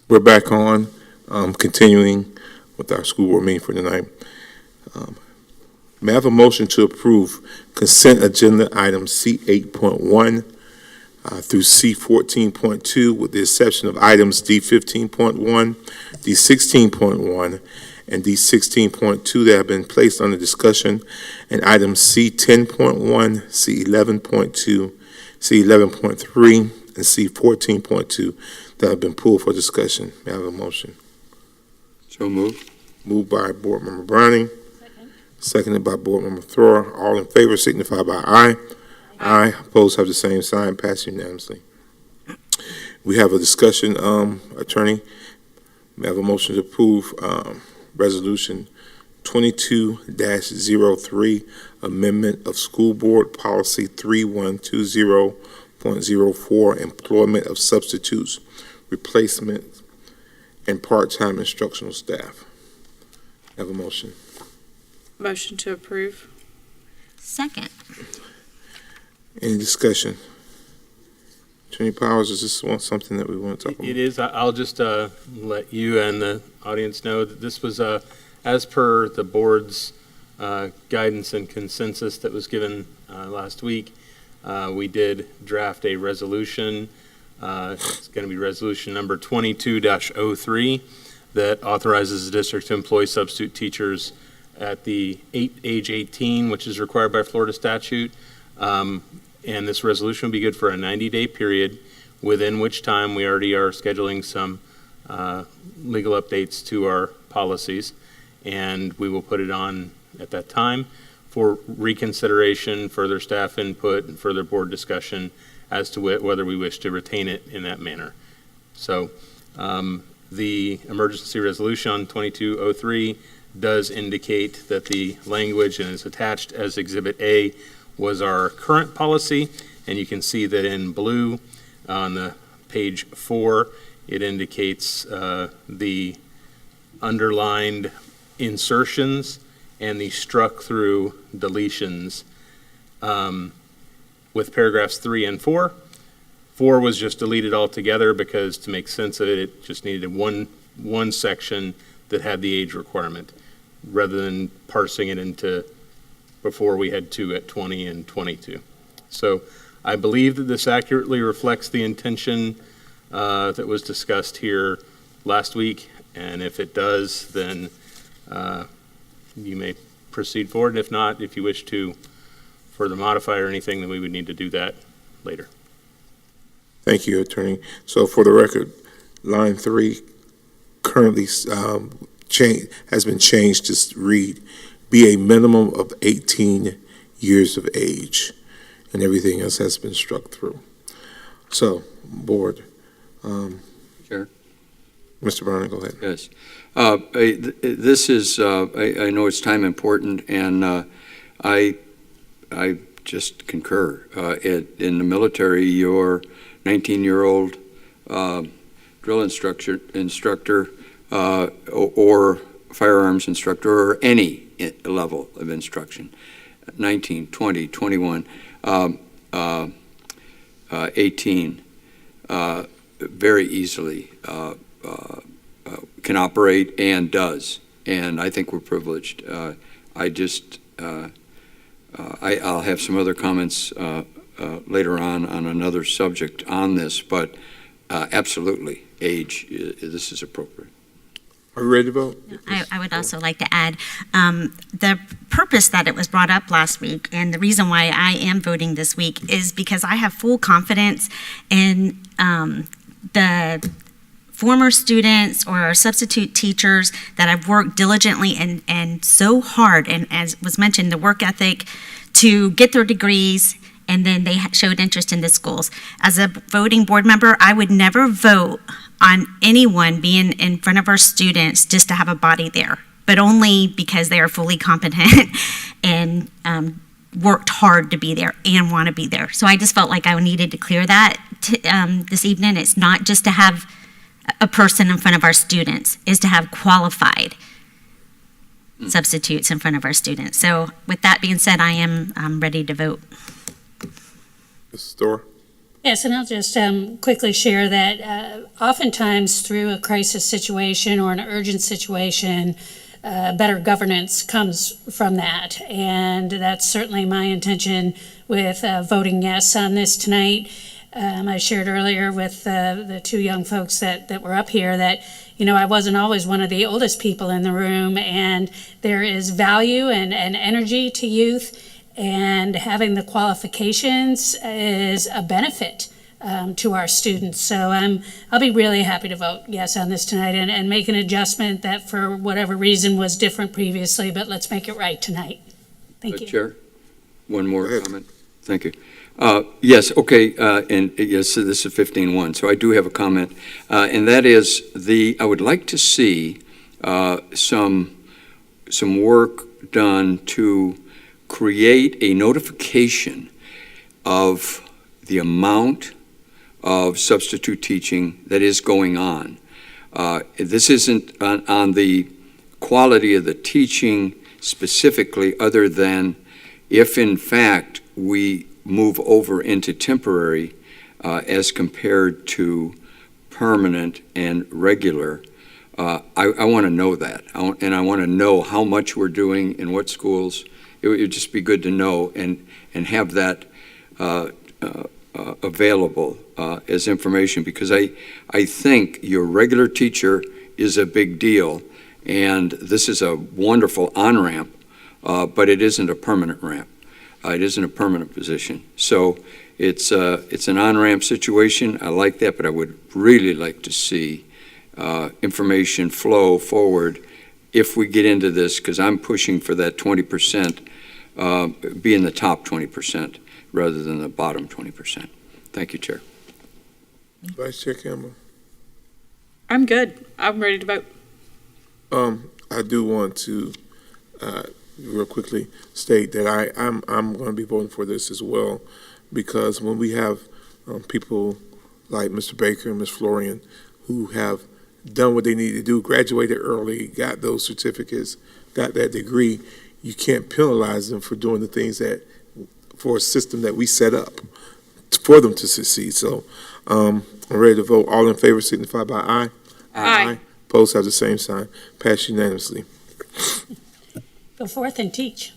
We're back on, continuing with our school board meeting for tonight. May I have a motion to approve consent agenda items C8.1 through C14.2 with the exception of items D15.1, D16.1, and D16.2 that have been placed under discussion, and items C10.1, C11.2, C11.3, and C14.2 that have been pulled for discussion. May I have a motion? So moved. Moved by Board Member Browning. Seconded by Board Member Thrower. All in favor signify by aye. Aye. Opposed have the same sign. Passed unanimously. We have a discussion, Attorney. May I have a motion to approve Resolution 22-03, Amendment of School Board Policy 3120.04, Employment of Substitutes, Replacement, and Part-Time Instructional Staff. Have a motion. Motion to approve. Second. Any discussion? Attorney Powers, is this something that we want to talk about? It is. I'll just let you and the audience know that this was, as per the board's guidance and consensus that was given last week, we did draft a resolution. It's going to be resolution number 22-03 that authorizes the district to employ substitute teachers at the age 18, which is required by Florida statute. And this resolution will be good for a 90-day period, within which time we already are scheduling some legal updates to our policies, and we will put it on at that time for reconsideration, further staff input, and further board discussion as to whether we wish to retain it in that manner. So the emergency resolution on 2203 does indicate that the language, and is attached as Exhibit A, was our current policy, and you can see that in blue on the page 4, it indicates the underlined insertions and the struck through deletions with paragraphs 3 and 4. 4 was just deleted altogether because to make sense of it, it just needed one section that had the age requirement, rather than parsing it into before we had 2 at 20 and 22. So I believe that this accurately reflects the intention that was discussed here last week, and if it does, then you may proceed forward. And if not, if you wish to further modify or anything, then we would need to do that later. Thank you, Attorney. So for the record, line 3 currently has been changed to read, be a minimum of 18 years of age, and everything else has been struck through. So, Board. Sure. Mr. Brown, go ahead. Yes. This is, I know it's time important, and I just concur. In the military, your 19-year-old drill instructor or firearms instructor, or any level of instruction, 19, 20, 21, 18, very easily can operate and does. And I think we're privileged. I'll have some other comments later on another subject on this, but absolutely, age, this is appropriate. Are you ready to vote? I would also like to add the purpose that it was brought up last week, and the reason why I am voting this week is because I have full confidence in the former students or our substitute teachers that have worked diligently and so hard, and as was mentioned, the work ethic to get their degrees, and then they showed interest in the schools. As a voting board member, I would never vote on anyone being in front of our students just to have a body there, but only because they are fully competent and worked hard to be there and want to be there. So I just felt like I needed to clear that this evening. It's not just to have a person in front of our students, is to have qualified substitutes in front of our students. So with that being said, I am ready to vote. Mr. Storr? Yes, and I'll just quickly share that oftentimes through a crisis situation or an urgent situation, better governance comes from that. And that's certainly my intention with voting yes on this tonight. I shared earlier with the two young folks that were up here that, you know, I wasn't always one of the oldest people in the room, and there is value and energy to youth, and having the qualifications is a benefit to our students. So I'll be really happy to vote yes on this tonight and make an adjustment that for whatever reason was different previously, but let's make it right tonight. Thank you. Chair, one more comment. Thank you. Yes, okay, and yes, so this is 15-1, so I do have a comment, and that is I would like to see some work done to create a notification of the amount of substitute teaching that is going on. This isn't on the quality of the teaching specifically, other than if in fact we move over into temporary as compared to permanent and regular. I want to know that, and I want to know how much we're doing in what schools. It would just be good to know and have that available as information, because I think your regular teacher is a big deal, and this is a wonderful on-ramp, but it isn't a permanent ramp. It isn't a permanent position. So it's an on-ramp situation. I like that, but I would really like to see information flow forward if we get into this, because I'm pushing for that 20%, be in the top 20% rather than the bottom 20%. Thank you, Chair. Vice Chair Campbell. I'm good. I'm ready to vote. I do want to real quickly state that I'm going to be voting for this as well, because when we have people like Mr. Baker and Ms. Florian who have done what they need to do, graduated early, got those certificates, got that degree, you can't penalize them for doing the things that, for a system that we set up for them to succeed. So I'm ready to vote. All in favor signify by aye. Aye. Opposed have the same sign. Passed unanimously. Go forth and teach.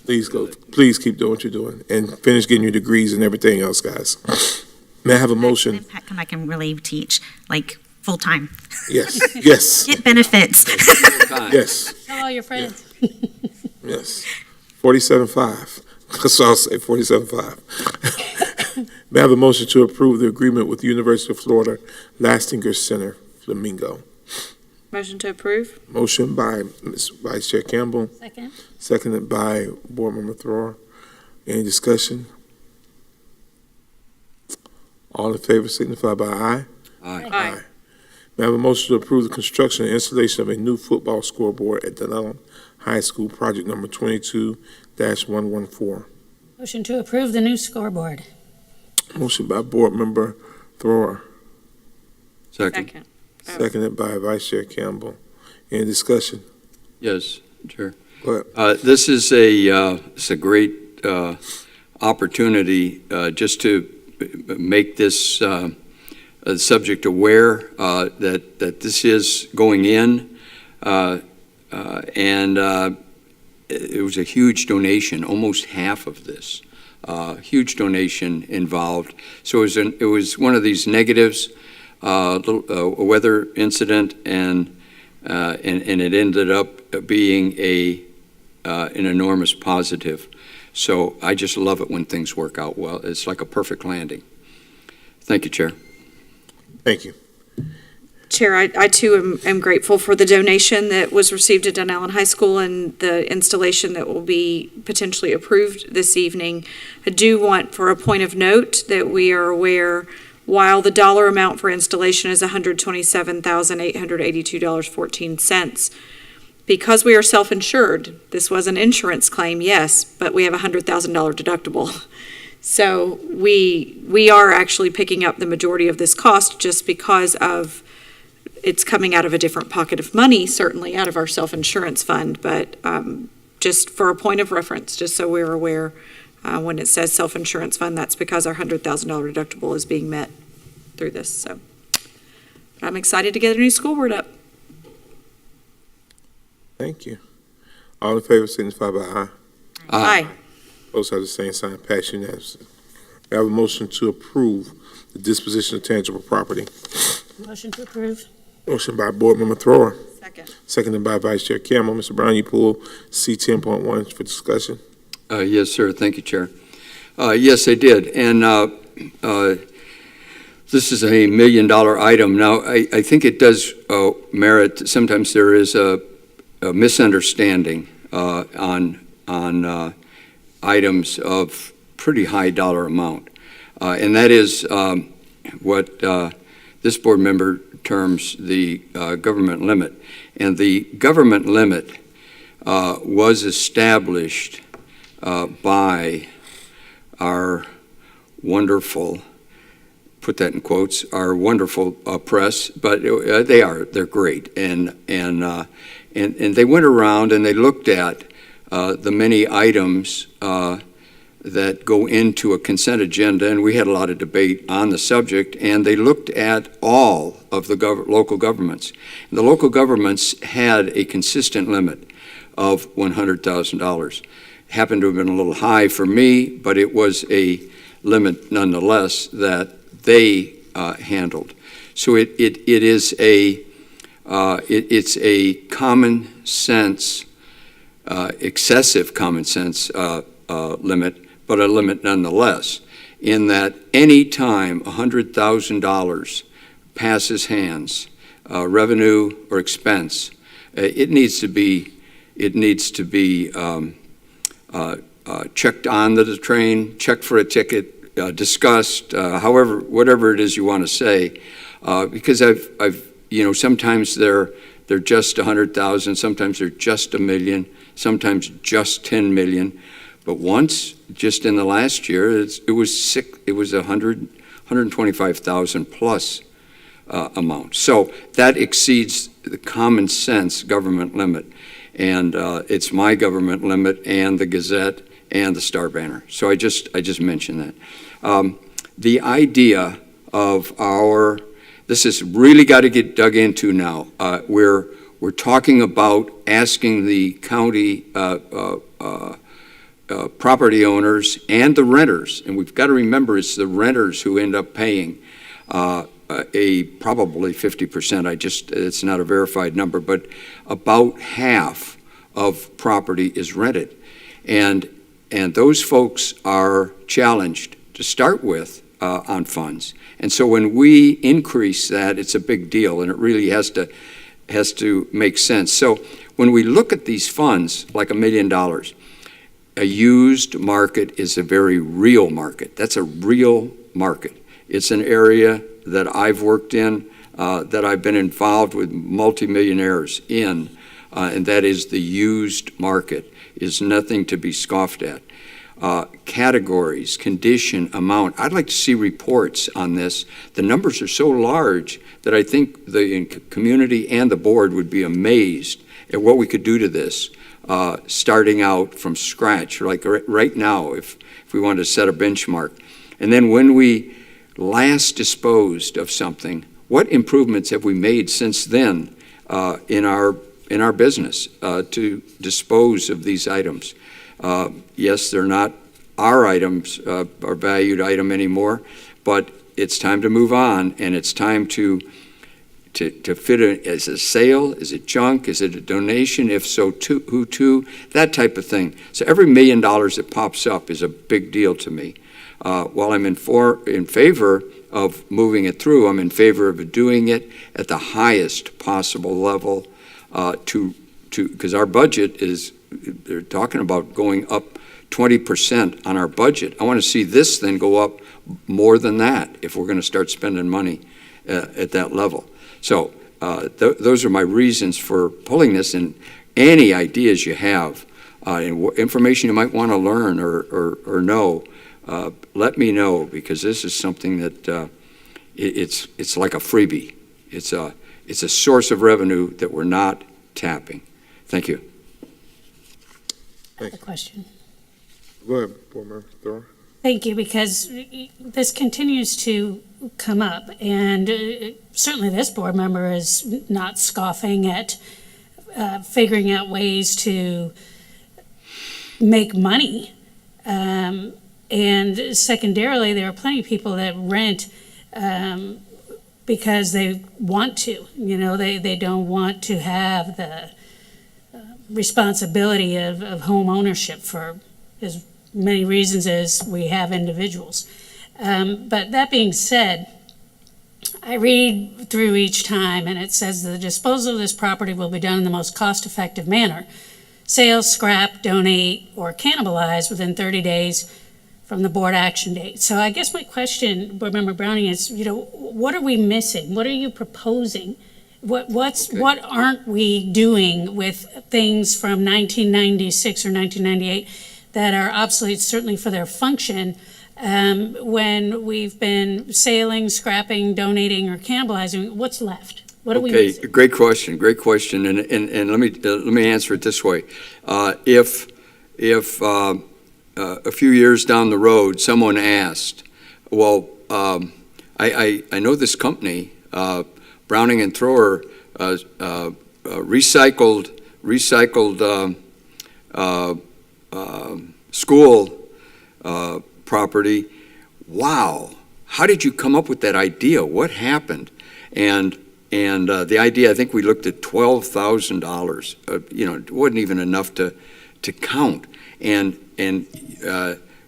Please go. Please keep doing what you're doing and finish getting your degrees and everything else, guys. May I have a motion? I can really teach, like, full-time. Yes, yes. Get benefits. Yes, Tell all your friends. yes. 47.5. So I'll say 47.5. May I have a motion to approve the agreement with the University of Florida Lastinger Center, Flamingo? Motion to approve? Motion by Ms. Vice Chair Campbell, Second. seconded by Board Member Throer. Any discussion? All in favor signify by aye. Aye. May I have a motion to approve the construction and installation of a new football scoreboard at Dunelm High School, project number 22-114. Motion to approve the new scoreboard. Motion by Board Member Throer, Second. seconded by Vice Chair Campbell. Any discussion? Yes, Chair. Go ahead. This is it's a great opportunity just to make this subject aware that this is going in, and it was a huge donation, almost half of this, huge donation involved. So it was one of these negatives, a weather incident, and it ended up being an enormous positive. So I just love it when things work out well. It's like a perfect landing. Thank you, Chair. Thank you. Chair, I too am grateful for the donation that was received at Dunellen High School and the installation that will be potentially approved this evening. I do want, for a point of note, that we are aware, while the dollar amount for installation is $127,882.14, because we are self-insured, this was an insurance claim, yes, but we have a $100,000 deductible. So we are actually picking up the majority of this cost just because of it's coming out of a different pocket of money, certainly out of our self-insurance fund, but just for a point of reference, just so we're aware When it says self-insurance fund, that's because our $100,000 deductible is being met through this, so. I'm excited to get a new school board up. Thank you. All in favor signify by aye. Aye. Opposed have the same sign, pass unanimously. We have a motion to approve the disposition of tangible property. Motion to approve. Motion by Board Member Thrower, Second. seconded by Vice Chair Campbell. Mr. Brown, you pull C 10.1 for discussion. Yes, sir. Thank you, Chair. Yes, I did. And this is a $1 million item. Now, I think it does merit, sometimes there is a misunderstanding on items of pretty high dollar amount. And that is what this board member terms the government limit. And the government limit was established by our wonderful, put that in quotes, our wonderful press, but they're great. And they went around and they looked at the many items that go into a consent agenda, and we had a lot of debate on the subject, and they looked at all of the local governments. And the local governments had a consistent limit of $100,000. Happened to have been a little high for me, but it was a limit nonetheless that they handled. So it's a common sense, excessive common sense limit, but a limit nonetheless, in that any time $100,000 passes hands, revenue or expense, it needs to be checked on the train, checked for a ticket, discussed, whatever it is you want to say, because I've sometimes they're just 100,000, sometimes they're just $1 million, sometimes just 10 million, but once, just in the last year, it was 125,000 plus amount. So that exceeds the common sense government limit, and it's my government limit and the Gazette and the Star Banner. So I just mentioned that. The idea of this has really got to get dug into now. We're talking about asking the county property owners and the renters, and we've got to remember it's the renters who end up paying probably 50%. It's not a verified number, but about half of property is rented, and those folks are challenged to start with on funds. And so when we increase that, it's a big deal, and it really has to make sense. So when we look at these funds, like $1 million, a used market is a very real market. That's a real market. It's an area that I've worked in, that I've been involved with multimillionaires in, and that is the used market is nothing to be scoffed at. Categories, condition, amount. I'd like to see reports on this. The numbers are so large that I think the community and the board would be amazed at what we could do to this, starting out from scratch, like right now, if we wanted to set a benchmark. And then when we last disposed of something, what improvements have we made since then in our business to dispose of these items? Yes, they're not our items, our valued item anymore, but it's time to move on, and it's time to fit it as a sale. Is it junk? Is it a donation? If so, who to? That type of thing. So every $1 million that pops up is a big deal to me. While I'm in favor of moving it through, I'm in favor of doing it at the highest possible level because our budget is, they're talking about going up 20% on our budget. I want to see this then go up more than that if we're going to start spending money at that level. So those are my reasons for pulling this, and any ideas you have, and information you might want to learn or know, let me know, because this is something that it's like a freebie. It's a source of revenue that we're not tapping. Thank you. A question. Go ahead, Board Member Thor. Thank you, because this continues to come up, and certainly this board member is not scoffing at figuring out ways to make money. And secondarily, there are plenty of people that rent because they want to. You know, they don't want to have the responsibility of home ownership for as many reasons as we have individuals. But that being said, I read through each time and it says the disposal of this property will be done in the most cost-effective manner. Sale, scrap, donate, or cannibalize within 30 days from the board action date. So I guess my question, Board Member Browning, is, what are we missing? What are you proposing? What aren't we doing with things from 1996 or 1998 that are obsolete, certainly for their function, when we've been sailing, scrapping, donating, or cannibalizing? What's left? What are we missing? Great question, and let me answer it this way. If a few years down the road, someone asked, well, I know this company, Browning and Thrower, recycled school property. Wow, how did you come up with that idea? What happened? And the idea, I think we looked at $12,000. It wasn't even enough to count. And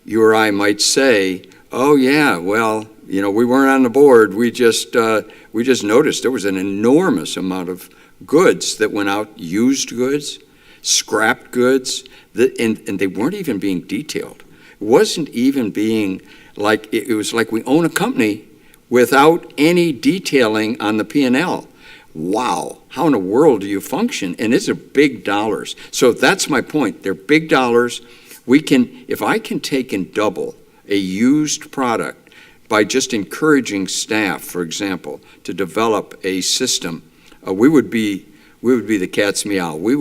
you or I might say, oh yeah, well, we weren't on the board. We just noticed there was an enormous amount of goods that went out, used goods, scrapped goods, and they weren't even being detailed. It wasn't even being like, it was like we own a company without any detailing on the P&L. Wow, how in the world do you function? And these are big dollars. So that's my point. They're big dollars. If I can take and double a used product by just encouraging staff, for example, to develop a system, we would be the cat's meow. We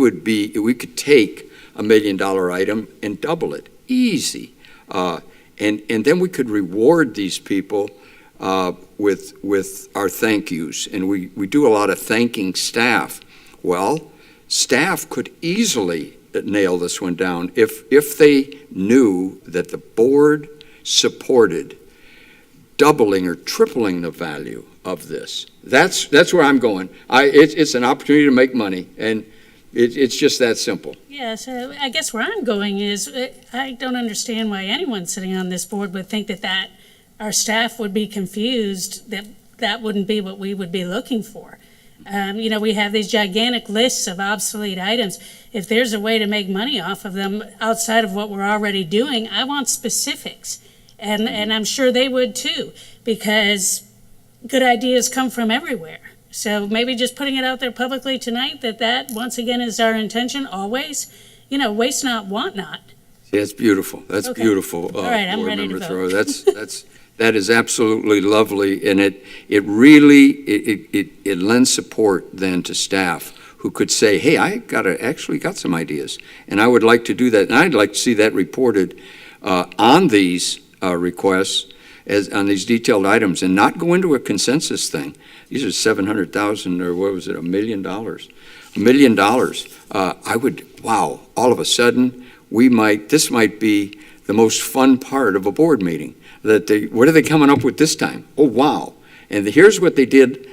could take $1 million item and double it, easy. And then we could reward these people with our thank yous, and we do a lot of thanking staff. Well, staff could easily nail this one down if they knew that the board supported doubling or tripling the value of this. That's where I'm going. It's an opportunity to make money, and it's just that simple. Yeah, so I guess where I'm going is I don't understand why anyone sitting on this board would think that our staff would be confused, that wouldn't be what we would be looking for. We have these gigantic lists of obsolete items. If there's a way to make money off of them outside of what we're already doing, I want specifics. And I'm sure they would too, because good ideas come from everywhere. So maybe just putting it out there publicly tonight that once again is our intention always. Waste not, want not. Yeah, that's beautiful. That's Okay. beautiful. All right, I'm Board ready to Member vote. Thoreau. That is absolutely lovely, and it really lends support then to staff who could say, hey, I actually got some ideas, and I would like to do that, and I'd like to see that reported on these requests on these detailed items, and not go into a consensus thing. These are $700,000, or what was it, $1 million? $1 million. I would, wow, all of a sudden, this might be the most fun part of a board meeting. What are they coming up with this time? Oh, wow. And here's what they did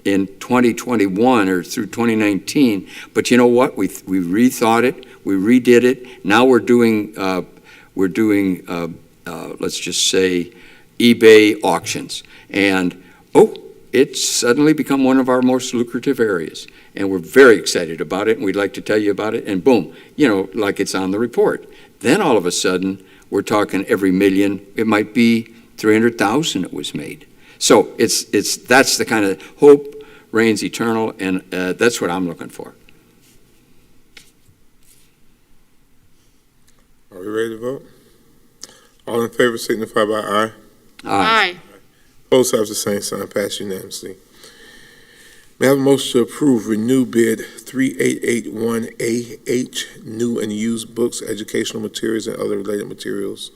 in 2021 or through 2019. But you know what? We rethought it. We redid it. Now we're doing let's just say, eBay auctions. And, it's suddenly become one of our most lucrative areas. And we're very excited about it, and we'd like to tell you about it. And boom, like it's on the report. Then all of a sudden, we're talking every million, it might be 300,000 it was made. So that's the kind of hope reigns eternal, and that's what I'm looking for. Are we ready to vote? All in favor signify by aye. Aye. Opposed have the same sign, passed unanimously. May I have a motion to approve renew bid 3881AH, new and used books, educational materials, and other related materials,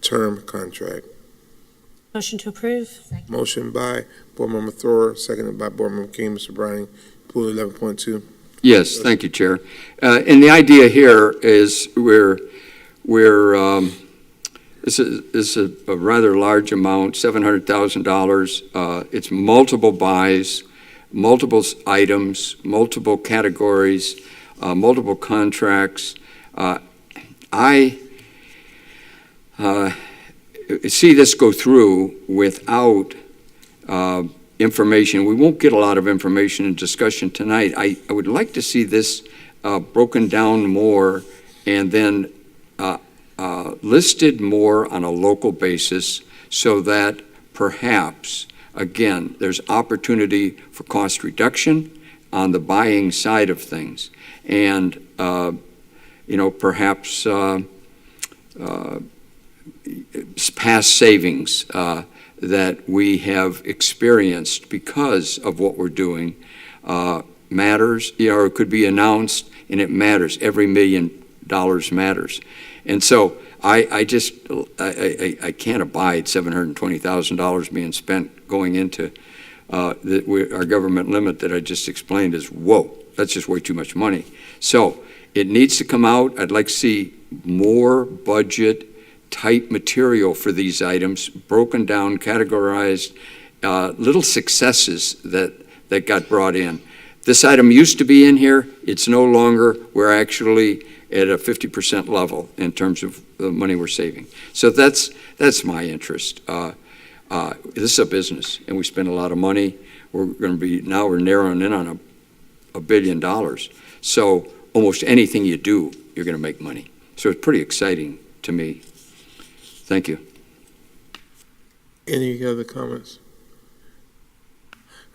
term contract? Motion to approve. Motion by Board Member Thor, seconded by Board Member King. Mr. Browning, pull 11.2. Yes, thank you, Chair. And the idea here is this is a rather large amount, $700,000. It's multiple buys, multiple items, multiple categories, multiple contracts. I see this go through without information. We won't get a lot of information and discussion tonight. I would like to see this broken down more and then listed more on a local basis so that perhaps, again, there's opportunity for cost reduction on the buying side of things. And, perhaps past savings that we have experienced because of what we're doing matters, or it could be announced, and it matters. Every $1 million matters. And so I can't abide $720,000 being spent going into our government limit that I just explained is, whoa, that's just way too much money. So it needs to come out. I'd like to see more budget type material for these items, broken down, categorized, little successes that got brought in. This item used to be in here. It's no longer. We're actually at a 50% level in terms of the money we're saving. So that's my interest. This is a business, and we spend a lot of money. We're narrowing in on $1 billion. So almost anything you do, you're going to make money. So it's pretty exciting to me. Thank you. Any other comments?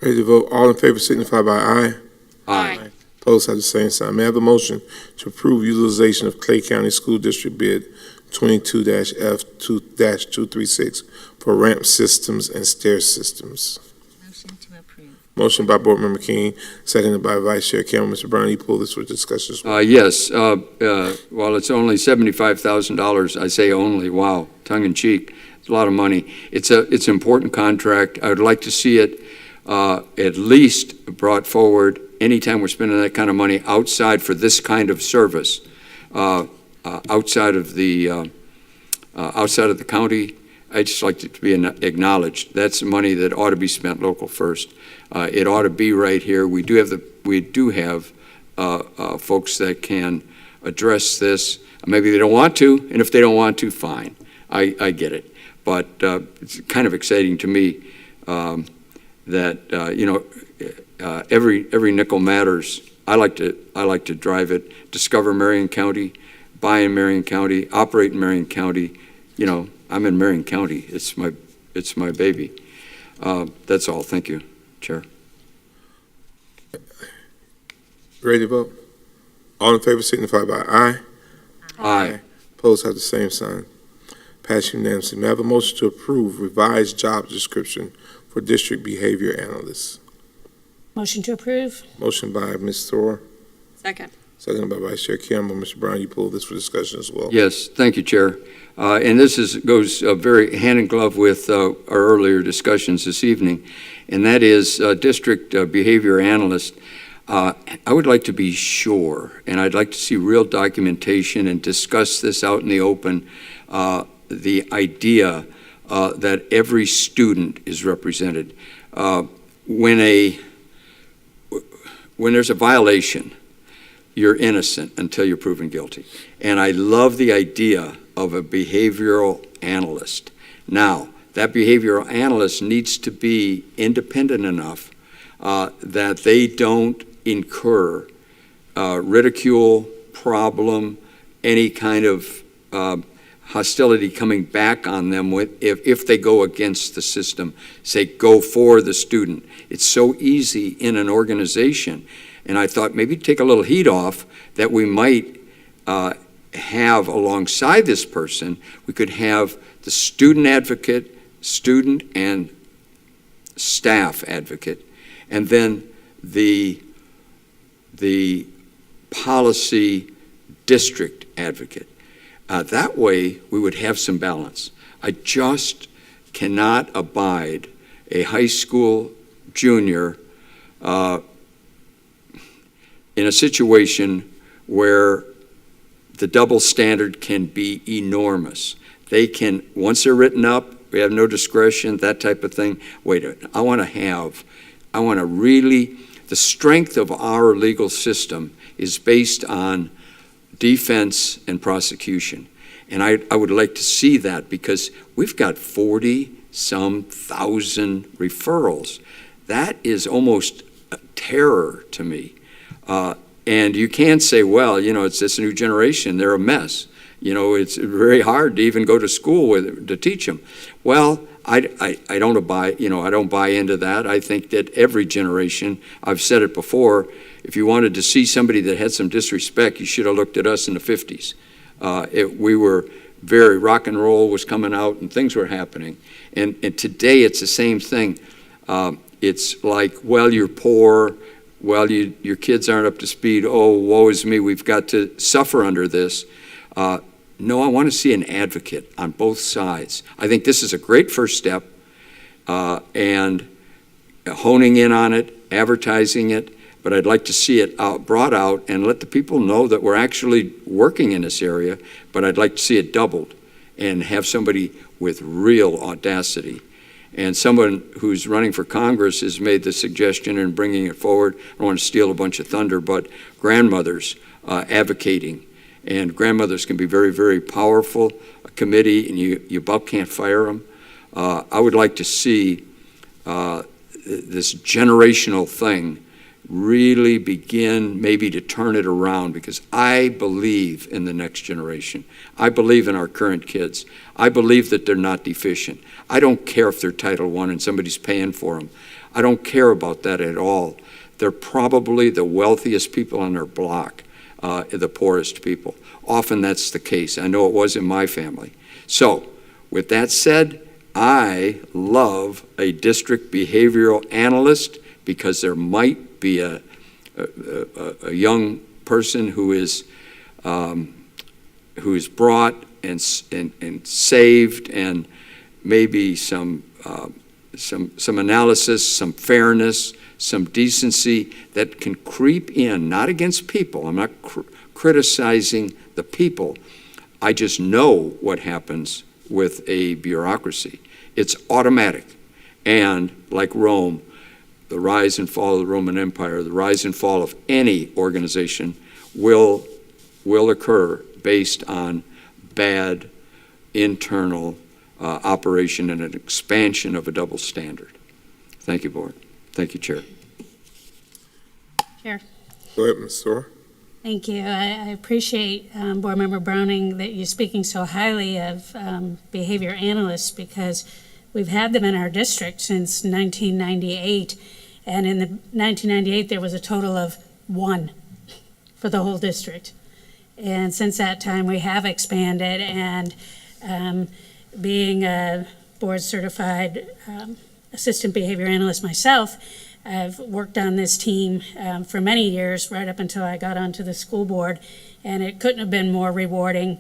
Ready to vote? All in favor signify by aye. Aye. Opposed have the same sign. May I have a motion to approve utilization of Clay County School District bid 22-F2-236 for ramp systems and stair systems? Motion to approve. Motion by Board Member King, seconded by Vice Chair Campbell. Mr. Brown, you pull this for discussion as well. Yes. While it's only $75,000, I say only, wow, tongue in cheek. It's a lot of money. It's an important contract. I would like to see it at least brought forward anytime we're spending that kind of money outside for this kind of service, outside of the county. I just like it to be acknowledged. That's money that ought to be spent local first. It ought to be right here. We do have folks that can address this. Maybe they don't want to, and if they don't want to, fine. I get it. But it's kind of exciting to me that every nickel matters. I like to drive it, discover Marion County, buy in Marion County, operate in Marion County. I'm in Marion County. It's my baby. That's all. Thank you, Chair. Ready to vote? All in favor signify by aye. Aye. Opposed have the same sign. Passed unanimously. May I have a motion to approve revised job description for district behavior analysts? Motion to approve. Motion by Ms. Thor, Second. seconded by Vice Chair Campbell. Mr. Brown, you pull this for discussion as well. Yes, thank you, Chair. And this goes very hand in glove with our earlier discussions this evening, and that is district behavior analyst. I would like to be sure, and I'd like to see real documentation and discuss this out in the open, the idea that every student is represented. When there's a violation, you're innocent until you're proven guilty. And I love the idea of a behavioral analyst. Now, that behavioral analyst needs to be independent enough that they don't incur ridicule, problem, any kind of hostility coming back on them if they go against the system. Say, go for the student. It's so easy in an organization. And I thought maybe take a little heat off that we might have alongside this person. We could have the student advocate, student and staff advocate, and then the policy district advocate. That way, we would have some balance. I just cannot abide a high school junior in a situation where the double standard can be enormous. They can, once they're written up, we have no discretion, that type of thing. Wait a minute, I want to really, the strength of our legal system is based on defense and prosecution. And I would like to see that, because we've got 40-some thousand referrals. That is almost a terror to me. And you can't say, well, it's this new generation, they're a mess. It's very hard to even go to school to teach them. Well, I don't buy, I don't buy into that. I think that every generation, I've said it before, if you wanted to see somebody that had some disrespect, you should have looked at us in the 50s. We were rock and roll was coming out and things were happening. And today it's the same thing. It's like, well, you're poor. Well, your kids aren't up to speed. Oh, woe is me. We've got to suffer under this. No, I want to see an advocate on both sides. I think this is a great first step, and honing in on it, advertising it, but I'd like to see it brought out and let the people know that we're actually working in this area, but I'd like to see it doubled and have somebody with real audacity. And someone who's running for Congress has made the suggestion and bringing it forward. I don't want to steal a bunch of thunder, but grandmothers advocating. And grandmothers can be very, very powerful. A committee, and you about can't fire them. I would like to see this generational thing really begin maybe to turn it around, because I believe in the next generation. I believe in our current kids. I believe that they're not deficient. I don't care if they're Title I and somebody's paying for them. I don't care about that at all. They're probably the wealthiest people on their block, the poorest people. Often that's the case. I know it was in my family. So, with that said, I love a district behavioral analyst, because there might be a young person who is brought and saved, and maybe some analysis, some fairness, some decency that can creep in, not against people. I'm not criticizing the people. I just know what happens with a bureaucracy. It's automatic. And like Rome, the rise and fall of the Roman Empire, the rise and fall of any organization will occur based on bad internal operation and an expansion of a double standard. Thank you, Board. Thank you, Chair. Chair. Go ahead, Ms. Sorrell. Thank you. I appreciate, Board Member Browning, that you're speaking so highly of behavior analysts, because we've had them in our district since 1998. And in the 1998, there was a total of 1 for the whole district. And since that time, we have expanded, and being a board certified assistant behavior analyst myself, I've worked on this team for many years, right up until I got onto the school board, and it couldn't have been more rewarding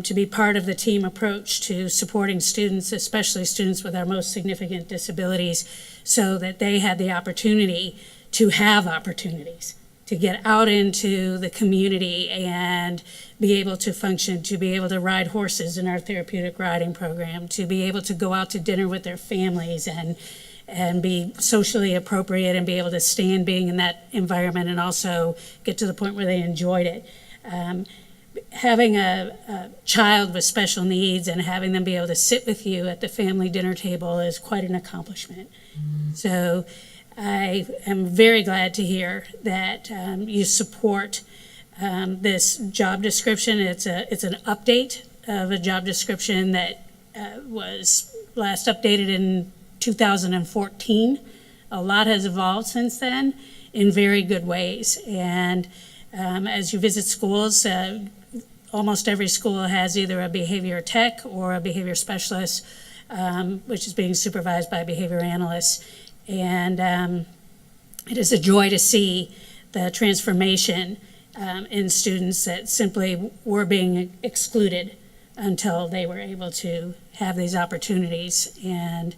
to be part of the team approach to supporting students, especially students with our most significant disabilities, so that they had the opportunity to have opportunities, to get out into the community and be able to function, to be able to ride horses in our therapeutic riding program, to be able to go out to dinner with their families and be socially appropriate and be able to stand being in that environment, and also get to the point where they enjoyed it. Having a child with special needs and having them be able to sit with you at the family dinner table is quite an accomplishment. So I am very glad to hear that you support this job description. It's an update of a job description that was last updated in 2014. A lot has evolved since then in very good ways. And as you visit schools, almost every school has either a behavior tech or a behavior specialist, which is being supervised by behavior analysts. And it is a joy to see the transformation in students that simply were being excluded until they were able to have these opportunities, and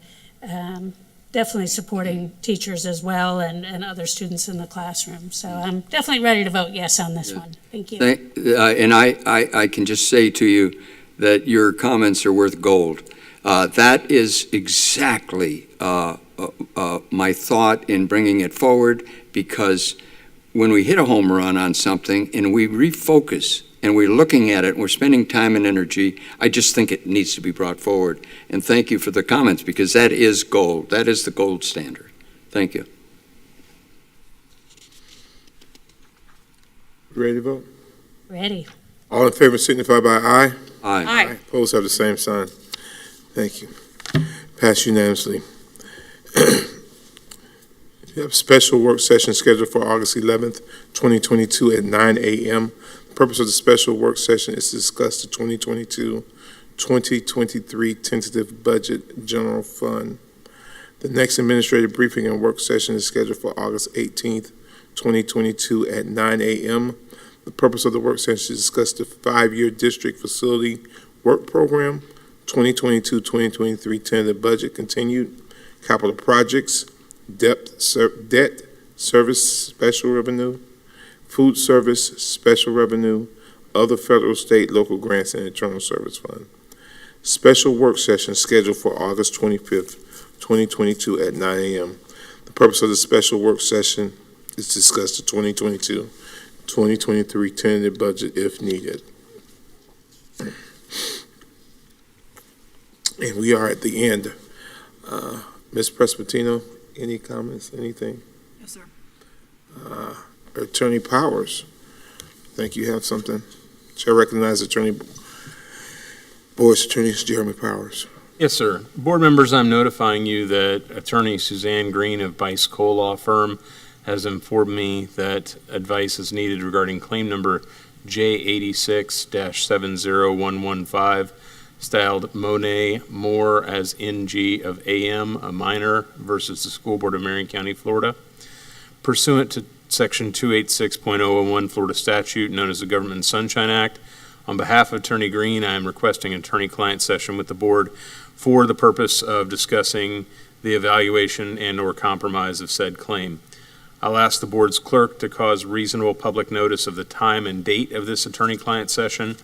definitely supporting teachers as well and other students in the classroom. So I'm definitely ready to vote yes on this one. Thank you. And I can just say to you that your comments are worth gold. That is exactly my thought in bringing it forward, because when we hit a home run on something and we refocus and we're looking at it and we're spending time and energy, I just think it needs to be brought forward. And thank you for the comments, because that is gold. That is the gold standard. Thank you. Ready to vote? Ready. All All in favor signify by aye. Aye. Opposed have the same sign. Thank you. Passed unanimously. We have a special work session scheduled for August 11th, 2022 at 9 a.m. The purpose of the special work session is to discuss the 2022-2023 tentative budget general fund. The next administrative briefing and work session is scheduled for August 18th, 2022 at 9 a.m. The purpose of the work session is to discuss the 5-year district facility work program, 2022-2023 tentative budget continued, capital projects, debt service special revenue, food service special revenue, other federal, state, local grants, and internal service fund. Special work session scheduled for August 25th, 2022 at 9 a.m. The purpose of the special work session is to discuss the 2022-2023 tentative budget if needed. And we are at the end. Ms. Presbitino, any comments, anything? Yes, sir. Attorney Powers, I think you have something. Chair recognizes Board's Attorney Jeremy Powers. Yes, sir. Board members, I'm notifying you that Attorney Suzanne Green of Bice Cole Law Firm has informed me that advice is needed regarding claim number J86-70115, styled Monet Moore as NG of AM, a minor, versus the School Board of Marion County, Florida. Pursuant to Section 286.001 Florida statute, known as the Government Sunshine Act, on behalf of Attorney Green, I am requesting an attorney-client session with the board for the purpose of discussing the evaluation and/or compromise of said claim. I'll ask the board's clerk to cause reasonable public notice of the time and date of this attorney-client session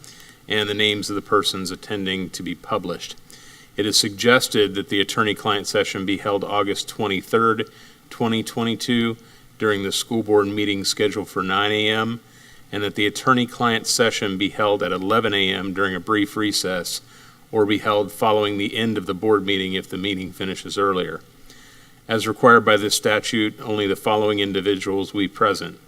and the names of the persons attending to be published. It is suggested that the attorney-client session be held August 23rd, 2022, during the school board meeting scheduled for 9 a.m., and that the attorney-client session be held at 11 a.m. during a brief recess, or be held following the end of the board meeting if the meeting finishes earlier. As required by this statute, only the following individuals will be present.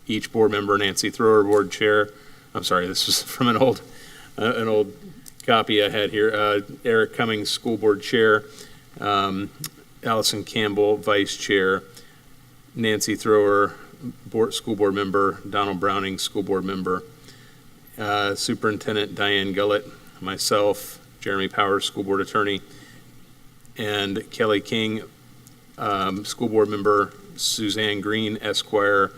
Each board member: Nancy Thrower, board chair. I'm sorry, this is from an old copy I had here. Eric Cummings, school board chair. Allison Campbell, vice chair. Nancy Thrower, school board member. Donald Browning, school board member. Superintendent Diane Gullett, myself, Jeremy Powers, school board attorney, and Kelly King, school board member. Suzanne Green, Esquire,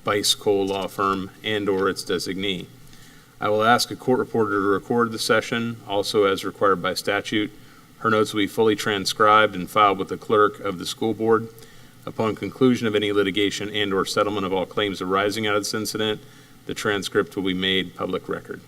Bice Cole Law Firm, and/or its designee. I will ask a court reporter to record the session, also as required by statute. Her notes will be fully transcribed and filed with the clerk of the school board. Upon conclusion of any litigation and/or settlement of all claims arising out of this incident, the transcript will be made public record.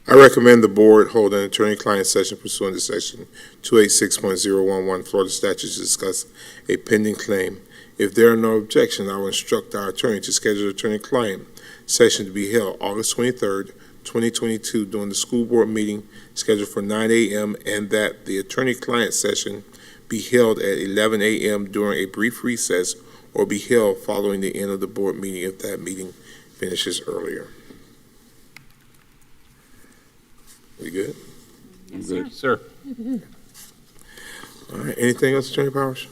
I recommend the board hold an attorney-client session pursuant to Section 286.011 Florida statutes to discuss a pending claim. If there are no objections, I will instruct our attorney to schedule the attorney-client session to be held August 23rd, 2022 during the school board meeting scheduled for 9 a.m. and that the attorney-client session be held at 11 a.m. during a brief recess or be held following the end of the board meeting if that meeting finishes earlier. We good? Yes, good, sir. All right, anything else, Attorney Powers?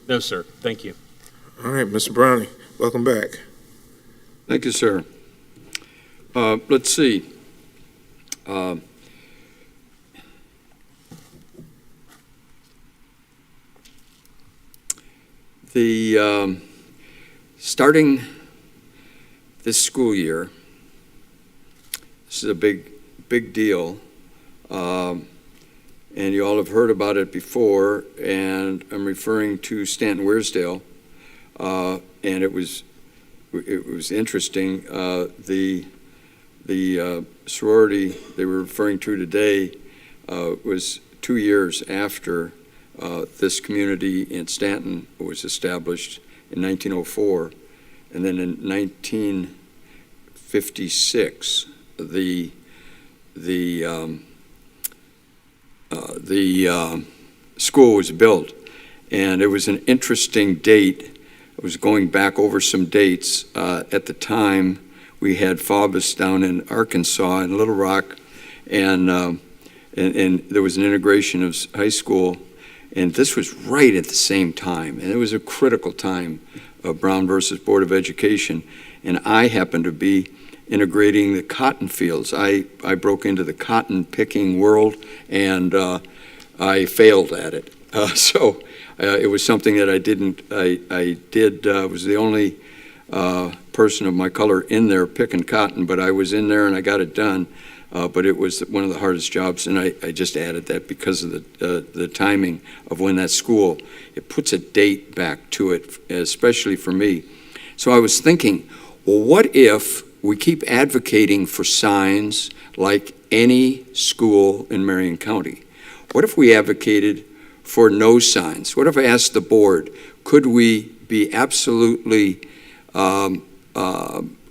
No, sir. Thank you. All right, Mr. Browning, welcome back. Thank you, sir. Let's see. Starting this school year, this is a big deal. And you all have heard about it before, and I'm referring to Stanton Weirsdale. And it was interesting. The sorority they were referring to today was 2 years after this community in Stanton was established in 1904, and then in 1956 the school was built. And it was an interesting date. I was going back over some dates. At the time, we had FABUS down in Arkansas, in Little Rock, and there was an integration of high school, and this was right at the same time, and it was a critical time of Brown versus Board of Education, and I happened to be integrating the cotton fields. I broke into the cotton picking world, and I failed at it. So it was something that I was the only person of my color in there picking cotton, but I was in there and I got it done. But it was one of the hardest jobs, and I just added that because of the timing of when that school, it puts a date back to it, especially for me. So I was thinking, well, what if we keep advocating for signs like any school in Marion County? What if we advocated for no signs? What if I asked the board, could we be absolutely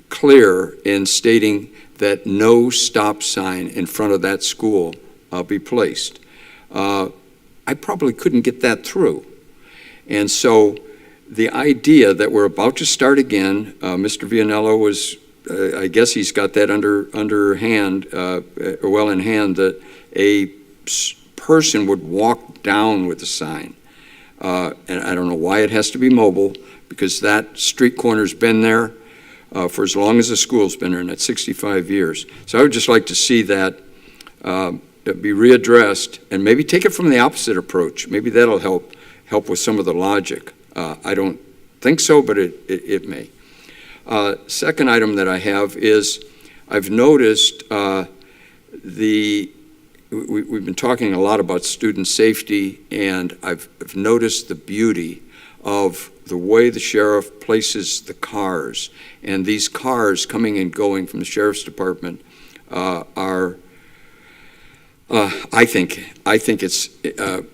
clear in stating that no stop sign in front of that school be placed? I probably couldn't get that through. And so the idea that we're about to start again, Mr. Vianello was, I guess he's got that underhand, well in hand, that a person would walk down with a sign. And I don't know why it has to be mobile, because that street corner's been there for as long as the school's been there, and that's 65 years. So I would just like to see that be readdressed, and maybe take it from the opposite approach. Maybe that'll help with some of the logic. I don't think so, but it may. Second item that I have is I've noticed we've been talking a lot about student safety, and I've noticed the beauty of the way the sheriff places the cars, and these cars coming and going from the sheriff's department are I think it's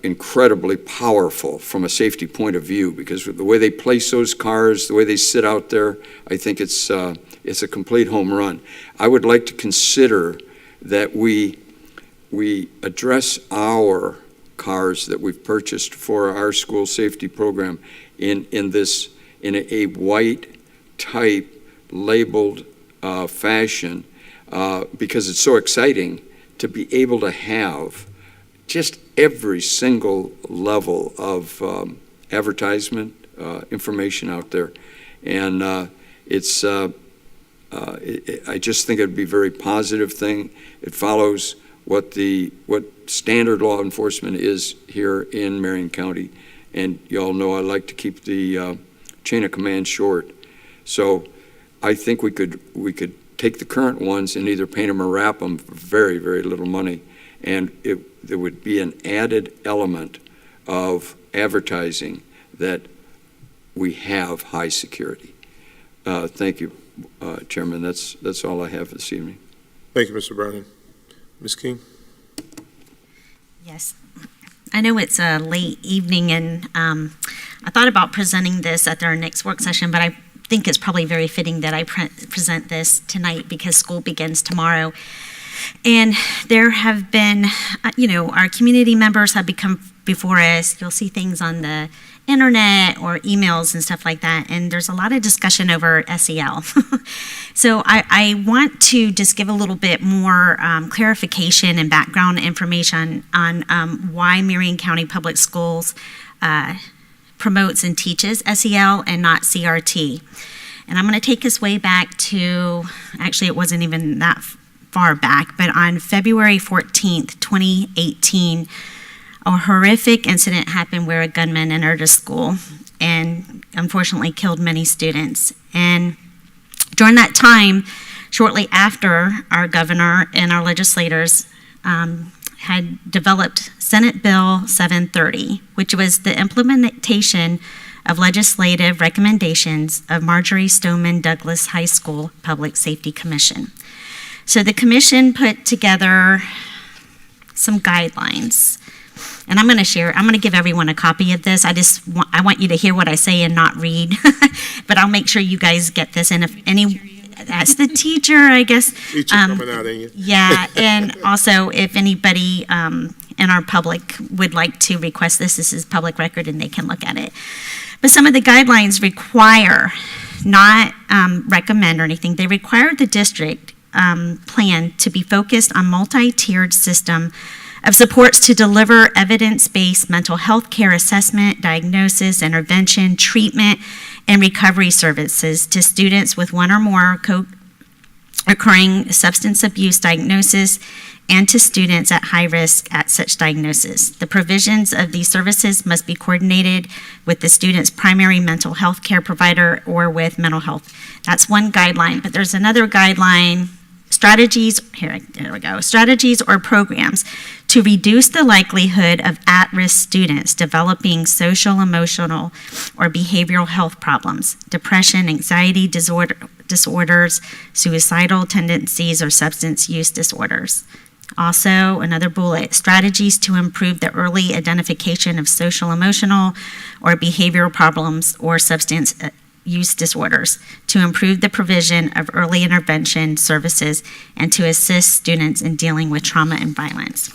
incredibly powerful from a safety point of view, because the way they place those cars, the way they sit out there, I think it's a complete home run. I would like to consider that we address our cars that we've purchased for our school safety program in a white type labeled fashion, because it's so exciting to be able to have just every single level of advertisement information out there. And I just think it'd be a very positive thing. It follows what standard law enforcement is here in Marion County. And you all know I like to keep the chain of command short. So I think we could take the current ones and either paint them or wrap them for very, very little money. And there would be an added element of advertising that we have high security. Thank you, Chairman. That's all I have this evening. Thank you, Mr. Browning. Ms. King? Yes. I know it's a late evening, and I thought about presenting this at our next work session, but I think it's probably very fitting that I present this tonight because school begins tomorrow. And there have been, our community members have become before us. You'll see things on the internet or emails and stuff like that, and there's a lot of discussion over SEL. So I want to just give a little bit more clarification and background information on why Marion County Public Schools promotes and teaches SEL and not CRT. And I'm going to take us way back to, actually it wasn't even that far back, but on February 14th, 2018, A horrific incident happened where a gunman entered a school and unfortunately killed many students. And during that time, shortly after, our governor and our legislators had developed Senate Bill 730, which was the implementation of legislative recommendations of Marjorie Stoneman Douglas High School Public Safety Commission. So the commission put together some guidelines. And I'm going to give everyone a copy of this. I want you to hear what I say and not read. But I'll make sure you guys get this. And if that's the teacher, I guess. Teacher coming out in you. Yeah, and also if anybody in our public would like to request this is public record and they can look at it. But some of the guidelines require, not recommend or anything, they require the district plan to be focused on multi-tiered system of supports to deliver evidence-based mental health care assessment, diagnosis, intervention, treatment, and recovery services to students with one or more co-occurring substance abuse diagnosis and to students at high risk at such diagnosis. The provisions of these services must be coordinated with the student's primary mental health care provider or with mental health. That's one guideline, but there's another guideline, strategies or programs to reduce the likelihood of at-risk students developing social, emotional, or behavioral health problems, depression, anxiety disorders, suicidal tendencies, or substance use disorders. Also, another bullet, strategies to improve the early identification of social, emotional, or behavioral problems or substance use disorders, to improve the provision of early intervention services, and to assist students in dealing with trauma and violence.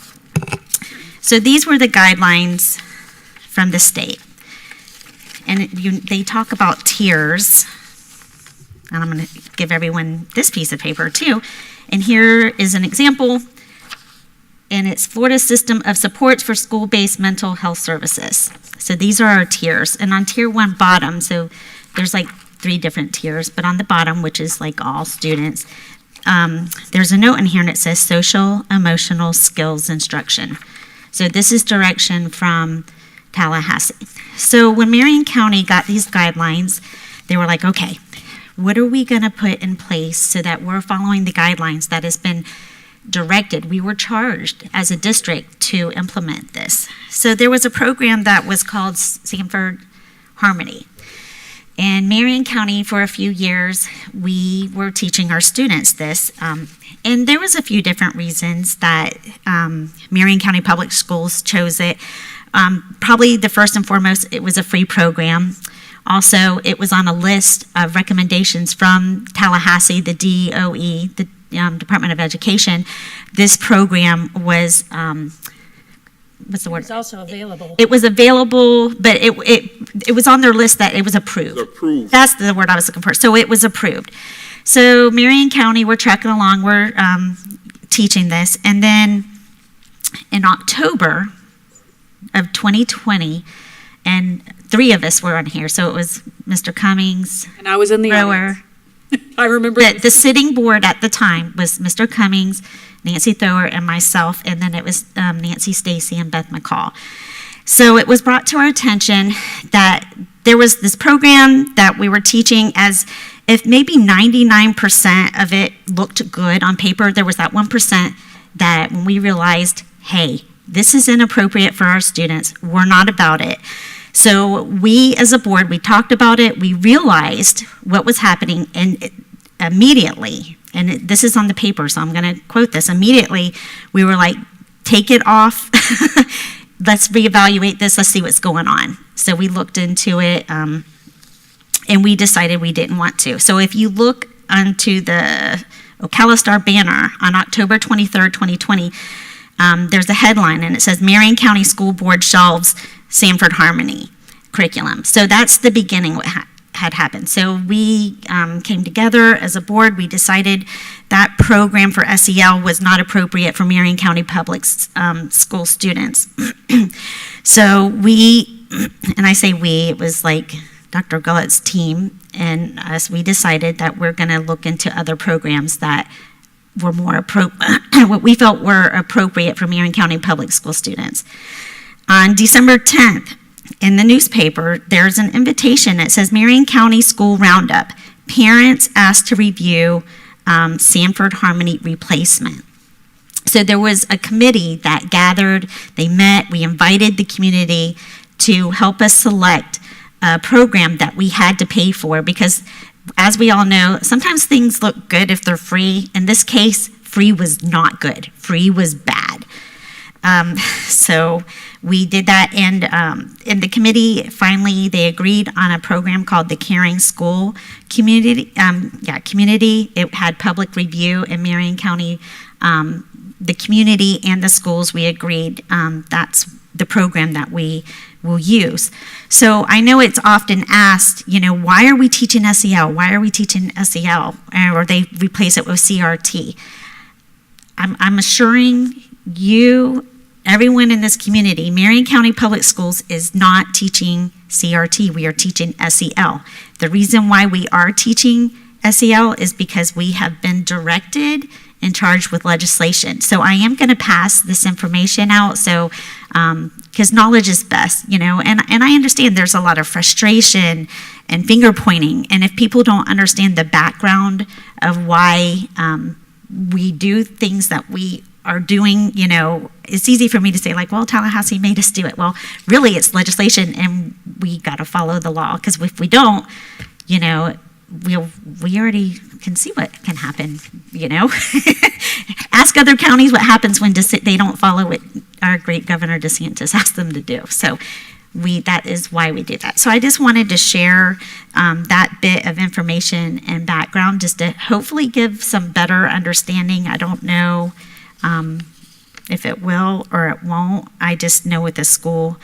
So these were the guidelines from the state. And they talk about tiers, and I'm going to give everyone this piece of paper too. And here is an example, and it's Florida System of Supports for School-Based Mental Health Services. So these are our tiers. And on tier 1 bottom, so there's like 3 different tiers, but on the bottom, which is like all students, there's a note in here and it says social, emotional skills instruction. So this is direction from Tallahassee. So when Marion County got these guidelines, they were like, okay, what are we going to put in place so that we're following the guidelines that has been directed? We were charged as a district to implement this. So there was a program that was called Sanford Harmony. And Marion County, for a few years, we were teaching our students this. And there was a few different reasons that Marion County Public Schools chose it. Probably the first and foremost, it was a free program. Also, it was on a list of recommendations from Tallahassee, the DOE, the Department of Education. This program was, what's the word? It's also available. It was available, but it was on their list that it was approved. Approved. That's the word I was looking for. So it was approved. So Marion County, we're tracking along, we're teaching this. And then in October of 2020, and 3 of us were on here. So it was Mr. Cummings. And I was in the Rower. I remember. The sitting board at the time was Mr. Cummings, Nancy Thrower, and myself, and then it was Nancy Stacy and Beth McCall. So it was brought to our attention that there was this program that we were teaching as if maybe 99% of it looked good on paper. There was that 1% that when we realized, hey, this is inappropriate for our students, we're not about it. So we as a board, we talked about it, we realized what was happening, and immediately, and this is on the paper, so I'm going to quote this, immediately we were like, take it off, let's reevaluate this, let's see what's going on. So we looked into it, and we decided we didn't want to. So if you look onto the Ocala banner on October 23rd, 2020, there's a headline, and it says, Marion County School Board shelves Sanford Harmony curriculum. So that's the beginning what had happened. So we came together as a board. We decided that program for SEL was not appropriate for Marion County Public School students. So we, and I say we, it was like Dr. Gullett's team and us, we decided that we're going to look into other programs that were more what we felt were appropriate for Marion County Public School students. On December 10th, in the newspaper, there's an invitation that says Marion County School Roundup. Parents asked to review Sanford Harmony replacement. So there was a committee that gathered, they met, we invited the community to help us select a program that we had to pay for, because as we all know, sometimes things look good if they're free. In this case, free was not good. Free was bad. So we did that, and in the committee, finally, they agreed on a program called the Caring School Community. Community. It had public review in Marion County. The community and the schools, we agreed that's the program that we will use. So I know it's often asked, why are we teaching SEL? Why are we teaching SEL? Or they replace it with CRT. I'm assuring you, everyone in this community, Marion County Public Schools is not teaching CRT. We are teaching SEL. The reason why we are teaching SEL is because we have been directed and charged with legislation. So I am going to pass this information out, so because knowledge is best, and I understand there's a lot of frustration and finger pointing, and if people don't understand the background of why we do things that we are doing, it's easy for me to say, like, well, Tallahassee made us do it. Well, really, it's legislation, and we got to follow the law, because if we don't, we already can see what can happen, Ask other counties what happens when they don't follow what our great Governor DeSantis asked them to do. So that is why we do that. So I just wanted to share that bit of information and background, just to hopefully give some better understanding. I don't know if it will or it won't. I just know with the school,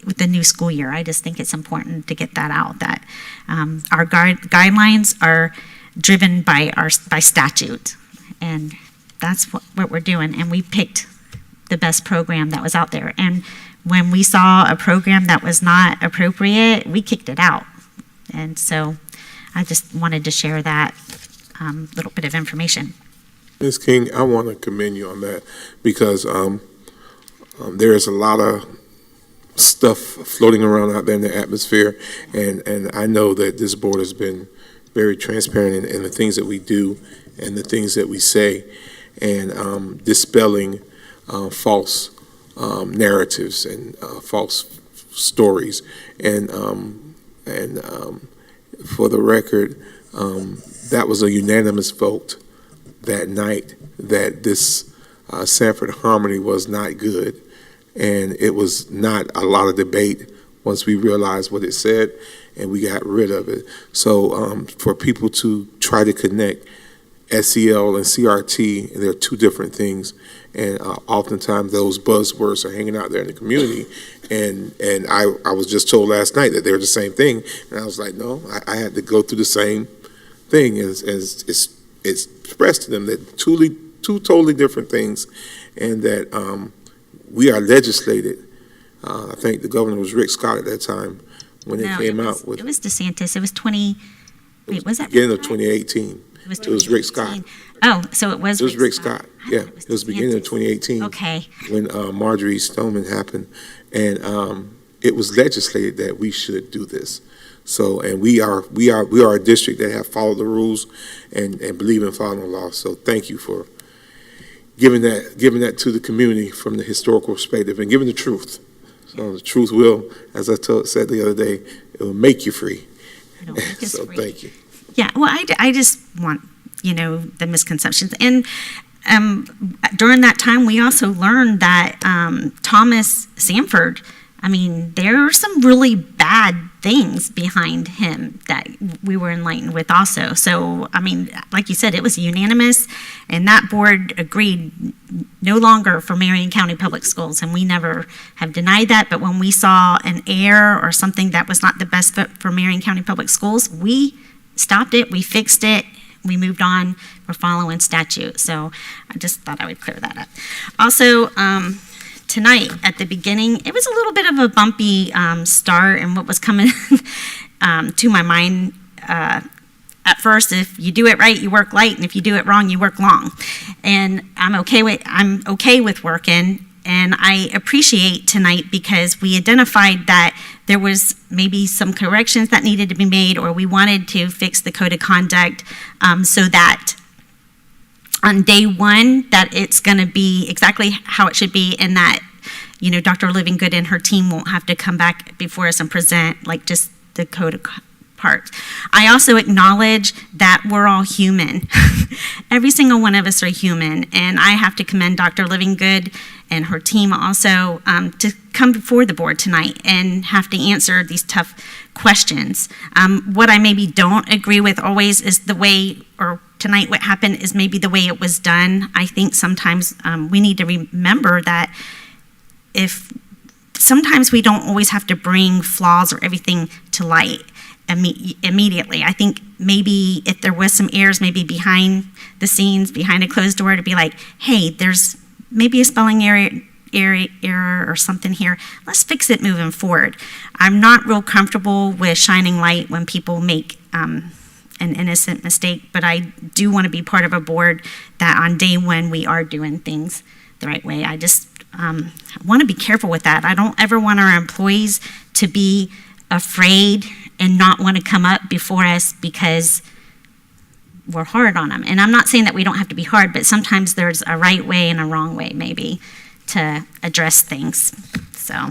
with the new school year, I just think it's important to get that out, that our guidelines are driven by statute, and that's what we're doing. And we picked the best program that was out there. And when we saw a program that was not appropriate, we kicked it out. And so I just wanted to share that little bit of information. Ms. King, I want to commend you on that, because there is a lot of stuff floating around out there in the atmosphere, and I know that this board has been very transparent in the things that we do and the things that we say, and dispelling false narratives and false stories. And for the record, that was a unanimous vote that night that this Sanford Harmony was not good. And it was not a lot of debate once we realized what it said, and we got rid of it. So for people to try to connect SEL and CRT, they're two different things, and oftentimes those buzzwords are hanging out there in the community. And I was just told last night that they're the same thing, and I was like, no, I had to go through the same thing, as it's expressed to them that two totally different things, and that we are legislated. I think the governor was Rick Scott at that time when it came out with. It was DeSantis. It was was that? Beginning of 2018. It was Rick Scott. Oh, so it was. It was Rick Scott. Yeah, it was beginning of 2018. Okay. When Marjorie Stoneman happened, and it was legislated that we should do this. So, and we are a district that have followed the rules and believe in following the law. So, thank you for giving that to the community from the historical perspective and giving the truth. So the truth will, as I said the other day, it will make you free. It'll make us so free. Thank you. Yeah, well, I just want, the misconceptions. And during that time, we also learned that Thomas Sanford, there are some really bad things behind him that we were enlightened with also. So, like you said, it was unanimous, and that board agreed no longer for Marion County Public Schools, and we never have denied that. But when we saw an error or something that was not the best fit for Marion County Public Schools, we stopped it, we fixed it, we moved on, we're following statute. So I just thought I would clear that up. Also, tonight at the beginning, it was a little bit of a bumpy start, and what was coming to my mind at first, if you do it right, you work light, and if you do it wrong, you work long. And I'm okay with working, And I appreciate tonight because we identified that there was maybe some corrections that needed to be made, or we wanted to fix the code of conduct so that on day one that it's going to be exactly how it should be, and that, you know, Dr. Livingood and her team won't have to come back before us and present like just the code of part. I also acknowledge that we're all human. Every single one of us are human, and I have to commend Dr. Livingood and her team also to come before the board tonight and have to answer these tough questions. What I maybe don't agree with always is the way, or tonight what happened is maybe the way it was done. I think sometimes we need to remember that if sometimes we don't always have to bring flaws or everything to light immediately. I think maybe if there was some errors, maybe behind the scenes, behind a closed door, to be like, hey, there's maybe a spelling error or something here. Let's fix it moving forward. I'm not real comfortable with shining light when people make an innocent mistake, but I do want to be part of a board that on day one we are doing things the right way. I just want to be careful with that. I don't ever want our employees to be afraid and not want to come up before us because we're hard on them. And I'm not saying that we don't have to be hard, but sometimes there's a right way and a wrong way maybe to address things. So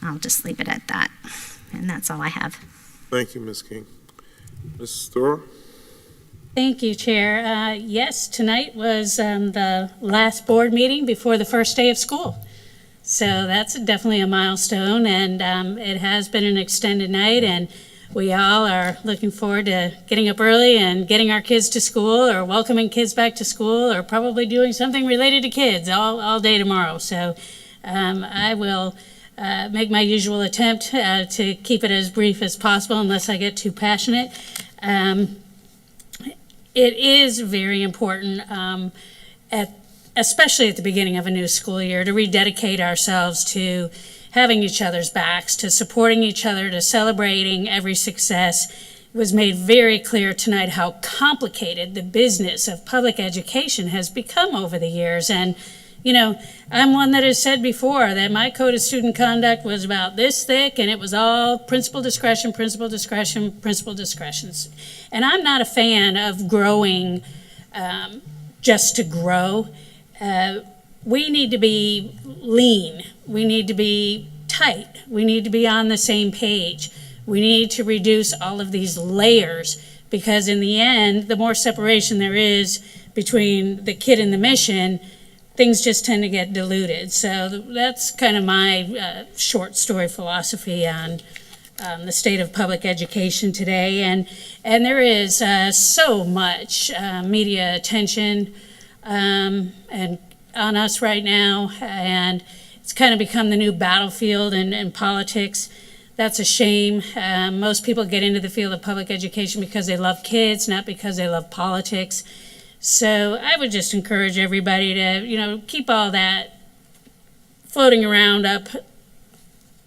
I'll just leave it at that. And that's all I have. Thank you, Ms. King. Ms. Storer? Thank you, Chair. Yes, tonight was the last board meeting before the first day of school. So that's definitely a milestone, and it has been an extended night, and we all are looking forward to getting up early and getting our kids to school, or welcoming kids back to school, or probably doing something related to kids all day tomorrow. So I will make my usual attempt to keep it as brief as possible unless I get too passionate. It is very important, especially at the beginning of a new school year, to rededicate ourselves to having each other's backs, to supporting each other, to celebrating every success. It was made very clear tonight how complicated the business of public education has become over the years. And, you know, I'm one that has said before that my code of student conduct was about this thick, and it was all principal discretion, principal discretion, principal discretions. And I'm not a fan of growing just to grow. We need to be lean. We need to be tight. We need to be on the same page. We need to reduce all of these layers, because in the end, the more separation there is between the kid and the mission, things just tend to get diluted. So that's kind of my short story philosophy on the state of public education today. And there is so much media attention and on us right now, and it's kind of become the new battlefield in politics. That's a shame. Most people get into the field of public education because they love kids, not because they love politics. So I would just encourage everybody to, you know, keep all that floating around up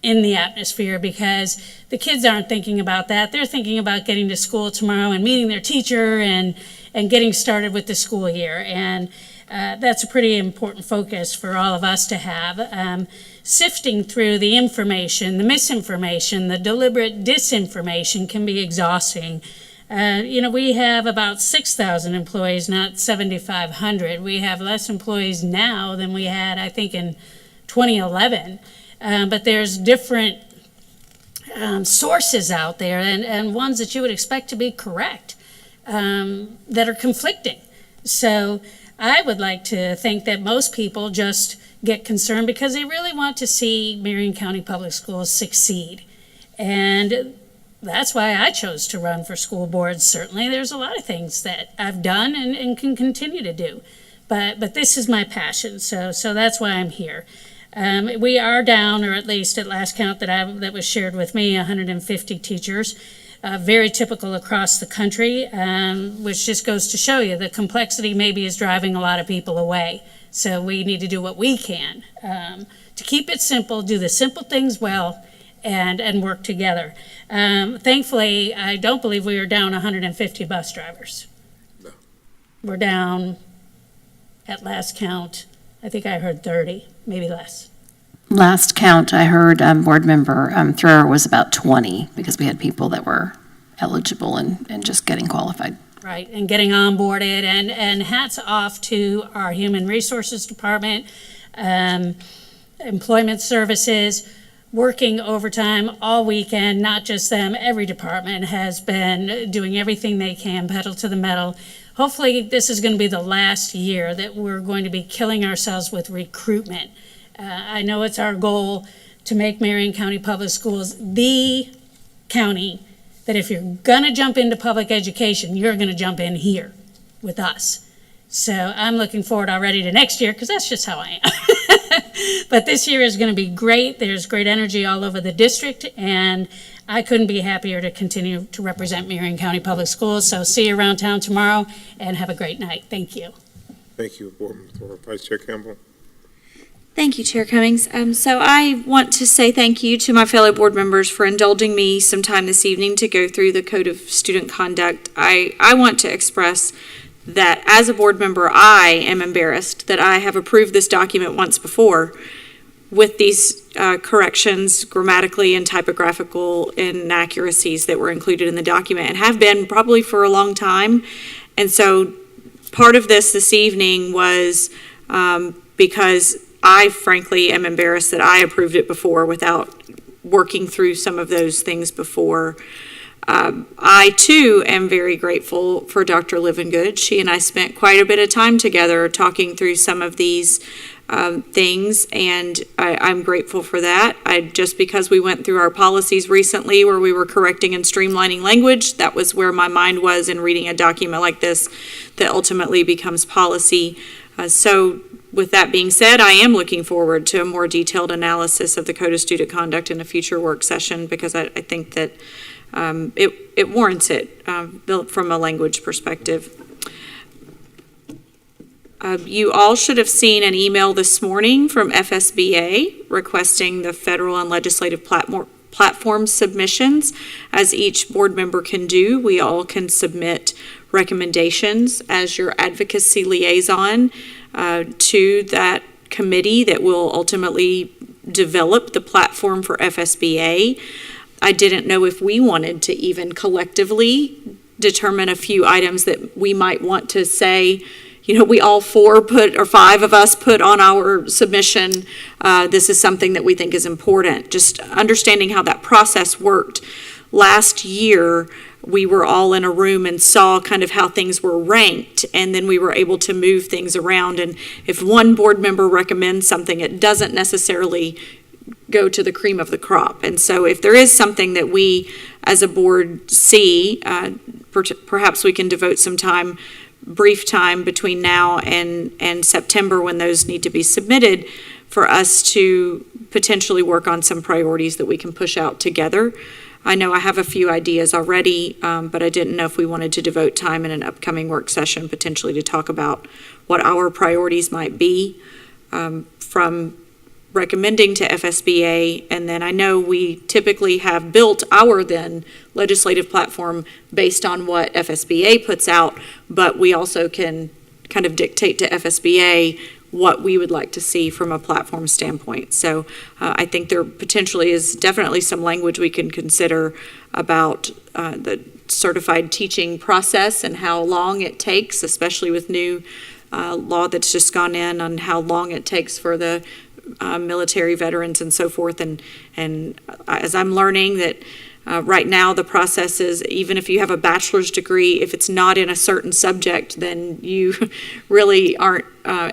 in the atmosphere, because the kids aren't thinking about that. They're thinking about getting to school tomorrow and meeting their teacher and getting started with the school year. And that's a pretty important focus for all of us to have. Sifting through the information, the misinformation, the deliberate disinformation can be exhausting. You know, we have about 6,000 employees, not 7,500. We have less employees now than we had, I think, in 2011. But there's different sources out there, and ones that you would expect to be correct, that are conflicting. So I would like to think that most people just get concerned because they really want to see Marion County Public Schools succeed. And that's why I chose to run for school boards. Certainly there's a lot of things that I've done and can continue to do. But this is my passion, so that's why I'm here. We are down, or at least at last count that was shared with me, 150 teachers. Very typical across the country, which just goes to show you the complexity maybe is driving a lot of people away. So we need to do what we can to keep it simple, do the simple things well, and work together. Thankfully, I don't believe we are down 150 bus drivers. No. We're down, at last count, I think I heard 30, maybe less. Last count, I heard Board Member Thrower was about 20, because we had people that were eligible and just getting qualified. Right, and getting onboarded, and hats off to our Human Resources Department, Employment Services, working overtime all weekend, not just them, every department has been doing everything they can, pedal to the metal. Hopefully, this is going to be the last year that we're going to be killing ourselves with recruitment. I know it's our goal to make Marion County Public Schools the county that if you're going to jump into public education, you're going to jump in here with us. So I'm looking forward already to next year, because that's just how I am. But this year is going to be great. There's great energy all over the district, and I couldn't be happier to continue to represent Marion County Public Schools. So see you around town tomorrow, and have a great night. Thank you. Thank you, Board Member. Vice Chair Campbell. Thank you, Chair Cummings. So I want to say thank you to my fellow board members for indulging me some time this evening to go through the Code of Student Conduct. I want to express that as a board member, I am embarrassed that I have approved this document once before with these corrections grammatically and typographical inaccuracies that were included in the document, and have been probably for a long time. And so part of this evening was because I frankly am embarrassed that I approved it before without working through some of those things before. I too am very grateful for Dr. Livengood. She and I spent quite a bit of time together talking through some of these things, and I'm grateful for that. Just because we went through our policies recently where we were correcting and streamlining language, that was where my mind was in reading a document like this that ultimately becomes policy. So with that being said, I am looking forward to a more detailed analysis of the Code of Student Conduct in a future work session, because I think that it warrants it built from a language perspective. You all should have seen an email this morning from FSBA requesting the federal and legislative platform submissions. As each board member can do, we all can submit recommendations as your advocacy liaison to that committee that will ultimately develop the platform for FSBA. I didn't know if we wanted to even collectively determine a few items that we might want to say, we all five of us put on our submission, this is something that we think is important. Just understanding how that process worked. Last year, we were all in a room and saw kind of how things were ranked, and then we were able to move things around. And if one board member recommends something, it doesn't necessarily go to the cream of the crop. And so if there is something that we as a board see, perhaps we can devote some time, brief time between now and September when those need to be submitted, for us to potentially work on some priorities that we can push out together. I know I have a few ideas already, but I didn't know if we wanted to devote time in an upcoming work session potentially to talk about what our priorities might be from recommending to FSBA. And then I know we typically have built our then legislative platform based on what FSBA puts out, but we also can kind of dictate to FSBA what we would like to see from a platform standpoint. So I think there potentially is definitely some language we can consider about the certified teaching process and how long it takes, especially with new law that's just gone in on how long it takes for the military veterans and so forth. And as I'm learning that right now the process is, even if you have a bachelor's degree, if it's not in a certain subject, then you really aren't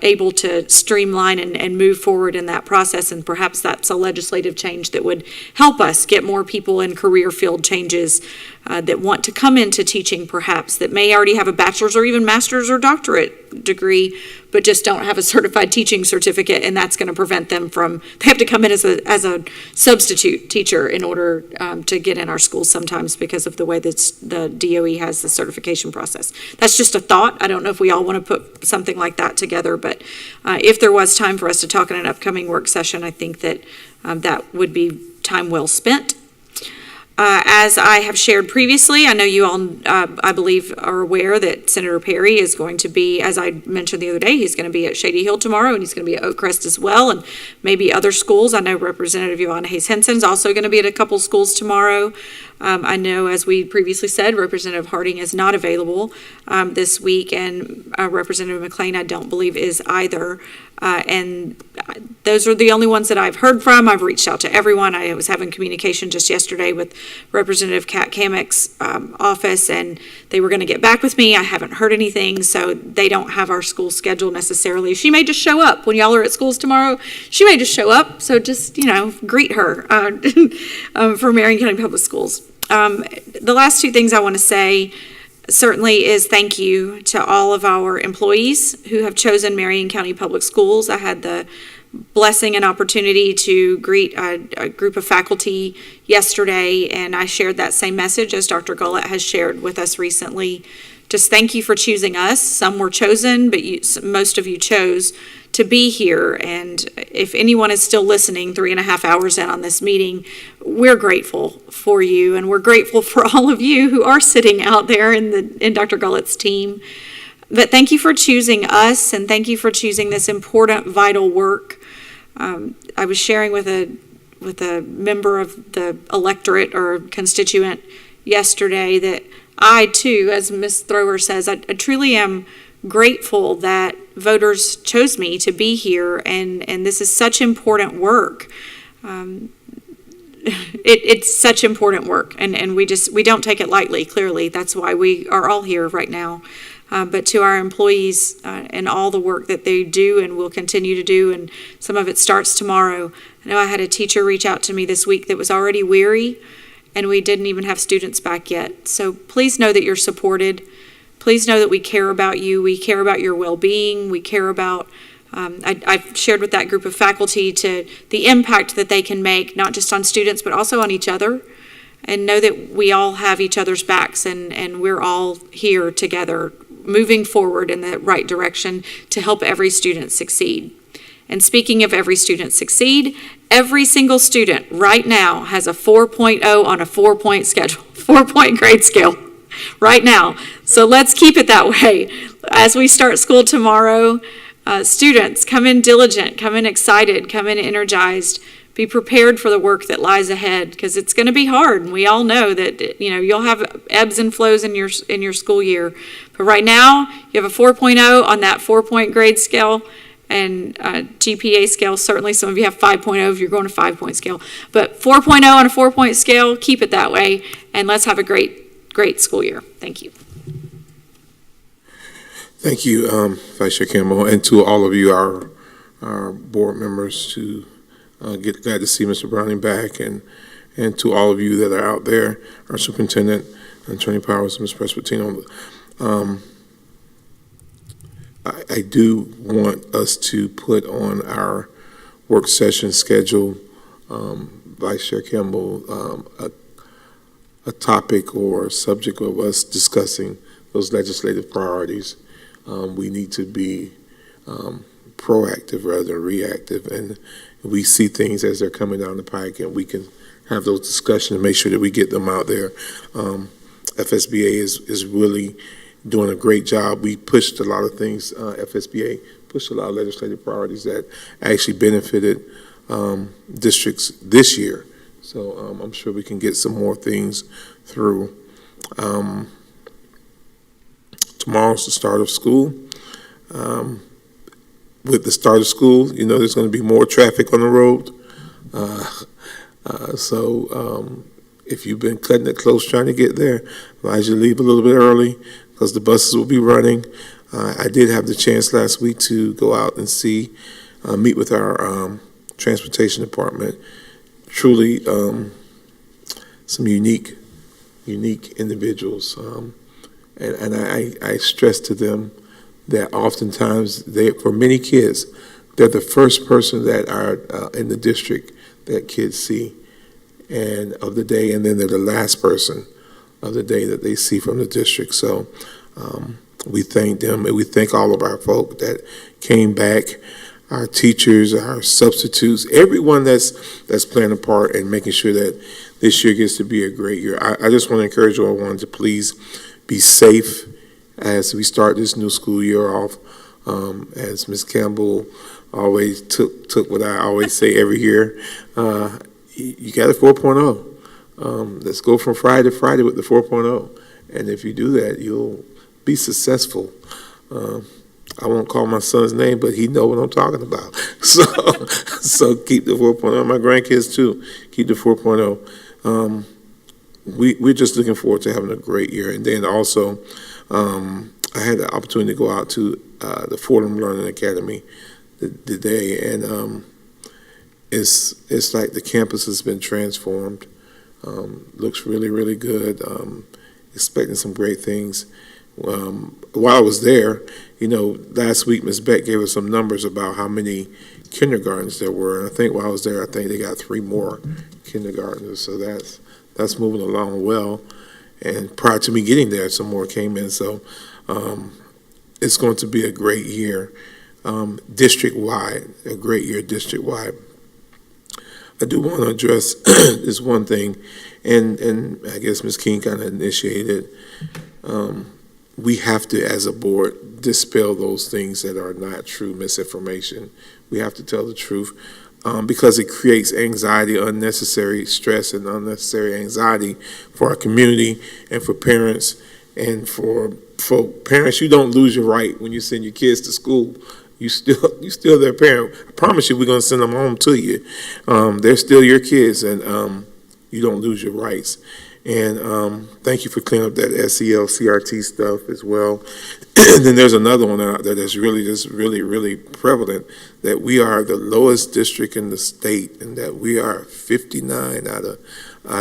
able to streamline and move forward in that process. And perhaps that's a legislative change that would help us get more people in career field changes that want to come into teaching, perhaps, that may already have a bachelor's or even master's or doctorate degree, but just don't have a certified teaching certificate, and that's going to prevent them from, they have to come in as a substitute teacher in order to get in our schools sometimes because of the way that the DOE has the certification process. That's just a thought. I don't know if we all want to put something like that together, but if there was time for us to talk in an upcoming work session, I think that that would be time well spent. As I have shared previously, I know you all, I believe, are aware that Senator Perry is going to be, as I mentioned the other day, he's going to be at Shady Hill tomorrow, and he's going to be at Oakcrest as well, and maybe other schools. I know Representative Yvonne Hayes Henson is also going to be at a couple schools tomorrow. I know, as we previously said, Representative Harding is not available this week, and Representative McLean, I don't believe, is either. And those are the only ones that I've heard from. I've reached out to everyone. I was having communication just yesterday with Representative Kat Kamick's office, and they were going to get back with me. I haven't heard anything, so they don't have our school schedule necessarily. She may just show up when y'all are at schools tomorrow. She may just show up, so just, greet her for Marion County Public Schools. The last two things I want to say certainly is thank you to all of our employees who have chosen Marion County Public Schools. I had the blessing and opportunity to greet a group of faculty yesterday, and I shared that same message as Dr. Gullett has shared with us recently. Just thank you for choosing us. Some were chosen, but most of you chose to be here. And if anyone is still listening 3.5 hours in on this meeting, we're grateful for you, and we're grateful for all of you who are sitting out there in Dr. Gullett's team. But thank you for choosing us, and thank you for choosing this important, vital work. I was sharing with a member of the electorate or constituent yesterday that I too, as Ms. Thrower says, I truly am grateful that voters chose me to be here, and this is such important work. It's such important work, and we don't take it lightly. Clearly, that's why we are all here right now. But to our employees and all the work that they do and will continue to do, and some of it starts tomorrow. I know I had a teacher reach out to me this week that was already weary, and we didn't even have students back yet. So please know that you're supported. Please know that we care about you. We care about your well-being. We care about, I've shared with that group of faculty to the impact that they can make, not just on students, but also on each other. And know that we all have each other's backs, and we're all here together, moving forward in the right direction to help every student succeed. And speaking of every student succeed, every single student right now has a 4.0 on a 4-point schedule, 4-point grade scale right now. So let's keep it that way. As we start school tomorrow, students, come in diligent, come in excited, come in energized. Be prepared for the work that lies ahead, because it's going to be hard, and we all know that you'll have ebbs and flows in your school year. But right now, you have a 4.0 on that 4-point grade scale, and GPA scale. Certainly, some of you have 5.0 if you're going to 5-point scale. But 4.0 on a 4-point scale, keep it that way, and let's have a great school year. Thank you. Thank you, Vice Chair Campbell, and to all of you, our board members, to glad to see Mr. Browning back, and to all of you that are out there, our superintendent, Attorney Powers, Ms. Presbitino. I do want us to put on our work session schedule, Vice Chair Campbell, a topic or a subject of us discussing those legislative priorities. We need to be proactive rather than reactive, and we see things as they're coming down the pike, and we can have those discussions and make sure that we get them out there. FSBA is really doing a great job. We pushed a lot of things, FSBA pushed a lot of legislative priorities that actually benefited districts this year. So I'm sure we can get some more things through. Tomorrow's the start of school. With the start of school, there's going to be more traffic on the road. So if you've been cutting it close trying to get there, advise you to leave a little bit early because the buses will be running. I did have the chance last week to go out and meet with our transportation department. Truly some unique individuals. And I stress to them that oftentimes for many kids, they're the first person that are in the district that kids see and of the day, and then they're the last person of the day that they see from the district. So we thank them, and we thank all of our folk that came back. our teachers, our substitutes, everyone that's playing a part in making sure that this year gets to be a great year. I just want to encourage everyone to please be safe as we start this new school year off. As Ms. Campbell always took what I always say every year, you got a 4.0. Let's go from Friday to Friday with the 4.0. And if you do that, you'll be successful. I won't call my son's name, but he knows what I'm talking about. So keep the 4.0. My grandkids too, keep the 4.0. We're just looking forward to having a great year. And then also, I had the opportunity to go out to the Fordham Learning Academy today, and it's like the campus has been transformed. Looks really, really good. Expecting some great things. While I was there, last week Ms. Beck gave us some numbers about how many kindergartens there were, and I think while I was there, I think they got 3 more kindergartens. So that's moving along well. And prior to me getting there, some more came in. So it's going to be a great year, district-wide, a great year district-wide. I do want to address this one thing, and I guess Ms. King kind of initiated. We have to, as a board, dispel those things that are not true, misinformation. We have to tell the truth because it creates anxiety, unnecessary stress, and unnecessary anxiety for our community and for parents. And for parents, you don't lose your right when you send your kids to school. You still their parent. I promise you, we're going to send them home to you. They're still your kids, and you don't lose your rights. And thank you for cleaning up that SEL CRT stuff as well. And then there's another one out there that's really prevalent, that we are the lowest district in the state, and that we are 59 out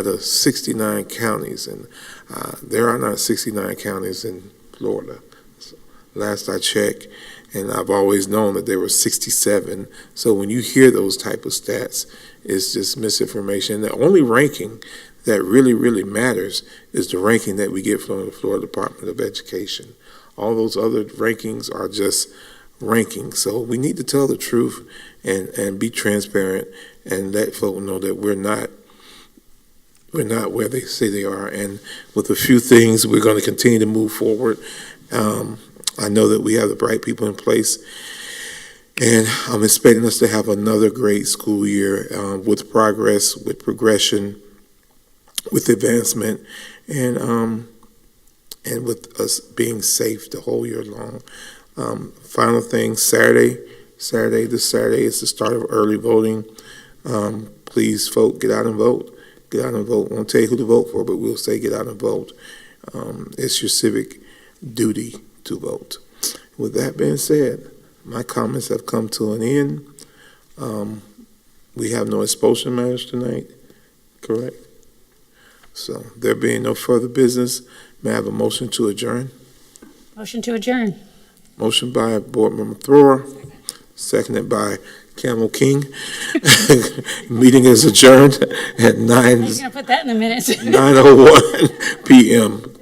of 69 counties, and there are not 69 counties in Florida. So last I checked, and I've always known that there were 67. So when you hear those type of stats, it's just misinformation. The only ranking that really matters is the ranking that we get from the Florida Department of Education. All those other rankings are just rankings. So we need to tell the truth and be transparent and let folk know that we're not where they say they are. And with a few things, we're going to continue to move forward. I know that we have the right people in place, and I'm expecting us to have another great school year with progress, with progression, with advancement, and with us being safe the whole year long. Final thing, this Saturday is the start of early voting. Please, folk, get out and vote. Get out and vote. We won't tell you who to vote for, but we'll say get out and vote. It's your civic duty to vote. With that being said, my comments have come to an end. We have no expulsion matters tonight, correct? So there being no further business, may I have a motion to adjourn? Motion to adjourn. Motion by Board Member Thrower, seconded by Camel King. Meeting is adjourned at 9:01 p.m.